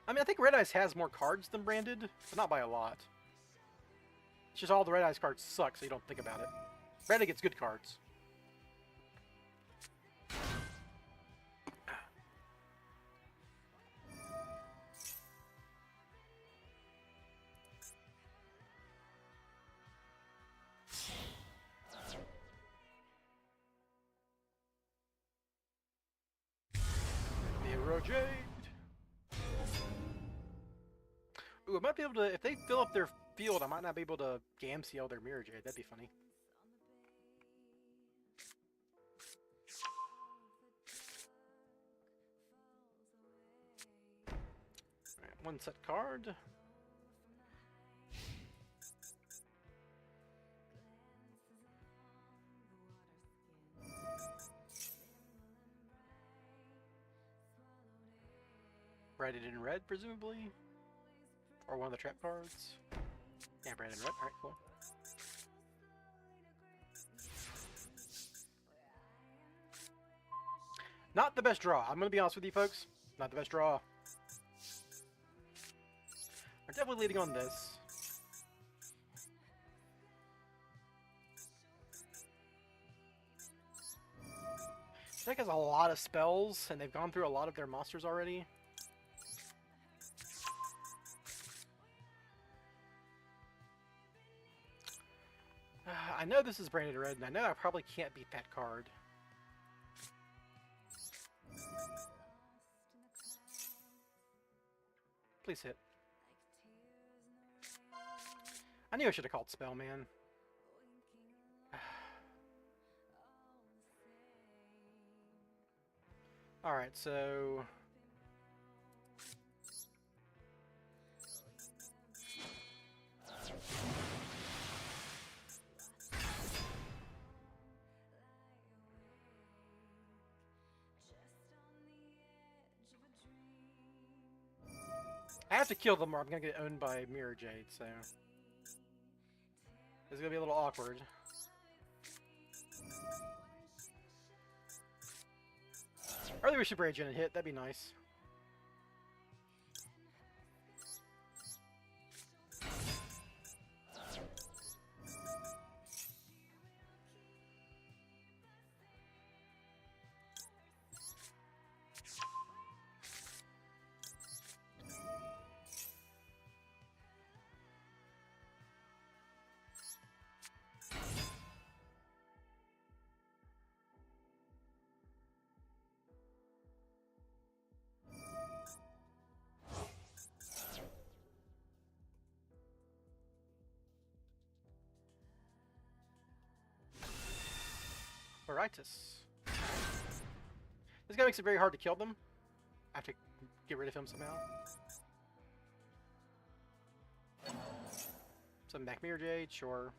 I mean, I think Red Eyes has more cards than Branded, but not by a lot. It's just all the Red Eyes cards suck, so you don't think about it. Branded gets good cards. Mirror Jade. Ooh, I might be able to, if they fill up their field, I might not be able to Gamciel their Mirror Jade. That'd be funny. Alright, one set card. Branded in red, presumably? Or one of the trap cards? Yeah, Branded in red. Alright, cool. Not the best draw. I'm going to be honest with you, folks. Not the best draw. We're definitely leading on this. This deck has a lot of spells, and they've gone through a lot of their monsters already. I know this is Branded Red, and I know I probably can't beat that card. Please hit. I knew I should have called Spell, man. Alright, so... I have to kill them or I'm gonna get owned by Mirror Jade, so... It's gonna be a little awkward. Earlier Super Agent and hit, that'd be nice. Rightus. This guy makes it very hard to kill them. I have to get rid of him somehow. Some back Mirror Jade, sure.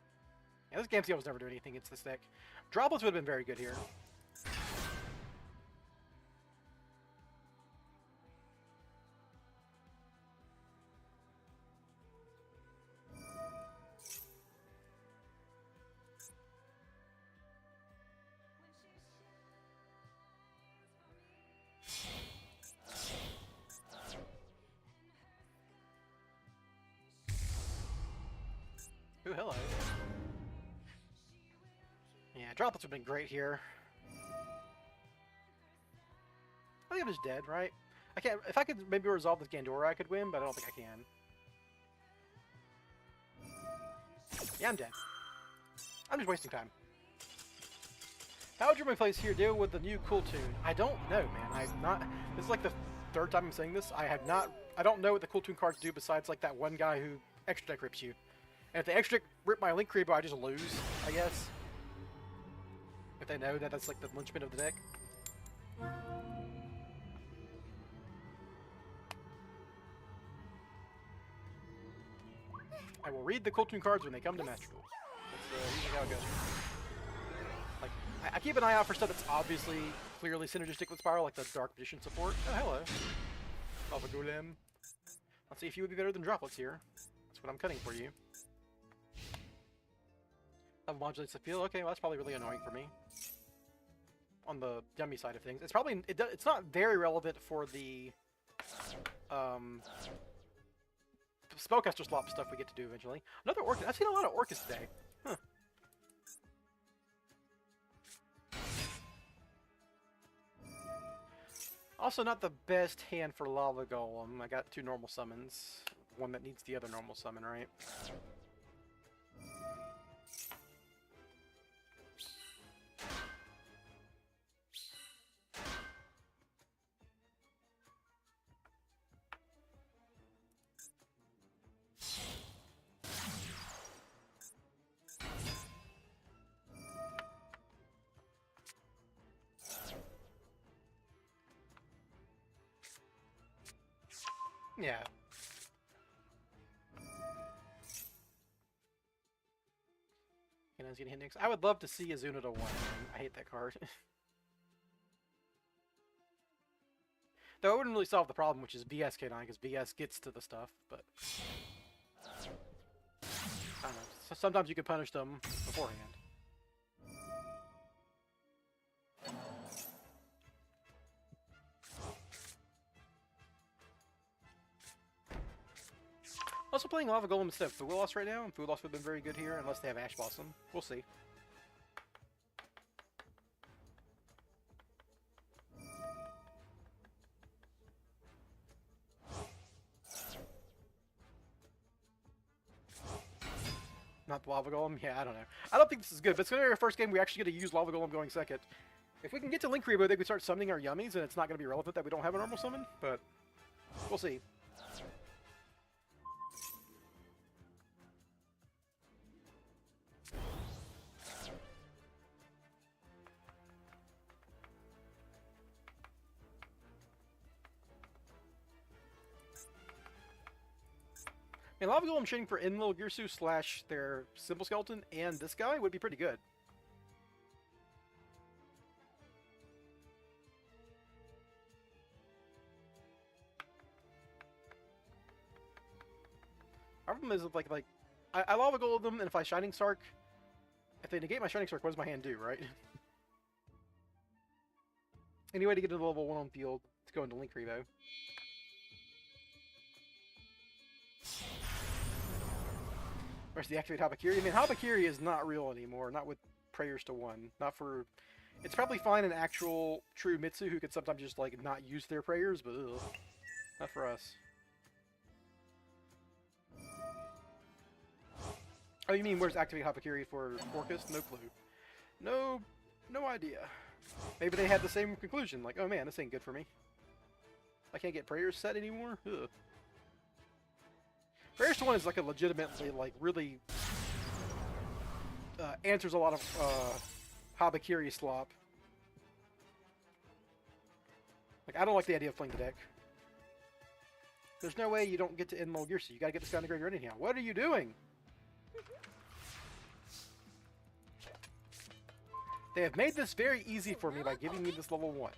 Yeah, this game was never doing anything against this deck. Droplets would have been very good here. Ooh, hello. Yeah, droplets would have been great here. I think I'm just dead, right? I can't. If I could maybe resolve this Gandora, I could win, but I don't think I can. Yeah, I'm dead. I'm just wasting time. How would German plays here deal with the new cool tune? I don't know, man. I've not. This is like the third time I'm saying this. I have not. I don't know what the cool tune cards do besides like that one guy who extra deck rips you. And if the extra deck rip my Link Creepo, I just lose, I guess. If they know that that's like the linchpin of the deck. I will read the cool tune cards when they come to Master Duel. That's usually how it goes. Like, I keep an eye out for stuff that's obviously clearly synergistic with Spiral, like the Dark Magician support. Oh, hello. Lava Golem. Let's see if you would be better than Droplets here. That's what I'm cutting for you. That modulates the field. Okay, well that's probably really annoying for me. On the dummy side of things, it's probably it's not very relevant for the spellcaster slop stuff we get to do eventually. Another Orcus. I've seen a lot of Orcus today. Huh. Also, not the best hand for Lava Golem. I got 2 normal summons. One that needs the other normal summon, right? Yeah. Kanon's gonna hit next. I would love to see Azuna to 1. Man. I hate that card. Though it wouldn't really solve the problem, which is VS K9, because VS gets to the stuff, but I don't know. So sometimes you can punish them beforehand. Also playing Lava Golem instead of Fugalos right now, and Fugalos would have been very good here, unless they have Ash Blossom. We'll see. Not the Lava Golem? Yeah, I don't know. I don't think this is good, but it's going to be our first game we actually get to use Lava Golem going second. If we can get to Link Rebo, they could start summoning our yummies, and it's not going to be relevant that we don't have a normal summon, but we'll see. And Lava Golem training for Enlil Girsu / their Simple Skeleton and this guy would be pretty good. Our problem is like I Lava Golem them, and if I Shining Sark, if they negate my Shining Sark, what does my hand do, right? Any way to get to the level 1 on field to go into Link Revo. Where's the activate Habakiri? I mean, Habakiri is not real anymore. Not with prayers to 1. Not for... It's probably fine in actual true Mitsu who could sometimes just, like, not use their prayers, but ugh. Not for us. Oh, you mean where's activate Habakiri for Orcus? No clue. No idea. Maybe they had the same conclusion. Like, oh man, this ain't good for me. I can't get prayers set anymore? Ugh. Prayers to 1 is like a legitimately, like, really answers a lot of Habakiri slop. Like, I don't like the idea of playing the deck. There's no way you don't get to end Mulgirsu. You gotta get this guy in the graveyard anyhow. What are you doing? They have made this very easy for me by giving me this level 1.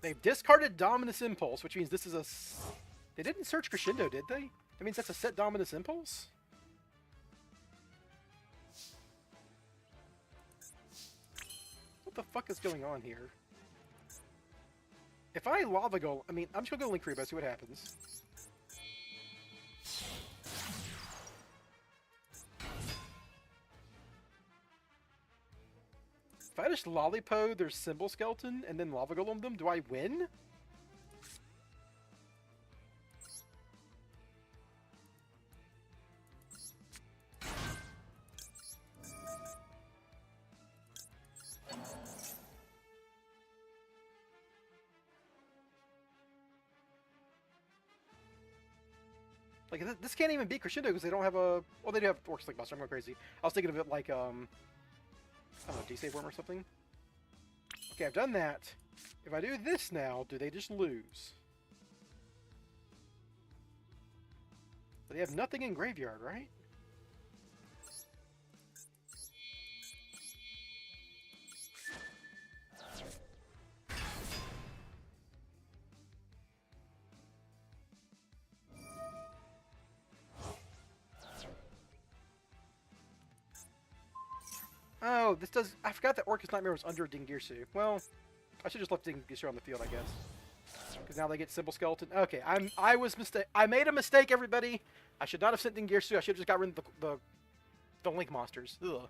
They've discarded Dominus Impulse, which means this is a... They didn't search Crescendo, did they? That means that's a set Dominus Impulse? What the fuck is going on here? If I Lava Golem... I mean, I'm just gonna go Link Rebo, see what happens. If I just Lollipo their Symbol Skeleton and then Lava Golem them, do I win? Like, this can't even beat Crescendo because they don't have a... Well, they do have Orc Slick Buster. I'm going crazy. I was thinking of it like, I don't know, D-Save Worm or something. Okay, I've done that. If I do this now, do they just lose? But they have nothing in graveyard, right? Oh, this does... I forgot that Orcus Nightmare was under Dingirsu. Well, I should just left Dingirsu on the field, I guess. Because now they get Symbol Skeleton. Okay, I made a mistake, everybody. I should not have sent Dingirsu. I should have just got rid of the Link monsters. Ugh.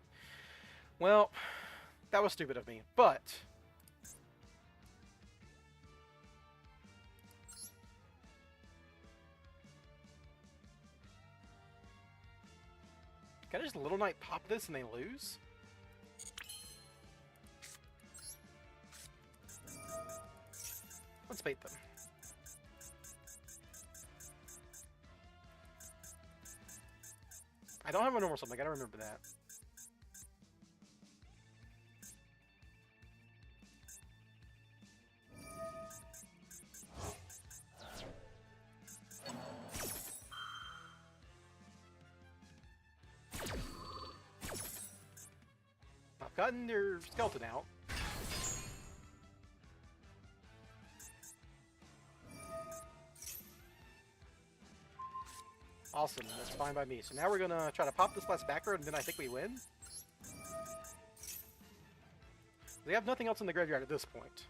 Well, that was stupid of me. But... Can I just Little Knight pop this and they lose? Let's bait them. I don't have a normal something. I gotta remember that. I've gotten their skeleton out. Awesome, that's fine by me. So now we're gonna try to pop this last back row, and then I think we win. They have nothing else in the graveyard at this point.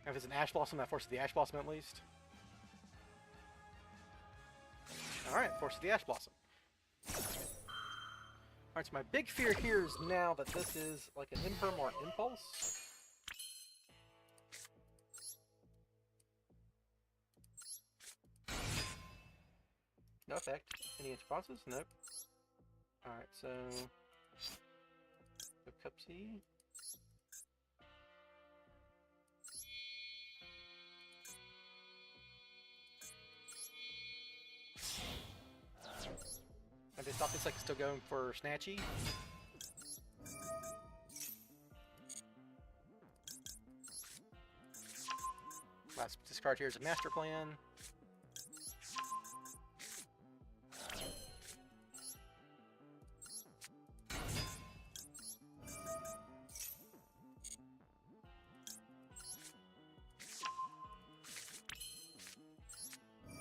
If it's an Ash Blossom, that forces the Ash Blossom at least. Alright, forces the Ash Blossom. Alright, so my big fear here is now that this is like an Imperm or Impulse. No effect. Any responses? Nope. Alright, so... Cupsies. And they stop this like still going for Snatchy. Last discard here is a Master Plan.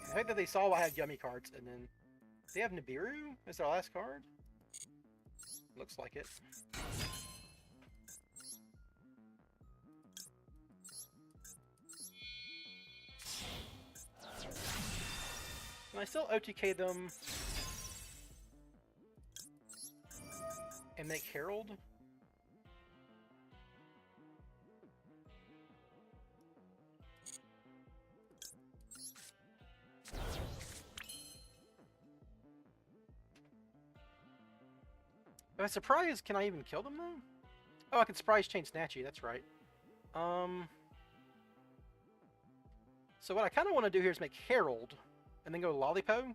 The fact that they saw I had yummy cards, and then they have Nibiru as their last card? Looks like it. Can I still OTK them and make Herald? If I surprise, can I even kill them though? Oh, I can surprise chain Snatchy, that's right. So what I kind of want to do here is make Herald, and then go Lollipo.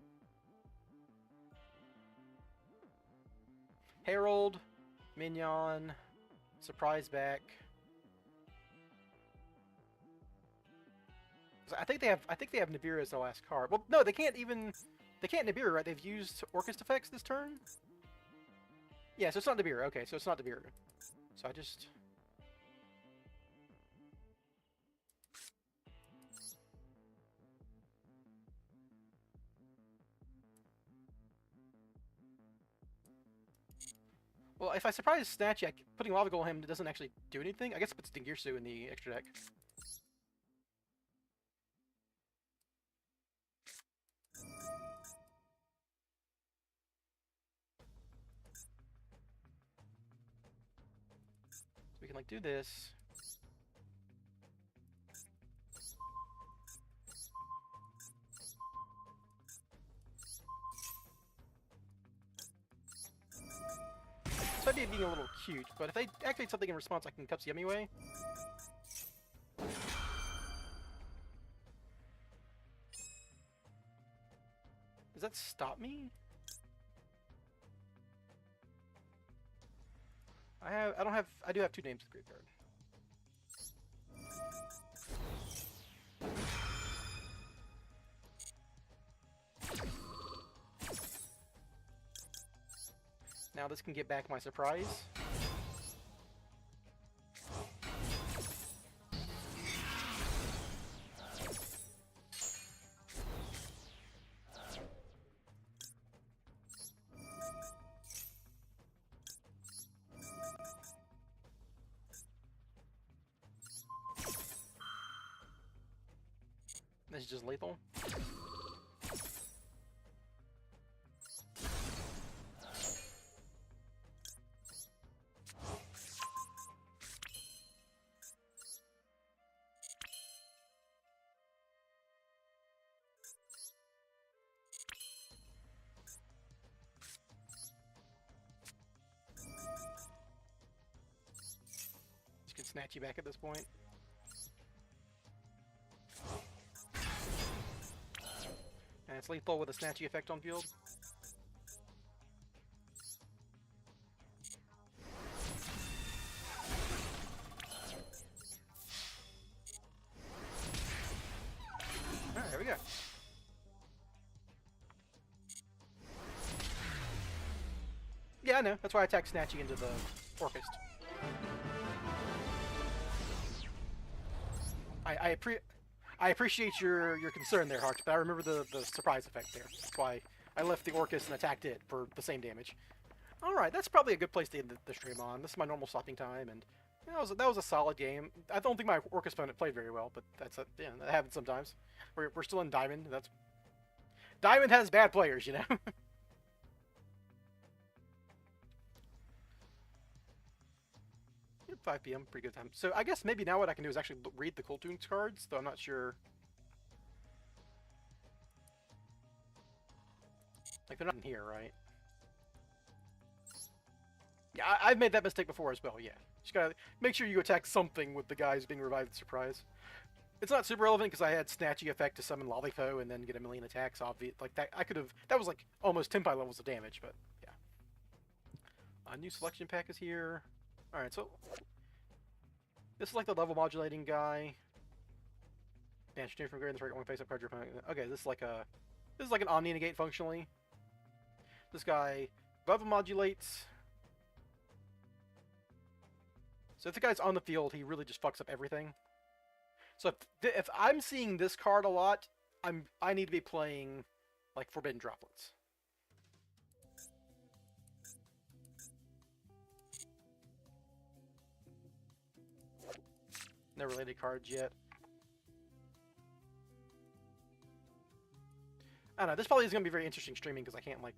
Herald, Mignon, surprise back. I think they have Nibiru as the last card. Well, no, they can't Nibiru, right? They've used Orcust effects this turn. Yeah, so it's not Nibiru. Okay, so it's not Nibiru. So I just. Well, if I surprise Snatchy, putting Lava Golem on him doesn't actually do anything. I guess it puts Dingirsu in the extra deck. So we can like do this. So I'd be being a little cute, but if they activate something in response, I can Cupsy anyway. Does that stop me? I do have 2 names in the graveyard. Now this can get back my surprise. This is just lethal. Just can snatch you back at this point. And it's lethal with a snatchy effect on field. Alright, there we go. Yeah, I know. That's why I attacked Snatchy into the Orcust. I appreciate your concern there, Harks, but I remember the surprise effect there. That's why I left the Orcust and attacked it for the same damage. Alright, that's probably a good place to end the stream on. This is my normal stopping time, and that was a solid game. I don't think my Orcust opponent played very well, but that happens sometimes. We're still in Diamond. Diamond has bad players, you know? 5 p.m. Pretty good time. So I guess maybe now what I can do is actually read the Cool Tunes cards, though I'm not sure. Like, they're not in here, right? Yeah, I've made that mistake before as well, yeah. Just gotta make sure you attack something with the guys being revived with surprise. It's not super relevant because I had Snatchy effect to summon Lollipo and then get a million attacks. Obvious, like that. That was like almost Tenpai levels of damage, but yeah. A new selection pack is here. All right, so this is like the level modulating guy. Banish from grade in the right one face up card your opponent. Okay, this is like an Omni negate functionally. This guy level modulates. So if the guy's on the field, he really just fucks up everything. So if I'm seeing this card a lot, I need to be playing like Forbidden Droplets. No related cards yet. I don't know. This probably is going to be very interesting streaming because I can't like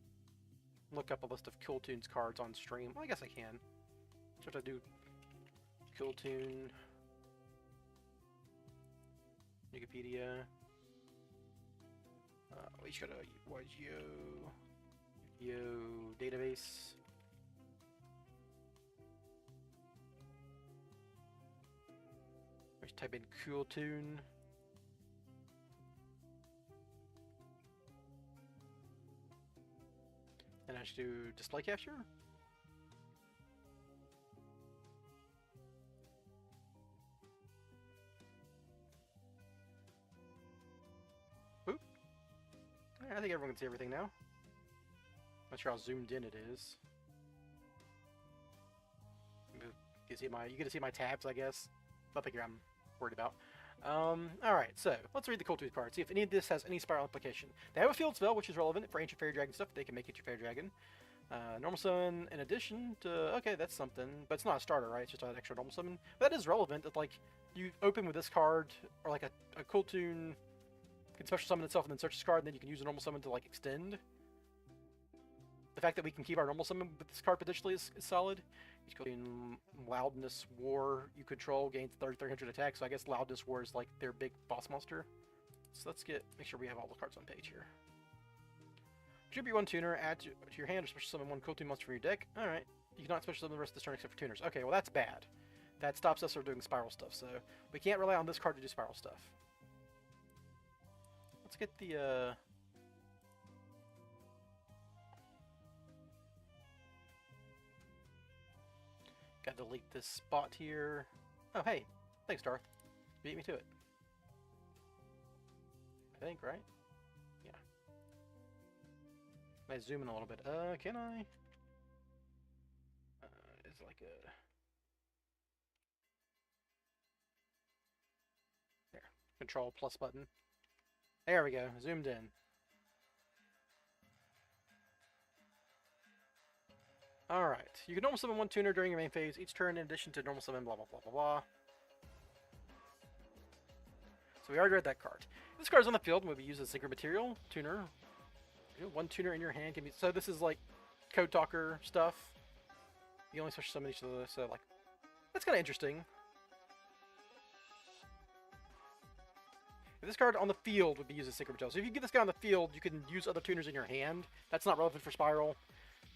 look up a list of Cool Tunes cards on stream. Well, I guess I can. So if I do Cool Tune, Wikipedia. We should yo database. Let's type in Cool Tune. And I should do display capture. Oop. I think everyone can see everything now. Not sure how zoomed in it is. You get to see my tabs, I guess. Nothing I'm worried about. Alright, so let's read the Cool Tooth card. See if any of this has any spiral implication. They have a field spell, which is relevant for ancient fairy dragon stuff. They can make it your fairy dragon. Normal summon in addition to... Okay, that's something. But it's not a starter, right? It's just an extra normal summon. But that is relevant. It's like, you open with this card, or like a Cool Tune can special summon itself and then search this card, and then you can use a normal summon to like extend. The fact that we can keep our normal summon with this card potentially is solid. In Loudness War you control gains 3300 attack, so I guess Loudness War is like their big boss monster. So let's make sure we have all the cards on page here. Tribute 1 tuner, add to your hand or special summon 1 Cool Tune monster from your deck. Alright. You cannot special summon the rest of this turn except for tuners. Okay, well that's bad. That stops us from doing spiral stuff, so we can't rely on this card to do spiral stuff. Let's get the gotta delete this spot here. Oh, hey. Thanks, Darth. Beat me to it. I think, right? Yeah. I zoom in a little bit. Can I? It's like a... There. Control plus button. There we go. Zoomed in. Alright, you can normal summon 1 tuner during your main phase each turn in addition to normal summon blah blah blah blah blah. So we already read that card. If this card is on the field and will be used as synchro material, tuner. 1 tuner in your hand can be... So this is like Code Talker stuff. You only special summon each of those, so like... That's kind of interesting. If this card on the field would be used as synchro material. So if you get this guy on the field, you can use other tuners in your hand. That's not relevant for Spiral.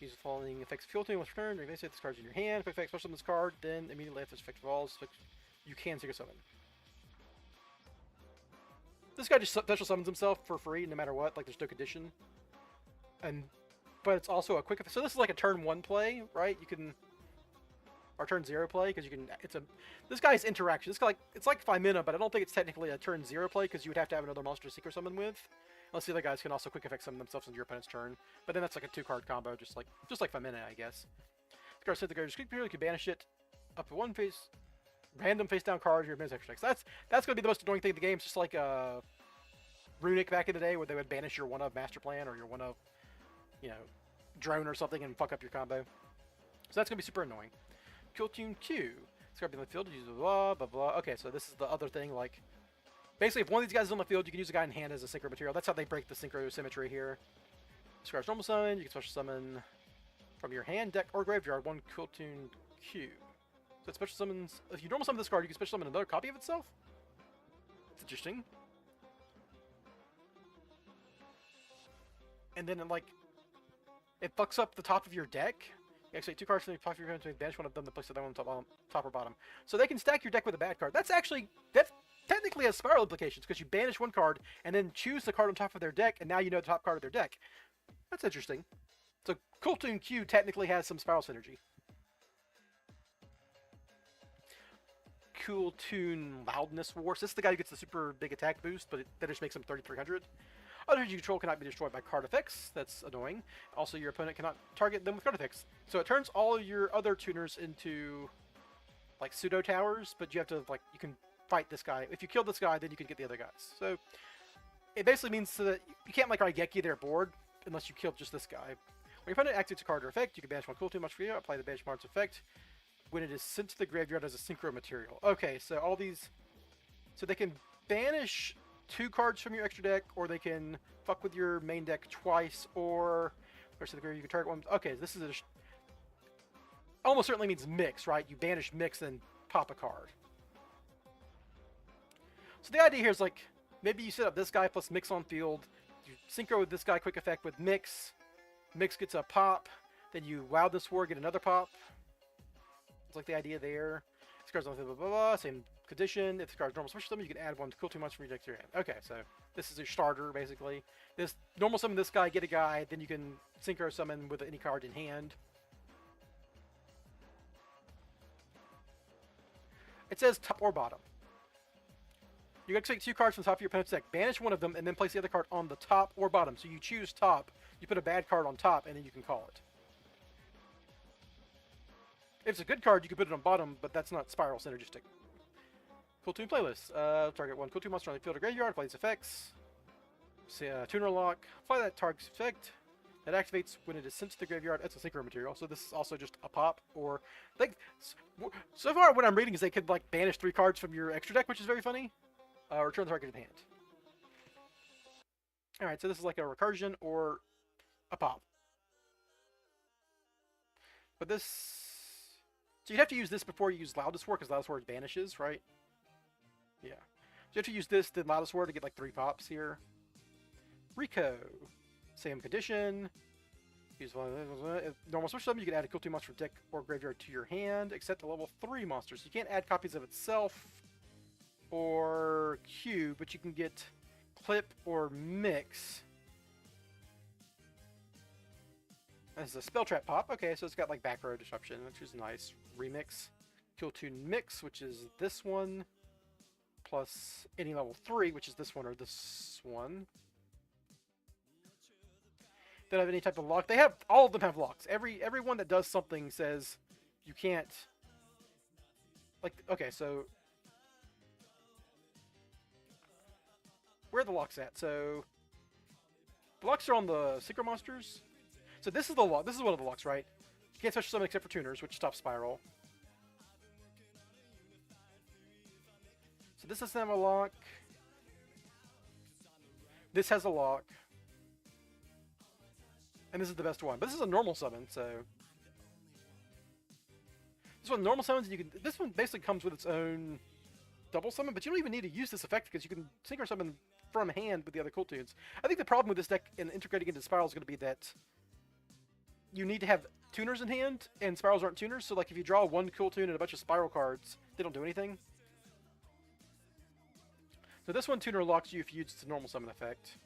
Use the following effects. Fuel tune once returned. If this card's in your hand, quick effect special summon this card, then immediately after this effect falls, you can synchro summon. This guy just special summons himself for free, no matter what. Like there's no condition. But it's also a quick effect. So this is like a turn 1 play, right? You can, or turn 0 play because you can. This guy's interaction. This guy it's like 5 mana, but I don't think it's technically a turn 0 play because you would have to have another monster to synchro summon with. Unless the other guys can also quick effect summon themselves on your opponent's turn. But then that's like a 2-card combo, just like 5 mana, I guess. The card set the card period, you can banish it up to 1 face, random face down card, your opponent's extra decks. That's gonna be the most annoying thing in the game. It's just like Runic back in the day where they would banish your 1 of Master Plan or your 1 of, you know, Drone or something and fuck up your combo. So that's gonna be super annoying. Cool Tune Q. This card be on the field, use blah blah blah. Okay, so this is the other thing, like basically, if one of these guys is on the field, you can use a guy in hand as a synchro material. That's how they break the synchro symmetry here. Discard normal summon. You can special summon from your hand, deck, or graveyard 1 Cool Tune Q. So it special summons. If you normal summon this card, you can special summon another copy of itself. It's interesting. And then it fucks up the top of your deck. You actually 2 cards from the top of your hand to banish one of them to place the other one on top or bottom. So they can stack your deck with a bad card. That's technically has spiral implications because you banish 1 card and then choose the card on top of their deck, and now you know the top card of their deck. That's interesting. So Cool Tune Q technically has some spiral synergy. Cool Tune Loudness War. So this is the guy who gets the super big attack boost, but that just makes him 3300. Others you control cannot be destroyed by card effects. That's annoying. Also, your opponent cannot target them with card effects. So it turns all of your other tuners into like pseudo towers, but you have to you can fight this guy. If you kill this guy, then you can get the other guys. So it basically means so that you can't like Raigeki their board unless you kill just this guy. When your opponent activates a card or effect, you can banish 1 Cool Tune much for you. Apply the banish card's effect when it is sent to the graveyard as a synchro material. Okay, so all these, so they can banish 2 cards from your extra deck, or they can fuck with your main deck twice, or to the graveyard you can target 1. Okay, this is almost certainly means mix, right? You banish mix and pop a card. So the idea here is like, maybe you set up this guy plus mix on field, you synchro with this guy quick effect with mix gets a pop, then you Loudness War, get another pop. It's like the idea there. This card's on blah blah blah, same condition. If the card's normal special summon, you can add one cool 2 monsters from your deck to your hand. Okay, so this is a starter, basically. This normal summon this guy, get a guy, then you can synchro summon with any card in hand. It says top or bottom. You can take 2 cards from the top of your opponent's deck, banish one of them, and then place the other card on the top or bottom. So you choose top, you put a bad card on top, and then you can call it. If it's a good card, you can put it on bottom, but that's not spiral synergistic. Cool Tune playlist. Target 1 Cool Tune monster on the field or graveyard, play its effects. See, tuner lock. Apply that target's effect. That activates when it is sent to the graveyard. That's a synchro material, so this is also just a pop. Or like, so far what I'm reading is they could like banish 3 cards from your extra deck, which is very funny. Return the target to the hand. Alright, so this is like a recursion or a pop. But this... So you'd have to use this before you use Loudest Word, because Loudest Word banishes, right? Yeah. So you have to use this, then Loudest Word to get like 3 pops here. Rico. Same condition. Use one normal special summon, you can add a cool 2 monster from deck or graveyard to your hand, except a level 3 monsters. You can't add copies of itself or Q, but you can get Clip or Mix. This is a Spell Trap pop. Okay, so it's got like back row disruption, which is nice. Remix. Kill Tune Mix, which is this one. Plus any level 3, which is this one or this one. They don't have any type of lock. They have, all of them have locks. Every one that does something says you can't. Like, okay, so where are the locks at? So the locks are on the Synchro monsters. So this is the lock. This is one of the locks, right? You can't special summon except for tuners, which stops spiral. So this doesn't have a lock. This has a lock. And this is the best one. But this is a normal summon, so this one normal summons, and you can. This one basically comes with its own double summon, but you don't even need to use this effect because you can synchro summon from hand with the other cool tunes. I think the problem with this deck and integrating into Spiral is going to be that you need to have tuners in hand, and Spirals aren't tuners, so like if you draw one cool tune and a bunch of Spiral cards, they don't do anything. So this one tuner locks you if you use the normal summon effect.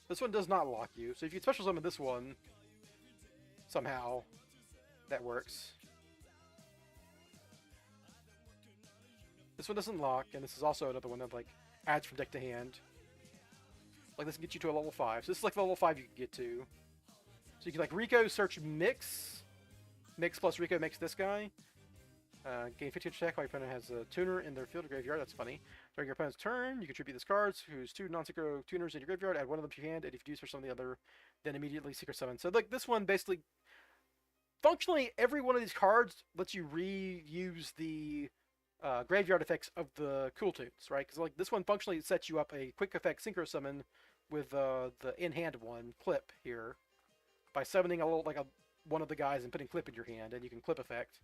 This one does not lock you, so if you special summon this one, somehow, that works. This one doesn't lock, and this is also another one that like adds from deck to hand. Like this can get you to a level 5. So this is like the level 5 you can get to. So you can like Rico search Mix. Mix plus Rico makes this guy. Gain 15 attack while your opponent has a tuner in their field or graveyard. That's funny. During your opponent's turn, you contribute this cards, whose 2 non-synchro tuners in your graveyard. Add one of them to your hand, and if you do for some of the other, then immediately secret summon. So like this one basically, functionally, every one of these cards lets you reuse the graveyard effects of the cool tunes, right? Because like this one functionally sets you up a quick effect synchro summon with the in-hand one, Clip, here, by summoning a little like one of the guys and putting Clip in your hand, and you can Clip effect.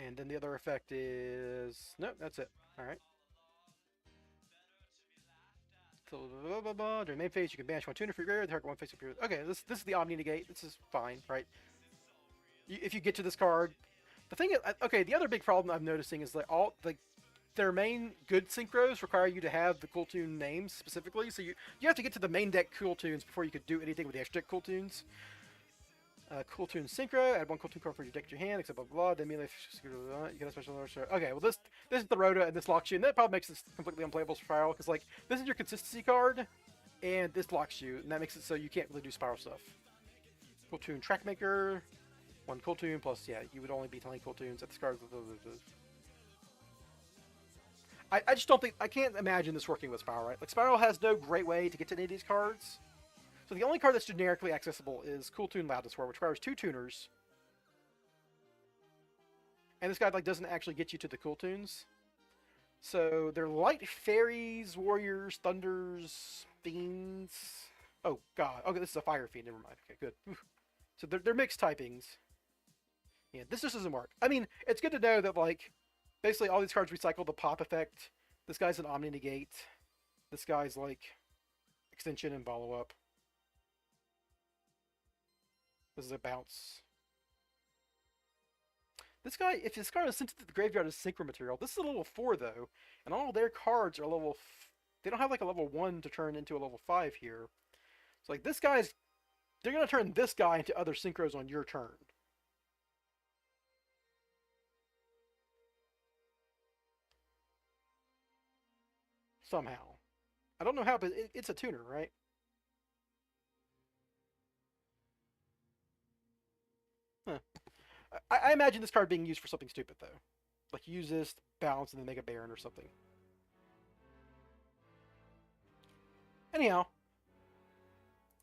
And then the other effect is... Nope, that's it. Alright. So, during main phase, you can banish one tuner for your graveyard, target one face up your... Okay, this is the Omni Negate. This is fine, right? If you get to this card... The thing is... Okay, the other big problem I'm noticing is that their main good synchros require you to have the cool tune names specifically, so you have to get to the main deck cool tunes before you could do anything with the extra deck cool tunes. Cool Tune Synchro, add one Cool Tune card for your deck to your hand, except blah blah blah, then immediately you get a special order. Okay, well this is the Rhoda and this locks you, and that probably makes this completely unplayable for Spiral, because like, this is your consistency card, and this locks you, and that makes it so you can't really do Spiral stuff. Cool Tune Trackmaker, one Cool Tune, plus, yeah, you would only be telling Cool Tunes at the cards. I just don't think, I can't imagine this working with Spiral, right? Like, Spiral has no great way to get to any of these cards. So the only card that's generically accessible is Cool Tune Loudest Word, which requires 2 tuners. And this guy like doesn't actually get you to the cool tunes. So they're light fairies, warriors, thunders, fiends. Oh god. Okay, this is a fire fiend. Never mind. Okay, good. Oof. So they're mixed typings. Yeah, this just doesn't work. I mean, it's good to know that like basically all these cards recycle the pop effect. This guy's an Omni Negate. This guy's like extension and follow up. This is a bounce. This guy, if this card is sent to the graveyard as synchro material, this is a level 4 though, and all their cards are level. They don't have like a level 1 to turn into a level 5 here. So like this guy's, they're gonna turn this guy into other synchros on your turn. Somehow. I don't know how, but it's a tuner, right? Huh. I imagine this card being used for something stupid though. Like use this, bounce, and then make a Baron or something. Anyhow.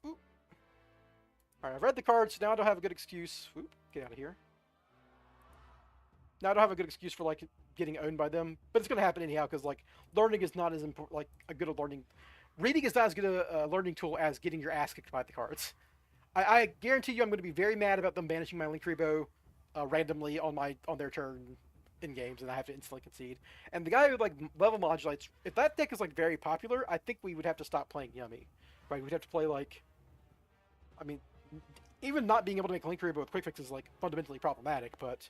Alright, I've read the cards, so now I don't have a good excuse. Oop, get out of here. Now I don't have a good excuse for like getting owned by them, but it's gonna happen anyhow because like learning is not as important. Like a good learning, reading is not as good a learning tool as getting your ass kicked by the cards. I guarantee you, I'm going to be very mad about them banishing my Linkuriboh randomly on their turn in games, and I have to instantly concede. And the guy who like level modulates, if that deck is like very popular, I think we would have to stop playing Yummy. Right? We'd have to play like, I mean, even not being able to make Linkuriboh with quick fix is like fundamentally problematic, but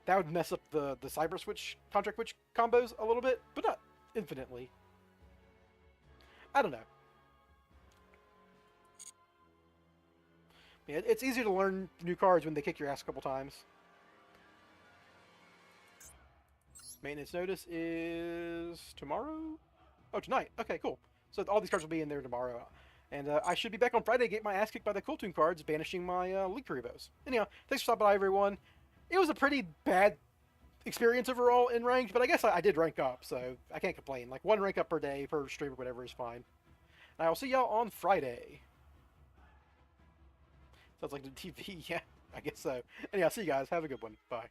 that would mess up the cyber switch contract switch combos a little bit, but not infinitely. I don't know. Yeah, it's easier to learn new cards when they kick your ass a couple times. Maintenance notice is tomorrow? Oh, tonight. Okay, cool. So all these cards will be in there tomorrow. And I should be back on Friday to get my ass kicked by the Cool Tune cards, banishing my Linkuribohs. Anyhow, thanks for stopping by, everyone. It was a pretty bad experience overall in ranked, but I guess I did rank up, so I can't complain. Like, one rank up per day, per stream, or whatever is fine. And I will see y'all on Friday. Sounds like the TV, yeah, I guess so. Anyhow, see you guys. Have a good one. Bye.